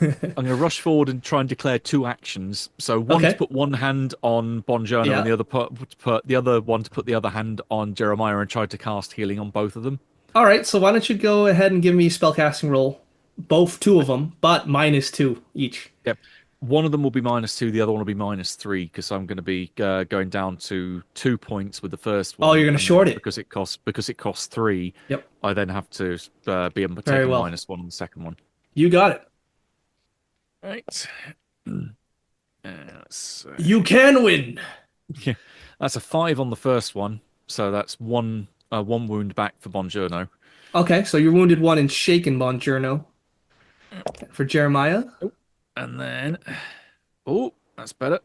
I'm going to rush forward and try and declare 2 actions. So one to Okay. put one hand on Bongiorno Yeah. and put the other one to put the other hand on Jeremiah and try to cast healing on both of them. All right, so why don't you go ahead and give me a spellcasting roll, both 2 of them, but -2 each. Yep. One of them will be -2, the other one will be -3 because I'm going to be going down to 2 points with the first one. Oh, you're going to and short then it. because it costs 3. Yep. I then have to be able to Very take a well. -1 on the second one. You got it. Right. So, You can win. yeah, that's a 5 on the first one, so that's one wound back for Bongiorno. Okay, so you're wounded 1 and shaken, Bongiorno. For Jeremiah. And then, oh, that's better.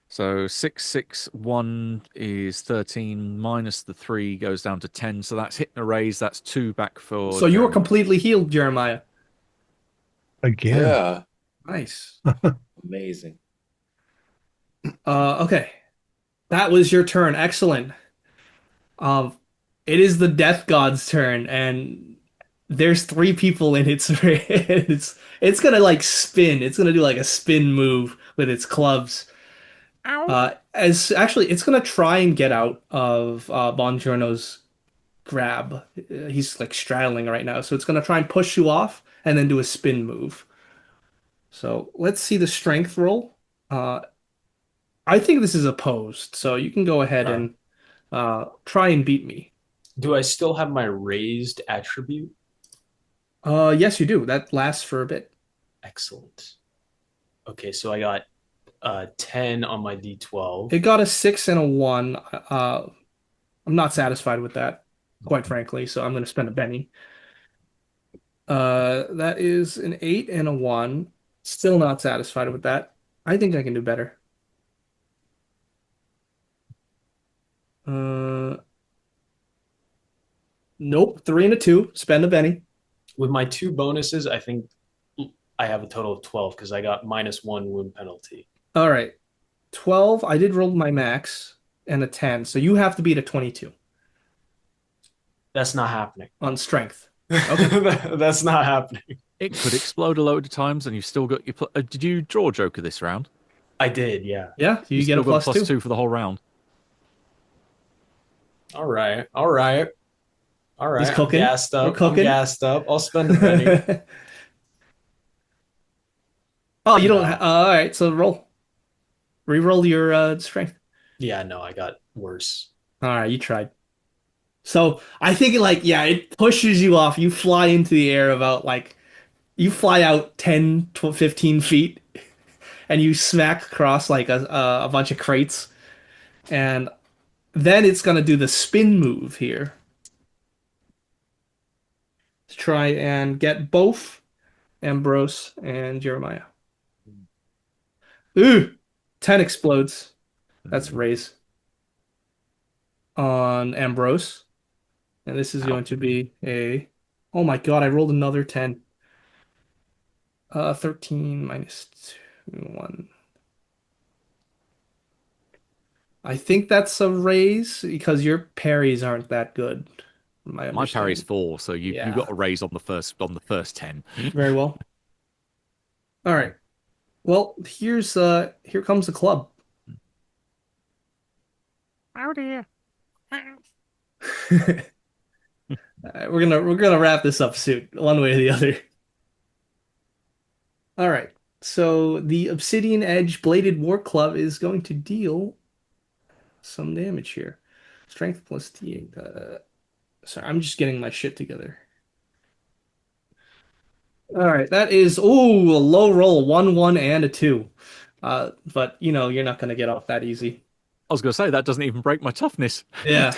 So 6, 6, 1 is 13 minus the 3 goes down to 10. So that's hitting a raise. That's 2 back for. So you were Jeremiah. completely healed, Jeremiah. Again. Yeah. Nice. Amazing. Okay. That was your turn. Excellent. Um, it is the Death God's turn, and there's three people in its it's gonna like spin. It's gonna do like a spin move with its clubs. As actually, it's gonna try and get out of Bongiorno's grab. He's like straddling right now, so it's gonna try and push you off and then do a spin move. So let's see the strength roll. Uh, I think this is opposed, so you can go ahead Okay. and try and beat me. Do I still have my raised attribute? Yes, you do. That lasts for a bit. Excellent. Okay, so I got 10 on my D12. It got a 6 and a 1. I'm not satisfied with that, quite frankly, so I'm going to spend a penny. That is an 8 and a 1. Still not satisfied with that. I think I can do better. Uh, nope. 3 and a 2. Spend a penny. With my two bonuses, I think I have a total of 12 because I got -1 wound penalty. All right. 12. I did roll my max and a 10, so you have to beat a 22 That's not happening. on strength. Okay. That's not happening. It could explode a load of times, and you've still got your. Did you draw Joker this round? I did, yeah. Yeah, You you get a still got plus 2. +2 for the whole round. All right. All right. All right. He's I'm cooking. gassed We're up. I'm cooking. gassed up. I'll spend a penny. Oh, you don't. No. All right, so roll. Reroll your strength. Yeah, no, I got worse. All right, you tried. So I think like yeah, it pushes you off. You fly into the air about like you fly out 10 to 15 feet and you smack across like a bunch of crates. And then it's gonna do the spin move here to try and get both Ambrose and Jeremiah. Ooh, 10 explodes. That's raise on Ambrose. And this is Ow. going to be a, oh my God, I rolled another 10. 13 minus 2, 1. I think that's a raise because your parries aren't that good, from my My parry's understanding. 4, so you Yeah, got a raise on the first 10. very well. All right. Well, here comes the club. Oh dear. We're gonna wrap this up soon, one way or the other. All right. So the Obsidian Edge Bladed War Club is going to deal some damage here. Strength plus D8. Sorry, I'm just getting my shit together. All right, that is a low roll, 1, 1, and a 2. But you know you're not gonna get off that easy. I was going to say, that doesn't even break my toughness. Yeah.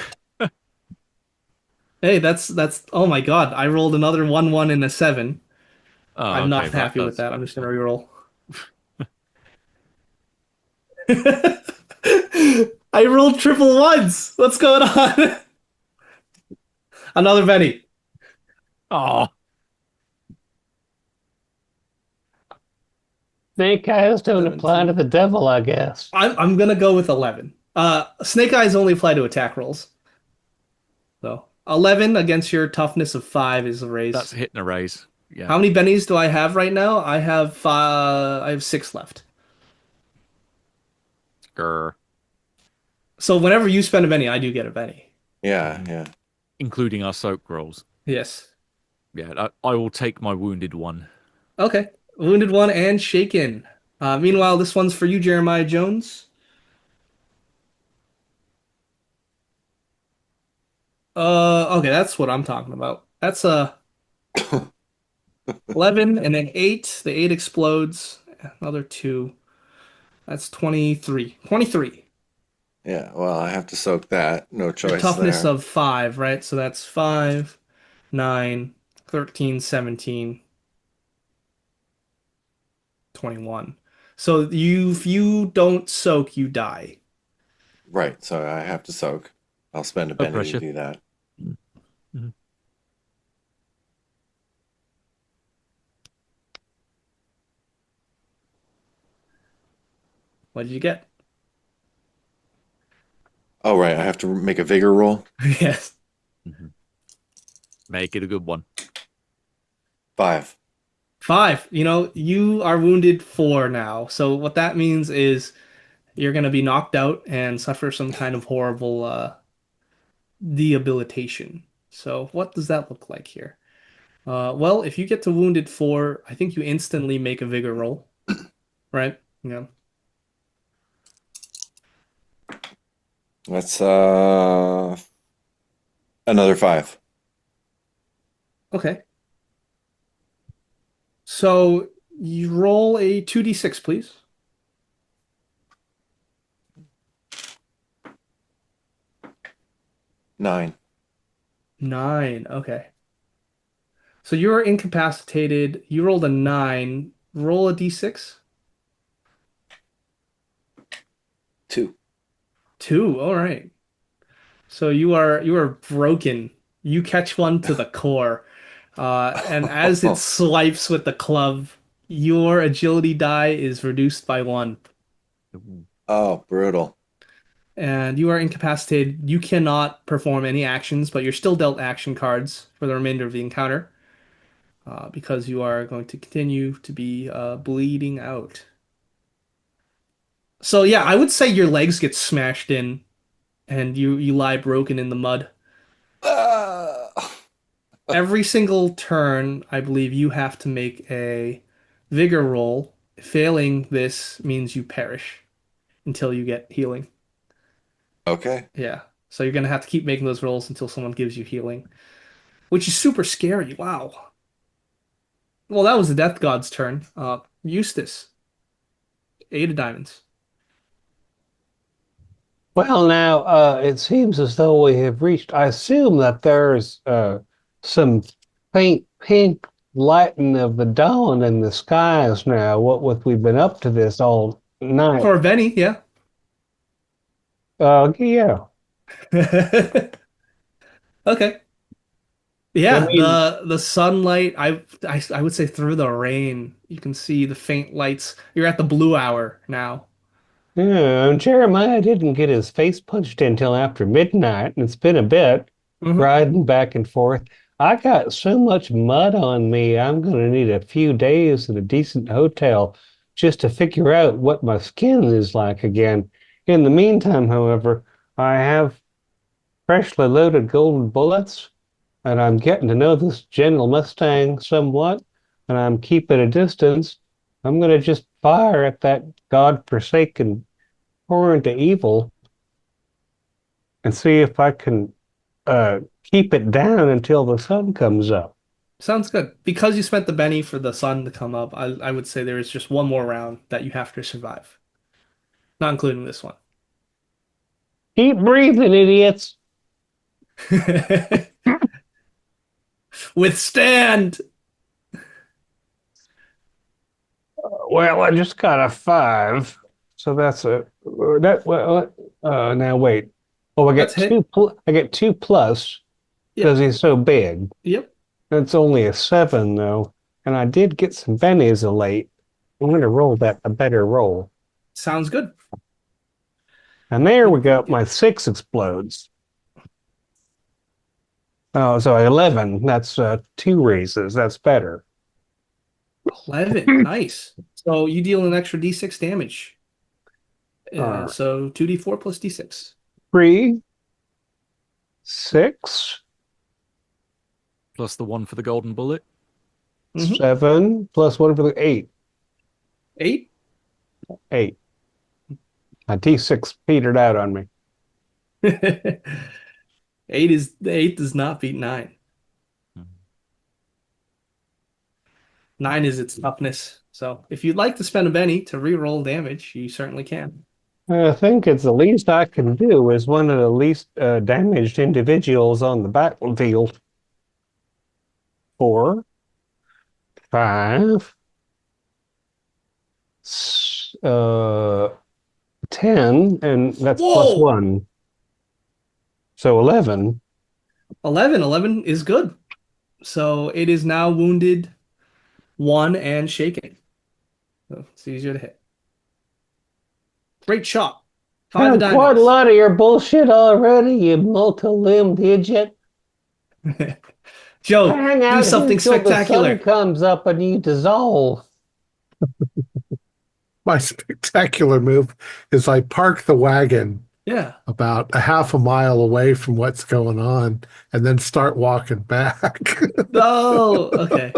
Hey, that's. Oh my God, I rolled another 1, 1, and a 7. Oh, I'm not okay, that happy with does. that. I'm just gonna reroll. I rolled triple ones. What's going on? Another Benny. Oh, Snake Eyes don't apply to 17. the devil, I guess. I'm gonna go with 11. Snake Eyes only apply to attack rolls. So 11 against your toughness of 5 is a that's raise. a hit and a raise. Yeah. How many bennies do I have right now? I have 6 left. Grr. So whenever you spend a benny, I do get a benny. Yeah, yeah. Including our soak rolls. Yes. Yeah, I will take my wounded one. Okay. Wounded one and shaken. Meanwhile, this one's for you, Jeremiah Jones. Okay, that's what I'm talking about. That's a 11 and an 8. The 8 explodes. Another 2. That's 23. 23. Yeah, well, I have to soak that. No Your choice toughness there. of 5, right? So that's 5, 9, 13, 17, 21. So if you don't soak, you die. Right, so I have to soak. I'll spend a No penny to pressure. do that. Mhm. What did you get? Oh, right. I have to make a vigor roll. Yes. Mhm. Make it a good one. 5. 5. You are wounded 4 now. So what that means is you're going to be knocked out and suffer some kind of horrible debilitation. So what does that look like here? Well, if you get to wounded 4, I think you instantly make a vigor roll, right? Yeah. That's another 5. Okay. So you roll a 2d6, please. 9. 9. Okay. So you're incapacitated. You rolled a 9. Roll a d6. 2. 2. All right. So you are broken. You catch one to the core. And as it swipes with the club, your agility die is reduced by 1. Oh, brutal. And you are incapacitated. You cannot perform any actions, but you're still dealt action cards for the remainder of the encounter, because you are going to continue to be bleeding out. So yeah, I would say your legs get smashed in, and you lie broken in the mud. Ah! Every single turn, I believe you have to make a vigor roll. Failing this means you perish until you get healing. Okay. Yeah. So you're gonna have to keep making those rolls until someone gives you healing, which is super scary. Wow. Well, that was the Death God's turn. Eustace, 8 of diamonds. Well, now it seems as though we have reached. I assume that there's some faint pink lighting of the dawn in the skies now. What with we've been up to this all night. For Benny, yeah. Yeah. Okay. I Yeah, mean, the sunlight, I would say through the rain, you can see the faint lights. You're at the blue hour now. yeah, Jeremiah didn't get his face punched in till after midnight, and it's been a bit Hmm. riding back and forth. I got so much mud on me, I'm gonna need a few days in a decent hotel just to figure out what my skin is like again. In the meantime, however, I have freshly loaded golden bullets, and I'm getting to know this General Mustang somewhat, and I'm keeping a distance. I'm gonna just fire at that God-forsaken torrent of evil and see if I can keep it down until the sun comes up. Sounds good. Because you spent the Benny for the sun to come up, I would say there is just one more round that you have to survive, not including this one. Keep breathing, idiots. Withstand. Well, I just got a 5, so that's a that. Well, now wait. Oh, I That's get hit. I get 2 plus because Yep. he's so big. Yep. That's only a 7 though, and I did get some bennies of late. I'm gonna roll that a better roll, Sounds good. and there What we do you go. get? My 6 explodes. Oh, so 11. That's 2 raises. That's better. 11. Nice. So you deal an extra d6 damage. Uh, So 2d4 plus d6. 3, 6, Plus the one for the golden bullet. Mm-hmm. 7 plus 1 for the 8. 8. 8. My D6 petered out on me. 8 does not beat 9. 9 is its toughness. So if you'd like to spend a Benny to re-roll damage, you certainly can. I think it's the least I can do as one of the least damaged individuals on the battlefield. 4, 5, 10, and that's plus Whoa! 1. So 11. 11 is good. So it is now wounded 1 and shaken. So it's easier to hit. Great shot. Five of Quite a diamonds. lot of your bullshit already, you multi-limbed idiot. Joe, Hang do out here something till the sun spectacular. comes up and you dissolve. My spectacular move is I park the wagon Yeah. about a half a mile away from what's going on and then start walking back. No. Okay.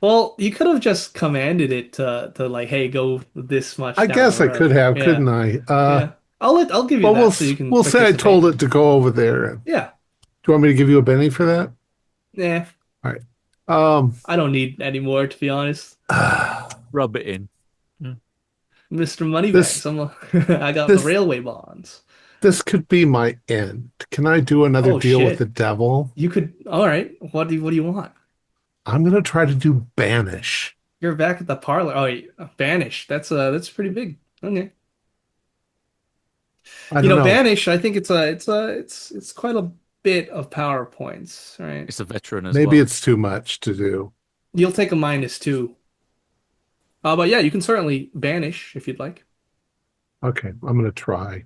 Well, you could have just commanded it to like, hey, go this much I down the guess I could road. have, Yeah. couldn't I? Yeah. I'll give you Well, that so you can we'll say I told participate. it to go over there. Do Yeah. you want me to give you a Benny for that? Yeah. All right. Um, I don't need any more, to be honest. Rub it in. Mr. Moneybags. this I got the this railway bonds. this could be my end. Can I do another Oh deal with the shit. devil? You could all right. What do you want? I'm gonna try to do banish. You're back at the parlor. Oh, banish. That's pretty big. Okay. I don't know. Banish, I think it's quite a bit of power points, right? It's a veteran as Maybe well. it's too much to do. You'll take a -2. But yeah, you can certainly banish if you'd like. Okay, I'm gonna try.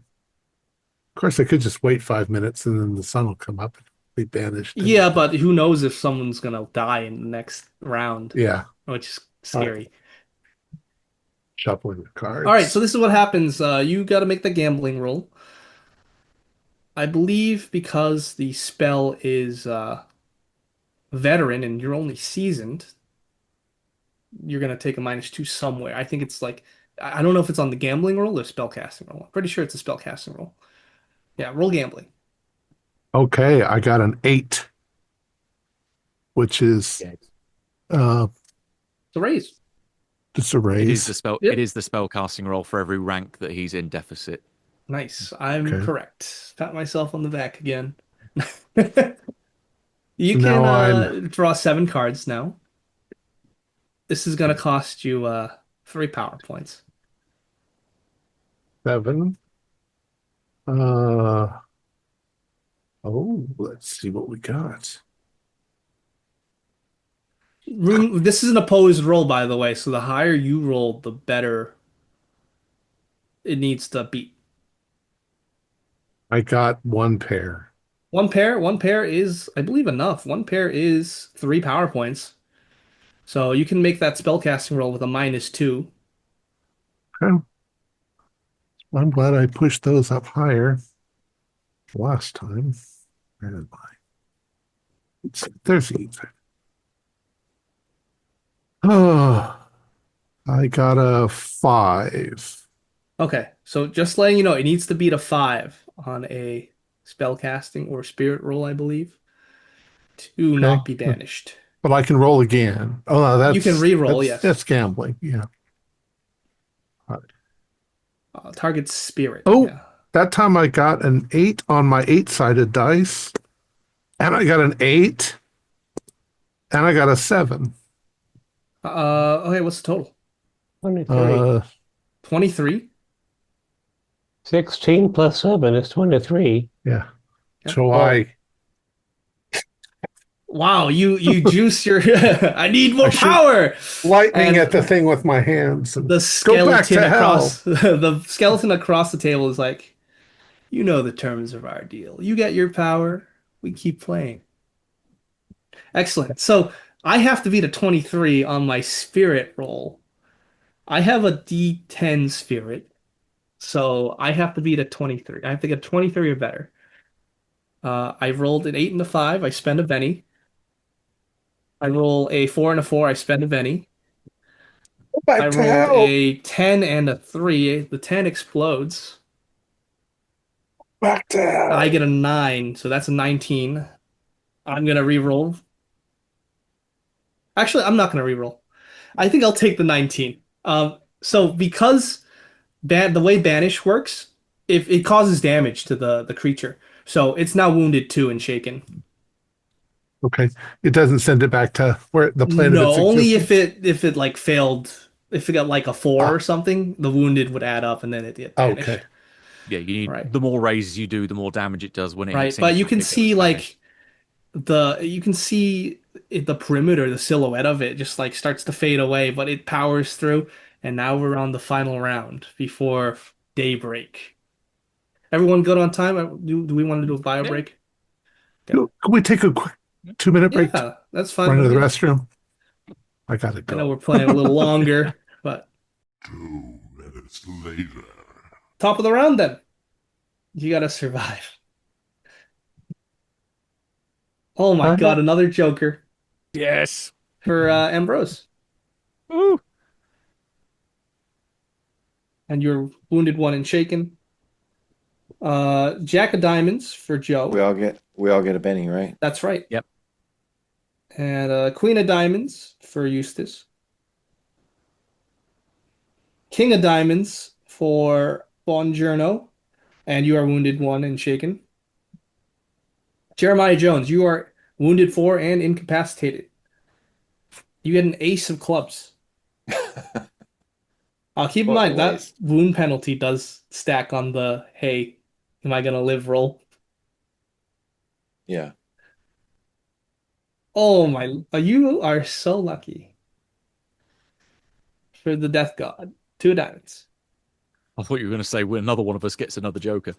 Of course, I could just wait 5 minutes and then the sun will come up and be banished. Yeah, but who knows if someone's gonna die in the next round, Yeah, which is all right, scary. shuffling the All right, so cards. this is what happens. You got to make the gambling roll. I believe because the spell is veteran and you're only seasoned, you're gonna take a -2 somewhere. I think it's like I don't know if it's on the gambling roll or spellcasting roll. I'm pretty sure it's a spellcasting roll. Yeah, roll gambling. Okay, I got an 8, which is uh It's a raise. just a It is raise. the spell. It Yep. is the spell casting roll for every rank that he's in deficit. Nice. I'm Okay, correct. Pat myself on the back again. You so can now I'm draw 7 cards now. This is gonna cost you 3 power points. 7. Uh oh, let's see what we got. This is an opposed roll, by the way, so the higher you roll, the better it needs to beat. I got one pair. One pair is, I believe, enough. One pair is 3 power points. So you can make that spellcasting roll with a -2. Okay. I'm glad I pushed those up higher last time. Where am I? There's the ether. Oh, I got a 5. Okay, so just letting you know, it needs to beat a 5 on a spellcasting or spirit roll, I believe, to Okay, not be banished. but I can roll again. Oh no, You can re-roll, that's yes. gambling. Yeah. All right. Target spirit, Oh, yeah. that time I got an 8 on my 8-sided dice, and I got an 8, and I got a 7. Okay, what's the total? 23. Uh, 23? 16 plus 7 is 23. yeah. Yeah. So Oh, Wow, you juice your I need more I shoot power. lightning And at the thing with my hands and the go back skeleton to hell. across the skeleton across the table is like, you know the terms of our deal. You get your power, we keep playing. Excellent. So I have to beat a 23 on my spirit roll. I have a D10 spirit, so I have to beat a 23. I have to get 23 or better. I rolled an 8 and a 5. I spend a penny. I roll a 4 and a 4. I spend a penny. Go I back to rolled hell. a 10 and a 3. The 10 explodes. Back to I hell. get a 9, so that's a 19. I'm gonna re-roll. Actually, I'm not gonna re-roll. I think I'll take the 19. So because the way banish works, if it causes damage to the creature, so it's now wounded too and shaken. Okay. It doesn't send it back to where the plane of No, its only if existence. it like failed, if it got like a 4 Ah, or something, the wounded would add up and then it get okay. banished. Yeah, you need Right. the more raises you do, the more damage it does. When it Right. hits But you impact, can it goes see banished. like you can see the perimeter, the silhouette of it just like starts to fade away, but it powers through, and now we're on the final round before daybreak. Everyone good on time? Do we want to do a bio Yeah. break? Can we take a quick 2-minute break to Yeah, that's fine run to with the me. restroom? I gotta I know go. we're playing a little longer, but 2 minutes later. top of the round then. You gotta survive. Oh my God, another Joker Yes. for Ambrose. Ooh. And you're wounded one and shaken. Jack of Diamonds for Joe. We all get a Benny, right? That's right. Yep. And Queen of Diamonds for Eustace. King of Diamonds for Bongiorno. And you are wounded one and shaken. Jeremiah Jones, you are wounded 4 and incapacitated. You get an ace of clubs. Keep in What a mind that waste. wound penalty does stack on the hey, am I gonna live roll? Yeah. Oh my, you are so lucky for the Death God. 2 diamonds. I thought you were going to say another one of us gets another Joker.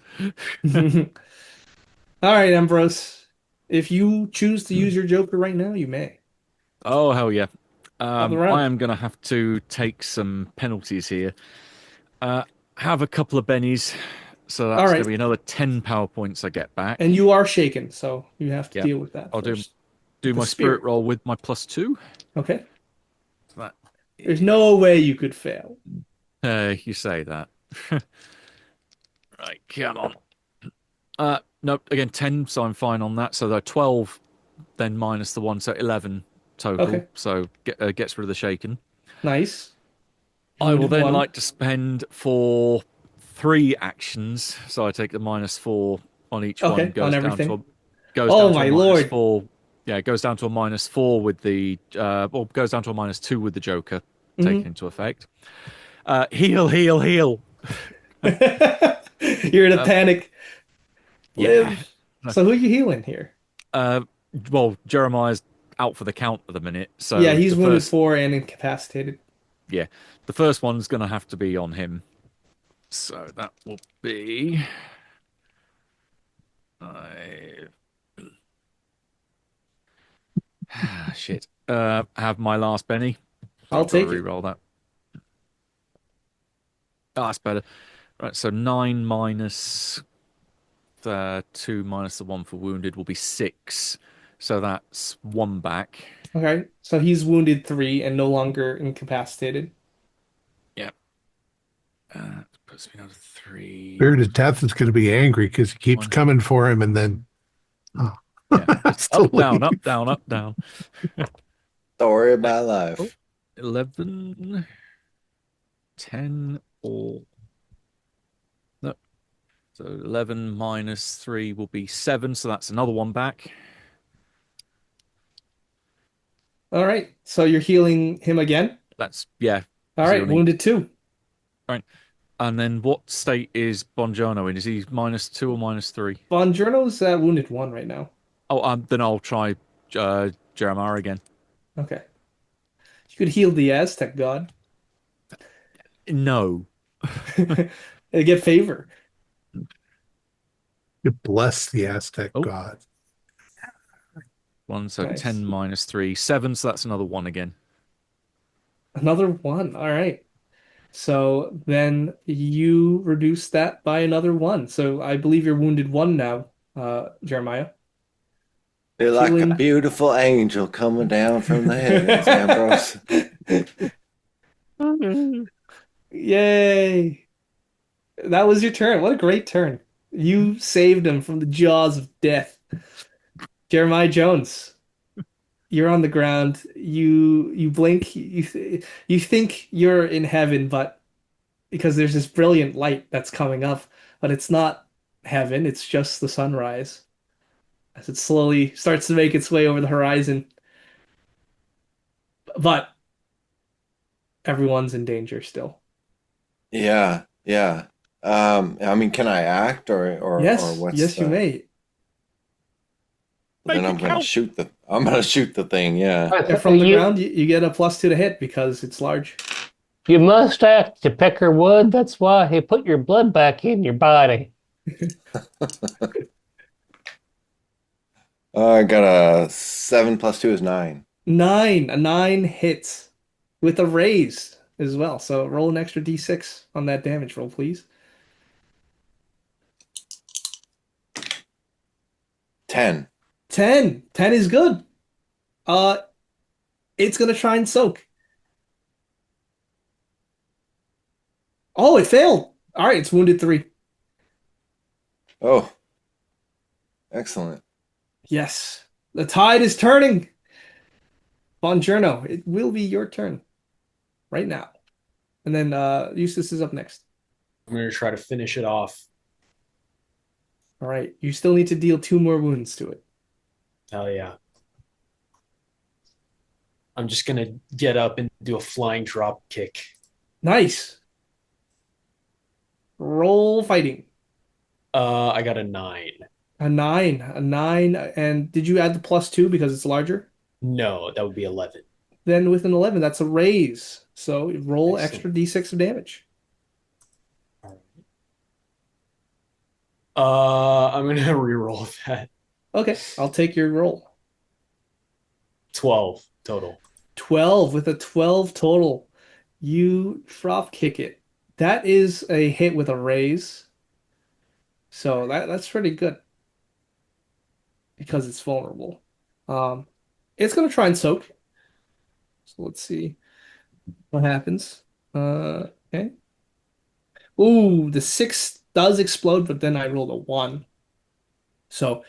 All right, Ambrose. If you choose to use your Joker right now, you may. Oh, hell yeah. Top of the round. I am going to have to take some penalties here. Have a couple of bennies. So that's All going right. to be another 10 power points I get back. And you are shaken, so you have to Yep. deal with that I'll first. do The my spirit roll with my +2. Okay. So that There's no way you could fail. you say that. Right, come on. Nope, again 10, so I'm fine on that. So they're 12, then minus the 1, so 11 total. Okay. So gets rid of the shaken. Nice. I will Wounded then one. like to spend for 3 actions. So I take the -4 on each one. Okay, Goes on down everything. to goes Oh down to my a lord. -4. Yeah, it goes down to a -4 with the or goes down to a -2 with the Joker taken into effect. Heal, heal, heal. You're in a panic. Yeah. Live. So who are you healing here? Well, Jeremiah's out for the count at the minute. So Yeah, he's the wounded first, 4 and incapacitated. yeah, the first one's going to have to be on him. So that will be. Shit. Have my last Benny. So I'll I've got to take it. reroll that. Oh, that's better. Right, so 9 minus 2 minus the 1 for wounded will be 6. So that's 1 back. Okay, so he's wounded 3 and no longer incapacitated. Yep. Puts me down to 3. Spirit of Death is going to be angry because he keeps coming for him and then Yeah. still Up, down, leave. up, down, up, down. Story of my life. 11, 10, or... No. So 11 minus 3 will be 7, so that's another 1 back. All right, so you're healing him again? That's, yeah. All right, Healing. wounded 2. All right. And then what state is Bongiorno in? Is he -2 or -3? Bongiorno's wounded 1 right now. Oh, then I'll try Jeremiah again. Okay. You could heal the Aztec god. No. And get favor. You bless the Aztec Oh. god. 1, so Nice. 10 minus 3, 7, so that's another 1 again. Another 1. All right. So then you reduce that by another 1. So I believe you're wounded 1 now, Jeremiah. You're like a Healing. beautiful angel coming down from the heavens, Ambrose. Yay. That was your turn. What a great turn. You saved him from the jaws of death. Jeremiah Jones, you're on the ground. You blink. You think you're in heaven, but because there's this brilliant light that's coming up, but it's not heaven. It's just the sunrise as it slowly starts to make its way over the horizon. But everyone's in danger still. Yeah, yeah. I mean, can I act or Yes, what's yes, you the- may. Then I'm gonna shoot the thing, yeah. And from the ground, you get a +2 to hit because it's large. You must act to Pecker Wood. That's why he put your blood back in your body. I got a 7 plus 2 is 9. Nine. A nine hits with a raise as well. So roll an extra d6 on that damage roll, please. 10. 10. 10 is good. Uh, it's gonna try and soak. Oh, it failed. All right, it's wounded 3. Oh, excellent. Yes. The tide is turning. Buongiorno, it will be your turn right now. And then Eustace is up next. I'm going to try to finish it off. All right, you still need to deal 2 more wounds to it. Hell yeah. I'm just going to get up and do a flying drop kick. Nice. Roll fighting. I got a 9. A 9. A 9. And did you add the +2 because it's larger? No, that would be 11. Then with an 11, that's a raise. So roll Excellent. extra d6 of damage. I'm going to reroll that. Okay, I'll take your roll. 12 total. 12 with a 12 total. You drop kick it. That is a hit with a raise. So that's pretty good because it's vulnerable. It's gonna try and soak. So let's see what happens. Okay. Ooh, the 6 does explode, but then I rolled a 1. So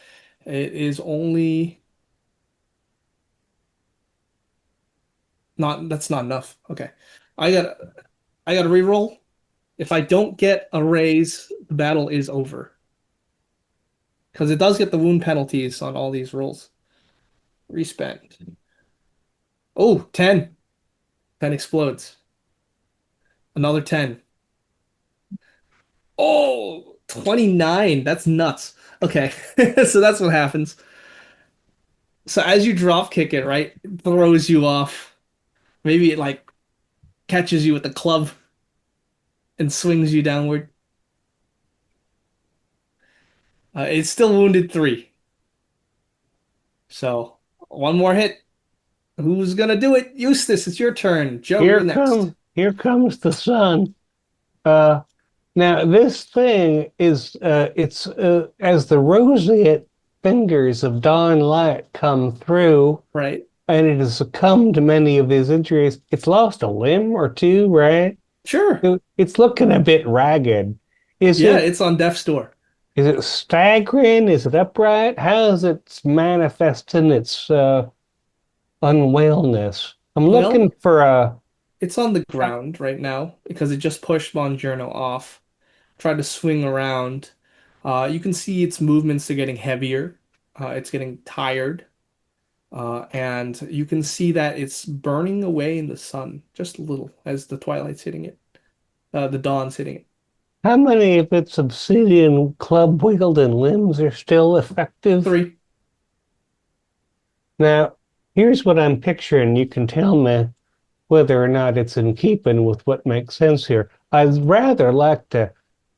it is only not that's not enough. Okay. I got I got to reroll. If I don't get a raise, the battle is over. Because it does get the wound penalties on all these rolls. Respend. Oh, 10. 10 explodes. Another 10. Oh, 29. That's nuts. Okay. So that's what happens. So as you drop kick it, right, it throws you off. Maybe it like catches you with the club and swings you downward. It's still wounded 3. So one more hit. Who's gonna do it? Eustace, it's your turn. Joe, you're next. Here comes the sun. Uh, Now this thing is it's as the roseate fingers of dawn light come through, Right. and it has succumbed to many of these injuries. It's lost a limb or two, right? Sure. It's looking a bit ragged. Yeah, it's on death's door. Is it staggering? Is it upright? How is it manifesting its unwellness? I'm looking Well, for a it's on the ground right now because it just pushed Bongiorno off. Tried to swing around. You can see its movements are getting heavier. It's getting tired. And you can see that it's burning away in the sun just a little as the twilight's hitting it. The dawn's hitting it. how many of its obsidian club wielding limbs are still effective? 3. Now, here's what I'm picturing. You can tell me whether or not it's in keeping with what makes sense here. I'd rather like to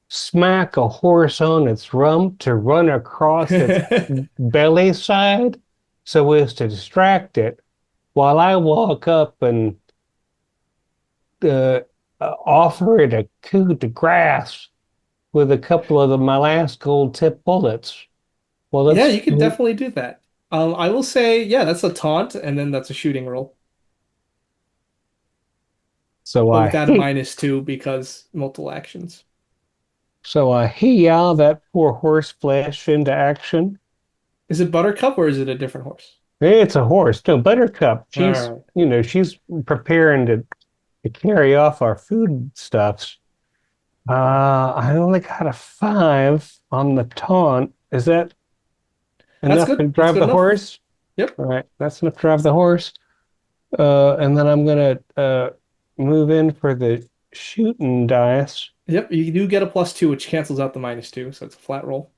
smack a horse on its rump to run across its belly side so as to distract it while I walk up and uh, offer it a coup de grace with a couple of my last gold tip bullets. Well, Yeah, let's you can definitely do that. I will say, yeah, that's a taunt, and then that's a shooting roll. so But I without a -2 because multiple actions. so I heehaw that poor horse flesh into action. Is it Buttercup or is it a different horse? It's a horse. No, Buttercup. All She's, right. she's preparing to carry off our foodstuffs. I only got a 5 on the taunt. Is that That's enough to good. That's drive good the enough. horse? Yep. All right, that's enough to drive the horse. And then I'm gonna move in for the shooting dice. Yep, you do get a +2, which cancels out the -2, so it's a flat roll.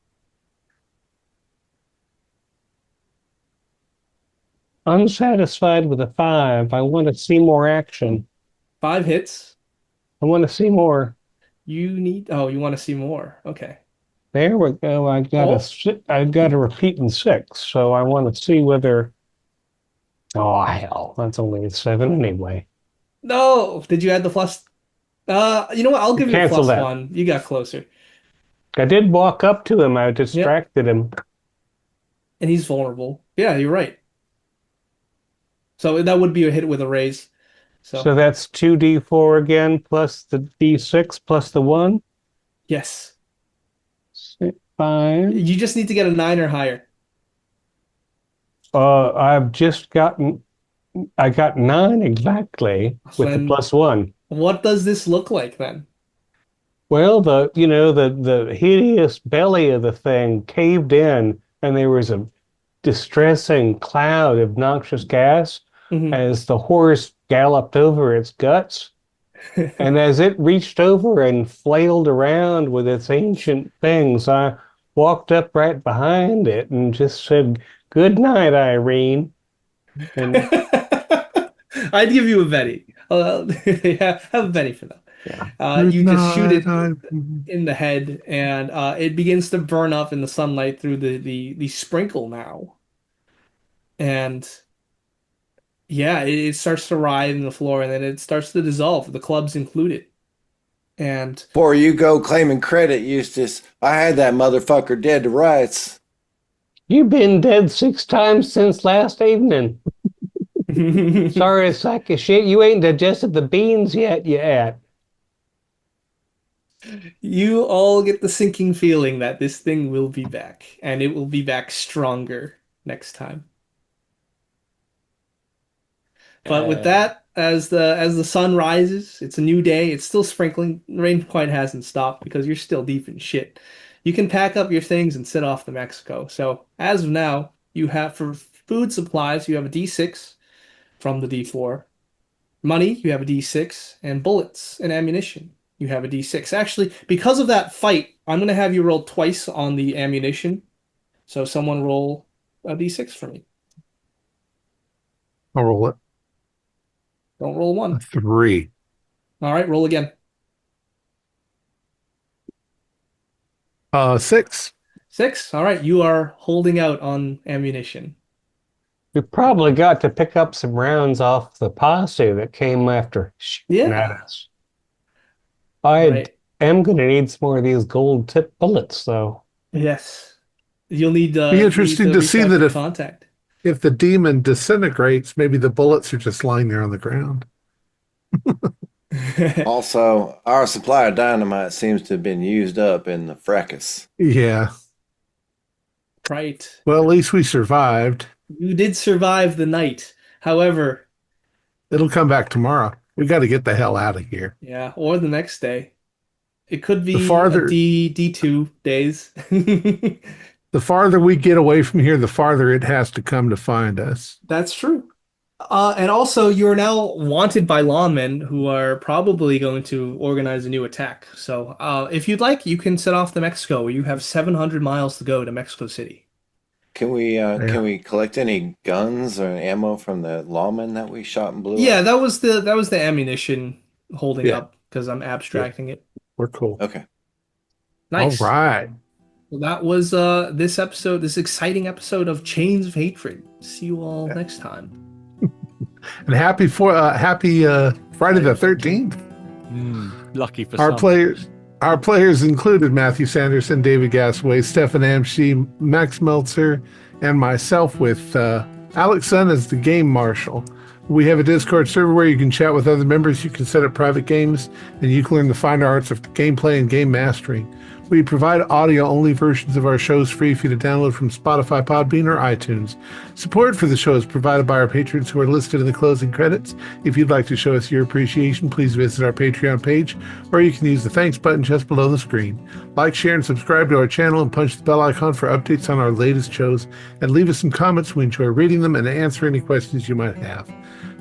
Unsatisfied with a 5. I want to see more action. 5 hits. I want to see more. You want to see more. Okay. There we go. I got a repeating 6, so I want to see whether. Oh hell, that's only a 7 anyway. No, did you add the plus? You know what? I'll give you a Cancel plus that. 1. You got closer, I did walk up to him. I distracted him. and he's vulnerable. Yeah, you're right. So that would be a hit with a raise. So that's 2d4 again, plus the d6 plus the 1. Yes. 6, 5. You just need to get a 9 or higher. I got 9 exactly with the Then plus 1. what does this look like then? Well, the hideous belly of the thing caved in, and there was a distressing cloud of noxious gas Mhm. as the horse galloped over its guts. And as it reached over and flailed around with its ancient things, I walked up right behind it and just said, "Good night, Irene." And I'd give you a Betty. Yeah, have a Betty for that. yeah. You just shoot it Good in the head, and it begins to burn up in the sunlight through the sprinkle now. And yeah, it starts to writhe in the floor, and then it starts to dissolve, the clubs included. And Before you go claiming credit, Eustace, I had that motherfucker dead to rights. You've been dead 6 times since last evening. Sorry, sack of shit. You ain't digested the beans yet, you at. you all get the sinking feeling that this thing will be back, and it will be back stronger next time. But with that, as the sun rises, it's a new day. It's still sprinkling. Rain quite hasn't stopped because you're still deep in shit. You can pack up your things and set off to Mexico. So as of now, you have for food supplies, you have a D6 from the D4. Money, you have a D6, and bullets and ammunition, you have a D6. Actually, because of that fight, I'm gonna have you roll twice on the ammunition. So someone roll a D6 for me. I'll roll it. Don't roll A 1. 3. All right, roll again. 6. 6. All right, you are holding out on ammunition. We probably got to pick up some rounds off the posse that came after shooting at us. Right. am going to need some more of these gold tip bullets, though. Yes. You'll need Be interesting to see that contact. If the demon disintegrates, maybe the bullets are just lying there on the ground. Also, our supply of dynamite seems to have been used up in the fracas. Yeah. Right. Well, at least we survived. You did survive the night. However, it'll come back tomorrow. We got to get the hell out of here. Yeah, or the next day. It could be farther, D2 days. The farther we get away from here, the farther it has to come to find us. That's true. And also, you're now wanted by lawmen who are probably going to organize a new attack. So if you'd like, you can set off to Mexico. You have 700 miles to go to Mexico City. Can we collect any guns or ammo from the lawman that we shot and blew Yeah, up? that was the ammunition holding up because I'm abstracting it. We're cool. Okay. Nice. All right. Well, that was this episode, this exciting episode of Chains of Hatred. See you all next time. And happy Friday the 13th. Lucky for Our some. Our players included Matthew Sanderson, David Gasway, Stefan Amshi, Max Meltzer, and myself, with Alex Sun as the game marshal. We have a Discord server where you can chat with other members, you can set up private games, and you can learn the fine arts of gameplay and game mastering. We provide audio-only versions of our shows free for you to download from Spotify, Podbean, or iTunes. Support for the show is provided by our patrons who are listed in the closing credits. If you'd like to show us your appreciation, please visit our Patreon page, or you can use the thanks button just below the screen. Like, share, and subscribe to our channel, and punch the bell icon for updates on our latest shows, and leave us some comments. We enjoy reading them and answer any questions you might have.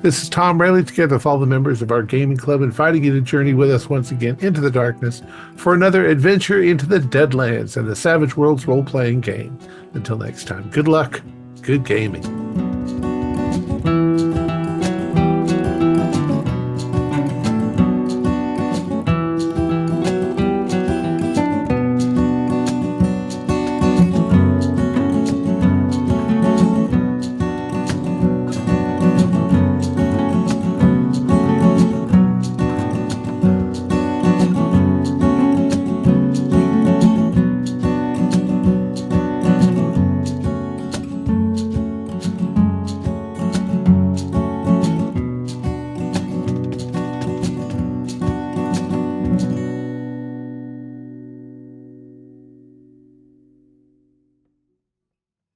This is Thom Raley, together with all the members of our gaming club, inviting you to journey with us once again into the darkness for another adventure into the Deadlands and the Savage Worlds role-playing game. Until next time, good luck, good gaming.